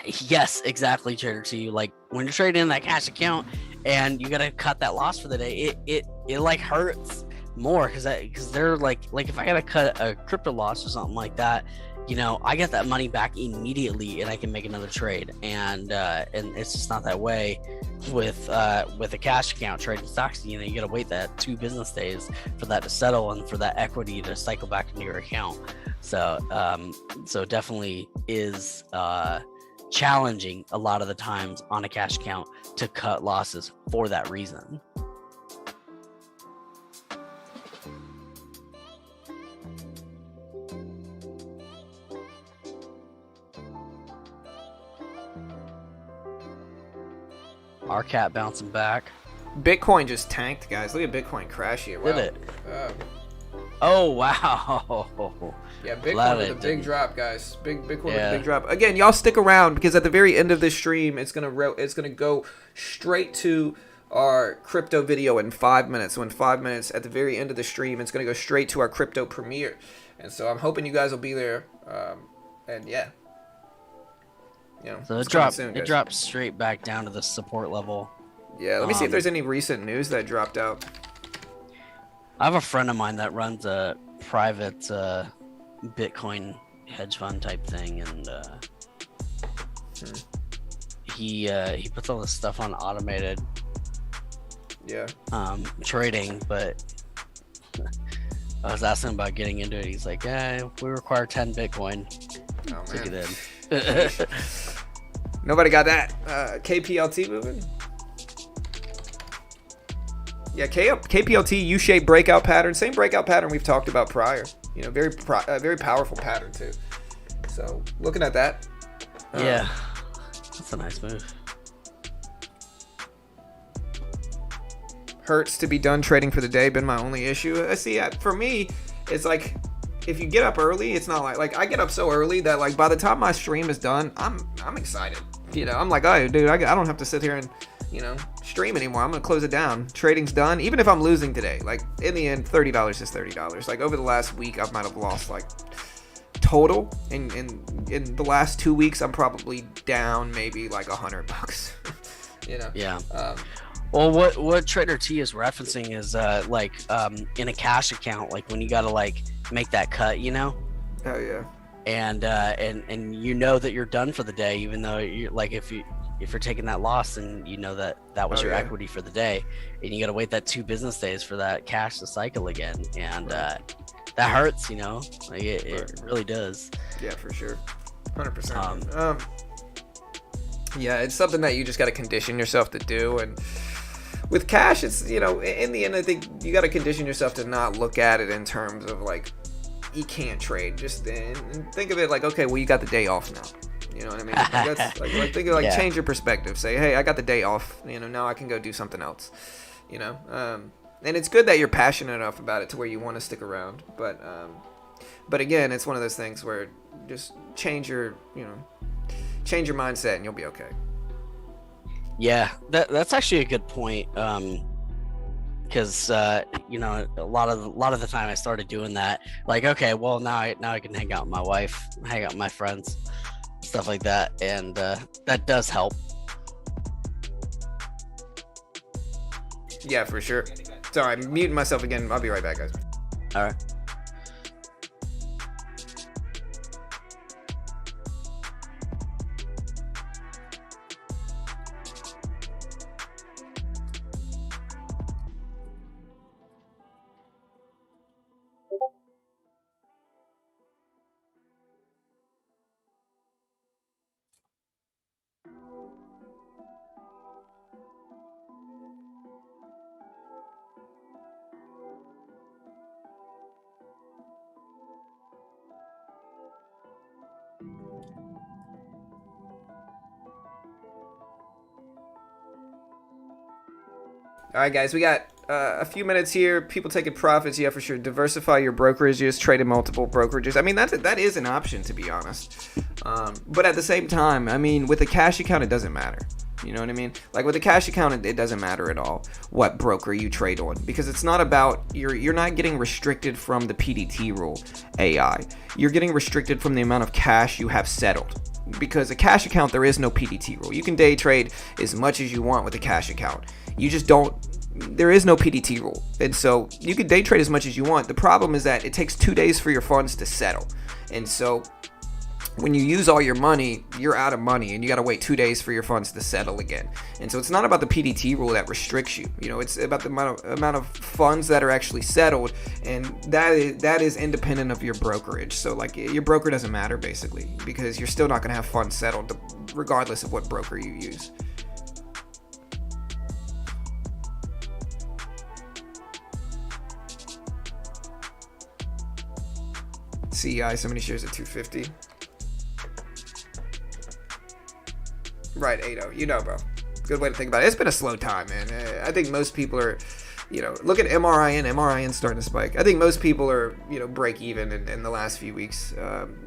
Yes, exactly, Trader T. Like when you're trading in that cash account and you gotta cut that loss for the day, it like hurts more because they're like if I gotta cut a crypto loss or something like that, I get that money back immediately and I can make another trade, and it's just not that way with a cash account trading stocks. You gotta wait that 2 business days for that to settle and for that equity to cycle back into your account. So definitely is challenging a lot of the times on a cash account to cut losses for that reason. Our cat bouncing back. Bitcoin just tanked, guys. Look at Bitcoin crash here. Wow. Did it? Oh, wow. Yeah, Bitcoin Glad with it a big didn't. drop, guys. Bitcoin with a big drop. Again, y'all stick around because at the very end of this stream, it's gonna go straight to our crypto video in 5 minutes. So in 5 minutes, at the very end of the stream, it's gonna go straight to our crypto premiere. And so I'm hoping you guys will be there. And yeah. So it's it coming dropped. soon, It guys. dropped straight back down to the support level. Yeah, let me see if there's any recent news that dropped out. I have a friend of mine that runs a private Bitcoin hedge fund type thing, and he puts all this stuff on automated Yeah. trading. But I was asking about getting into it. He's like, "Yeah, we require 10 Bitcoin Oh to get man. in." Nobody got that. KPLT moving. Yeah, KPLT U-shaped breakout pattern. Same breakout pattern we've talked about prior. Very powerful pattern too. So looking at that. Yeah, that's a nice move. Hurts to be done trading for the day. Been my only issue. See, for me, it's like if you get up early, it's not like I get up so early that like by the time my stream is done, I'm excited. I'm like, oh dude, I don't have to sit here and stream anymore. I'm gonna close it down. Trading's done. Even if I'm losing today, like in the end, $30 is $30. Like over the last week, I might have lost like total in the last 2 weeks. I'm probably down maybe like $100. Yeah. Well, what Trader T is referencing is in a cash account, like when you gotta like make that cut, Oh yeah. and that you're done for the day, even though you're like if you if you're taking that loss and you know that that was Oh, your yeah. equity for the day, and you got to wait that 2 business days for that cash to cycle again, and that hurts, like it really does. Yeah, for sure. 100%. Um, Yeah, it's something that you just got to condition yourself to do. And with cash, it's, in the end, I think you got to condition yourself to not look at it in terms of like, you can't trade. Just and think of it like, okay, well, you got the day off now. You know what I mean? Like, that's like think of like Yeah. change your perspective. Say, hey, I got the day off. Now I can go do something else. And it's good that you're passionate enough about it to where you want to stick around. But again, it's one of those things where just change your mindset and you'll be okay. Yeah, that's actually a good point. Because a lot of the time I started doing that. Like, okay, well now I can hang out with my wife, hang out with my friends, stuff like that, and that does help. Yeah, for sure. Sorry, I'm muting myself again. I'll be right back, guys. All right. All right, guys, we got a few minutes here. People taking profits, yeah, for sure. Diversify your brokerages, trade in multiple brokerages. I mean, that is an option, to be honest. But at the same time, I mean, with a cash account, it doesn't matter. You know what I mean? Like with a cash account, it doesn't matter at all what broker you trade on, because it's not about you're not getting restricted from the PDT rule AI. You're getting restricted from the amount of cash you have settled. Because a cash account, there is no PDT rule. You can day trade as much as you want with a cash account. You just don't. There is no PDT rule, and so you can day trade as much as you want. The problem is that it takes 2 days for your funds to settle, and so when you use all your money, you're out of money, and you got to wait 2 days for your funds to settle again. And so it's not about the PDT rule that restricts you. It's about the amount of funds that are actually settled, and that is independent of your brokerage. So like your broker doesn't matter basically, because you're still not going to have funds settled regardless of what broker you use. CEI, so many shares at 250. Right, 80. Bro. Good way to think about it. It's been a slow time, man. I think most people are, look at MRIN. MRIN starting to spike. I think most people are, break even in the last few weeks.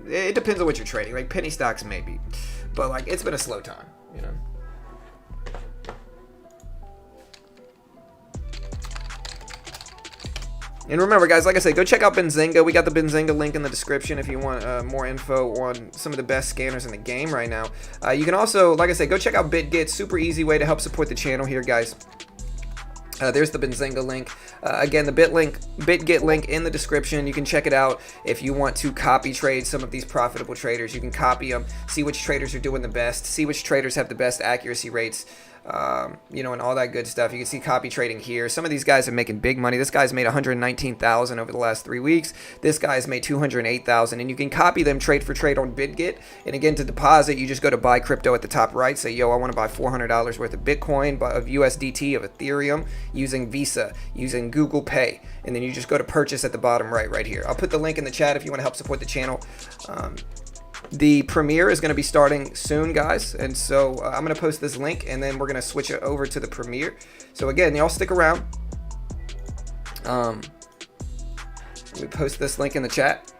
It depends on what you're trading. Like penny stocks, maybe. But, like, it's been a slow time, And remember, guys, like I said, go check out Benzinga. We got the Benzinga link in the description if you want more info on some of the best scanners in the game right now. You can also, like I said, go check out BitGet. Super easy way to help support the channel here, guys. There's the Benzinga link. Again, the BitGet link in the description. You can check it out if you want to copy trade some of these profitable traders. You can copy them, see which traders are doing the best, see which traders have the best accuracy rates, and all that good stuff. You can see copy trading here. Some of these guys are making big money. This guy's made $119,000 over the last 3 weeks. This guy's made $208,000, and you can copy them trade for trade on BitGet. And again, to deposit, you just go to buy crypto at the top right. Say, yo, I want to buy $400 worth of Bitcoin, of USDT, of Ethereum, using Visa, using Google Pay, and then you just go to purchase at the bottom right here. I'll put the link in the chat if you want to help support the channel. The premiere is going to be starting soon, guys, and so I'm going to post this link, and then we're going to switch it over to the premiere. So again, y'all stick around. Let me post this link in the chat.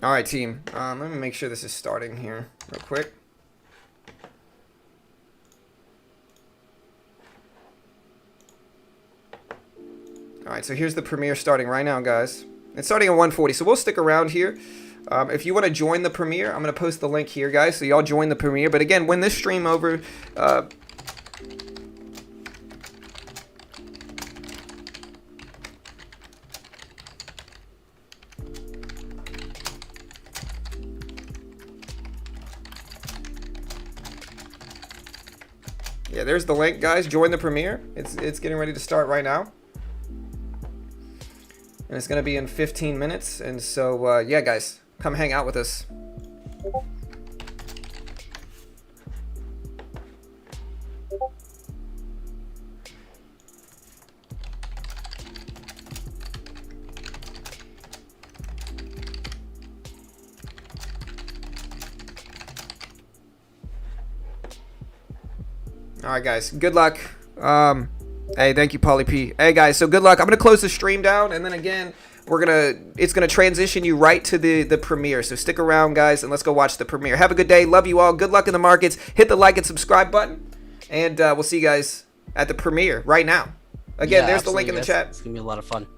All right, team. Let me make sure this is starting here real quick. All right, so here's the premiere starting right now, guys. It's starting at 1:40, so we'll stick around here. If you want to join the premiere, I'm going to post the link here, guys, so y'all join the premiere. But again, when this stream over, Yeah, there's the link, guys. Join the premiere. It's getting ready to start right now. And it's going to be in 15 minutes. And so, yeah, guys, come hang out with us. All right, guys. Good luck. Hey, thank you, Pauly P. Hey, guys. So good luck. I'm gonna close the stream down, and then again, it's gonna transition you right to the premiere. So stick around, guys, and let's go watch the premiere. Have a good day. Love you all. Good luck in the markets. Hit the like and subscribe button, and we'll see you guys at the premiere right now. Again, Yeah, there's the link absolutely, in the guys. chat. It's gonna be a lot of fun.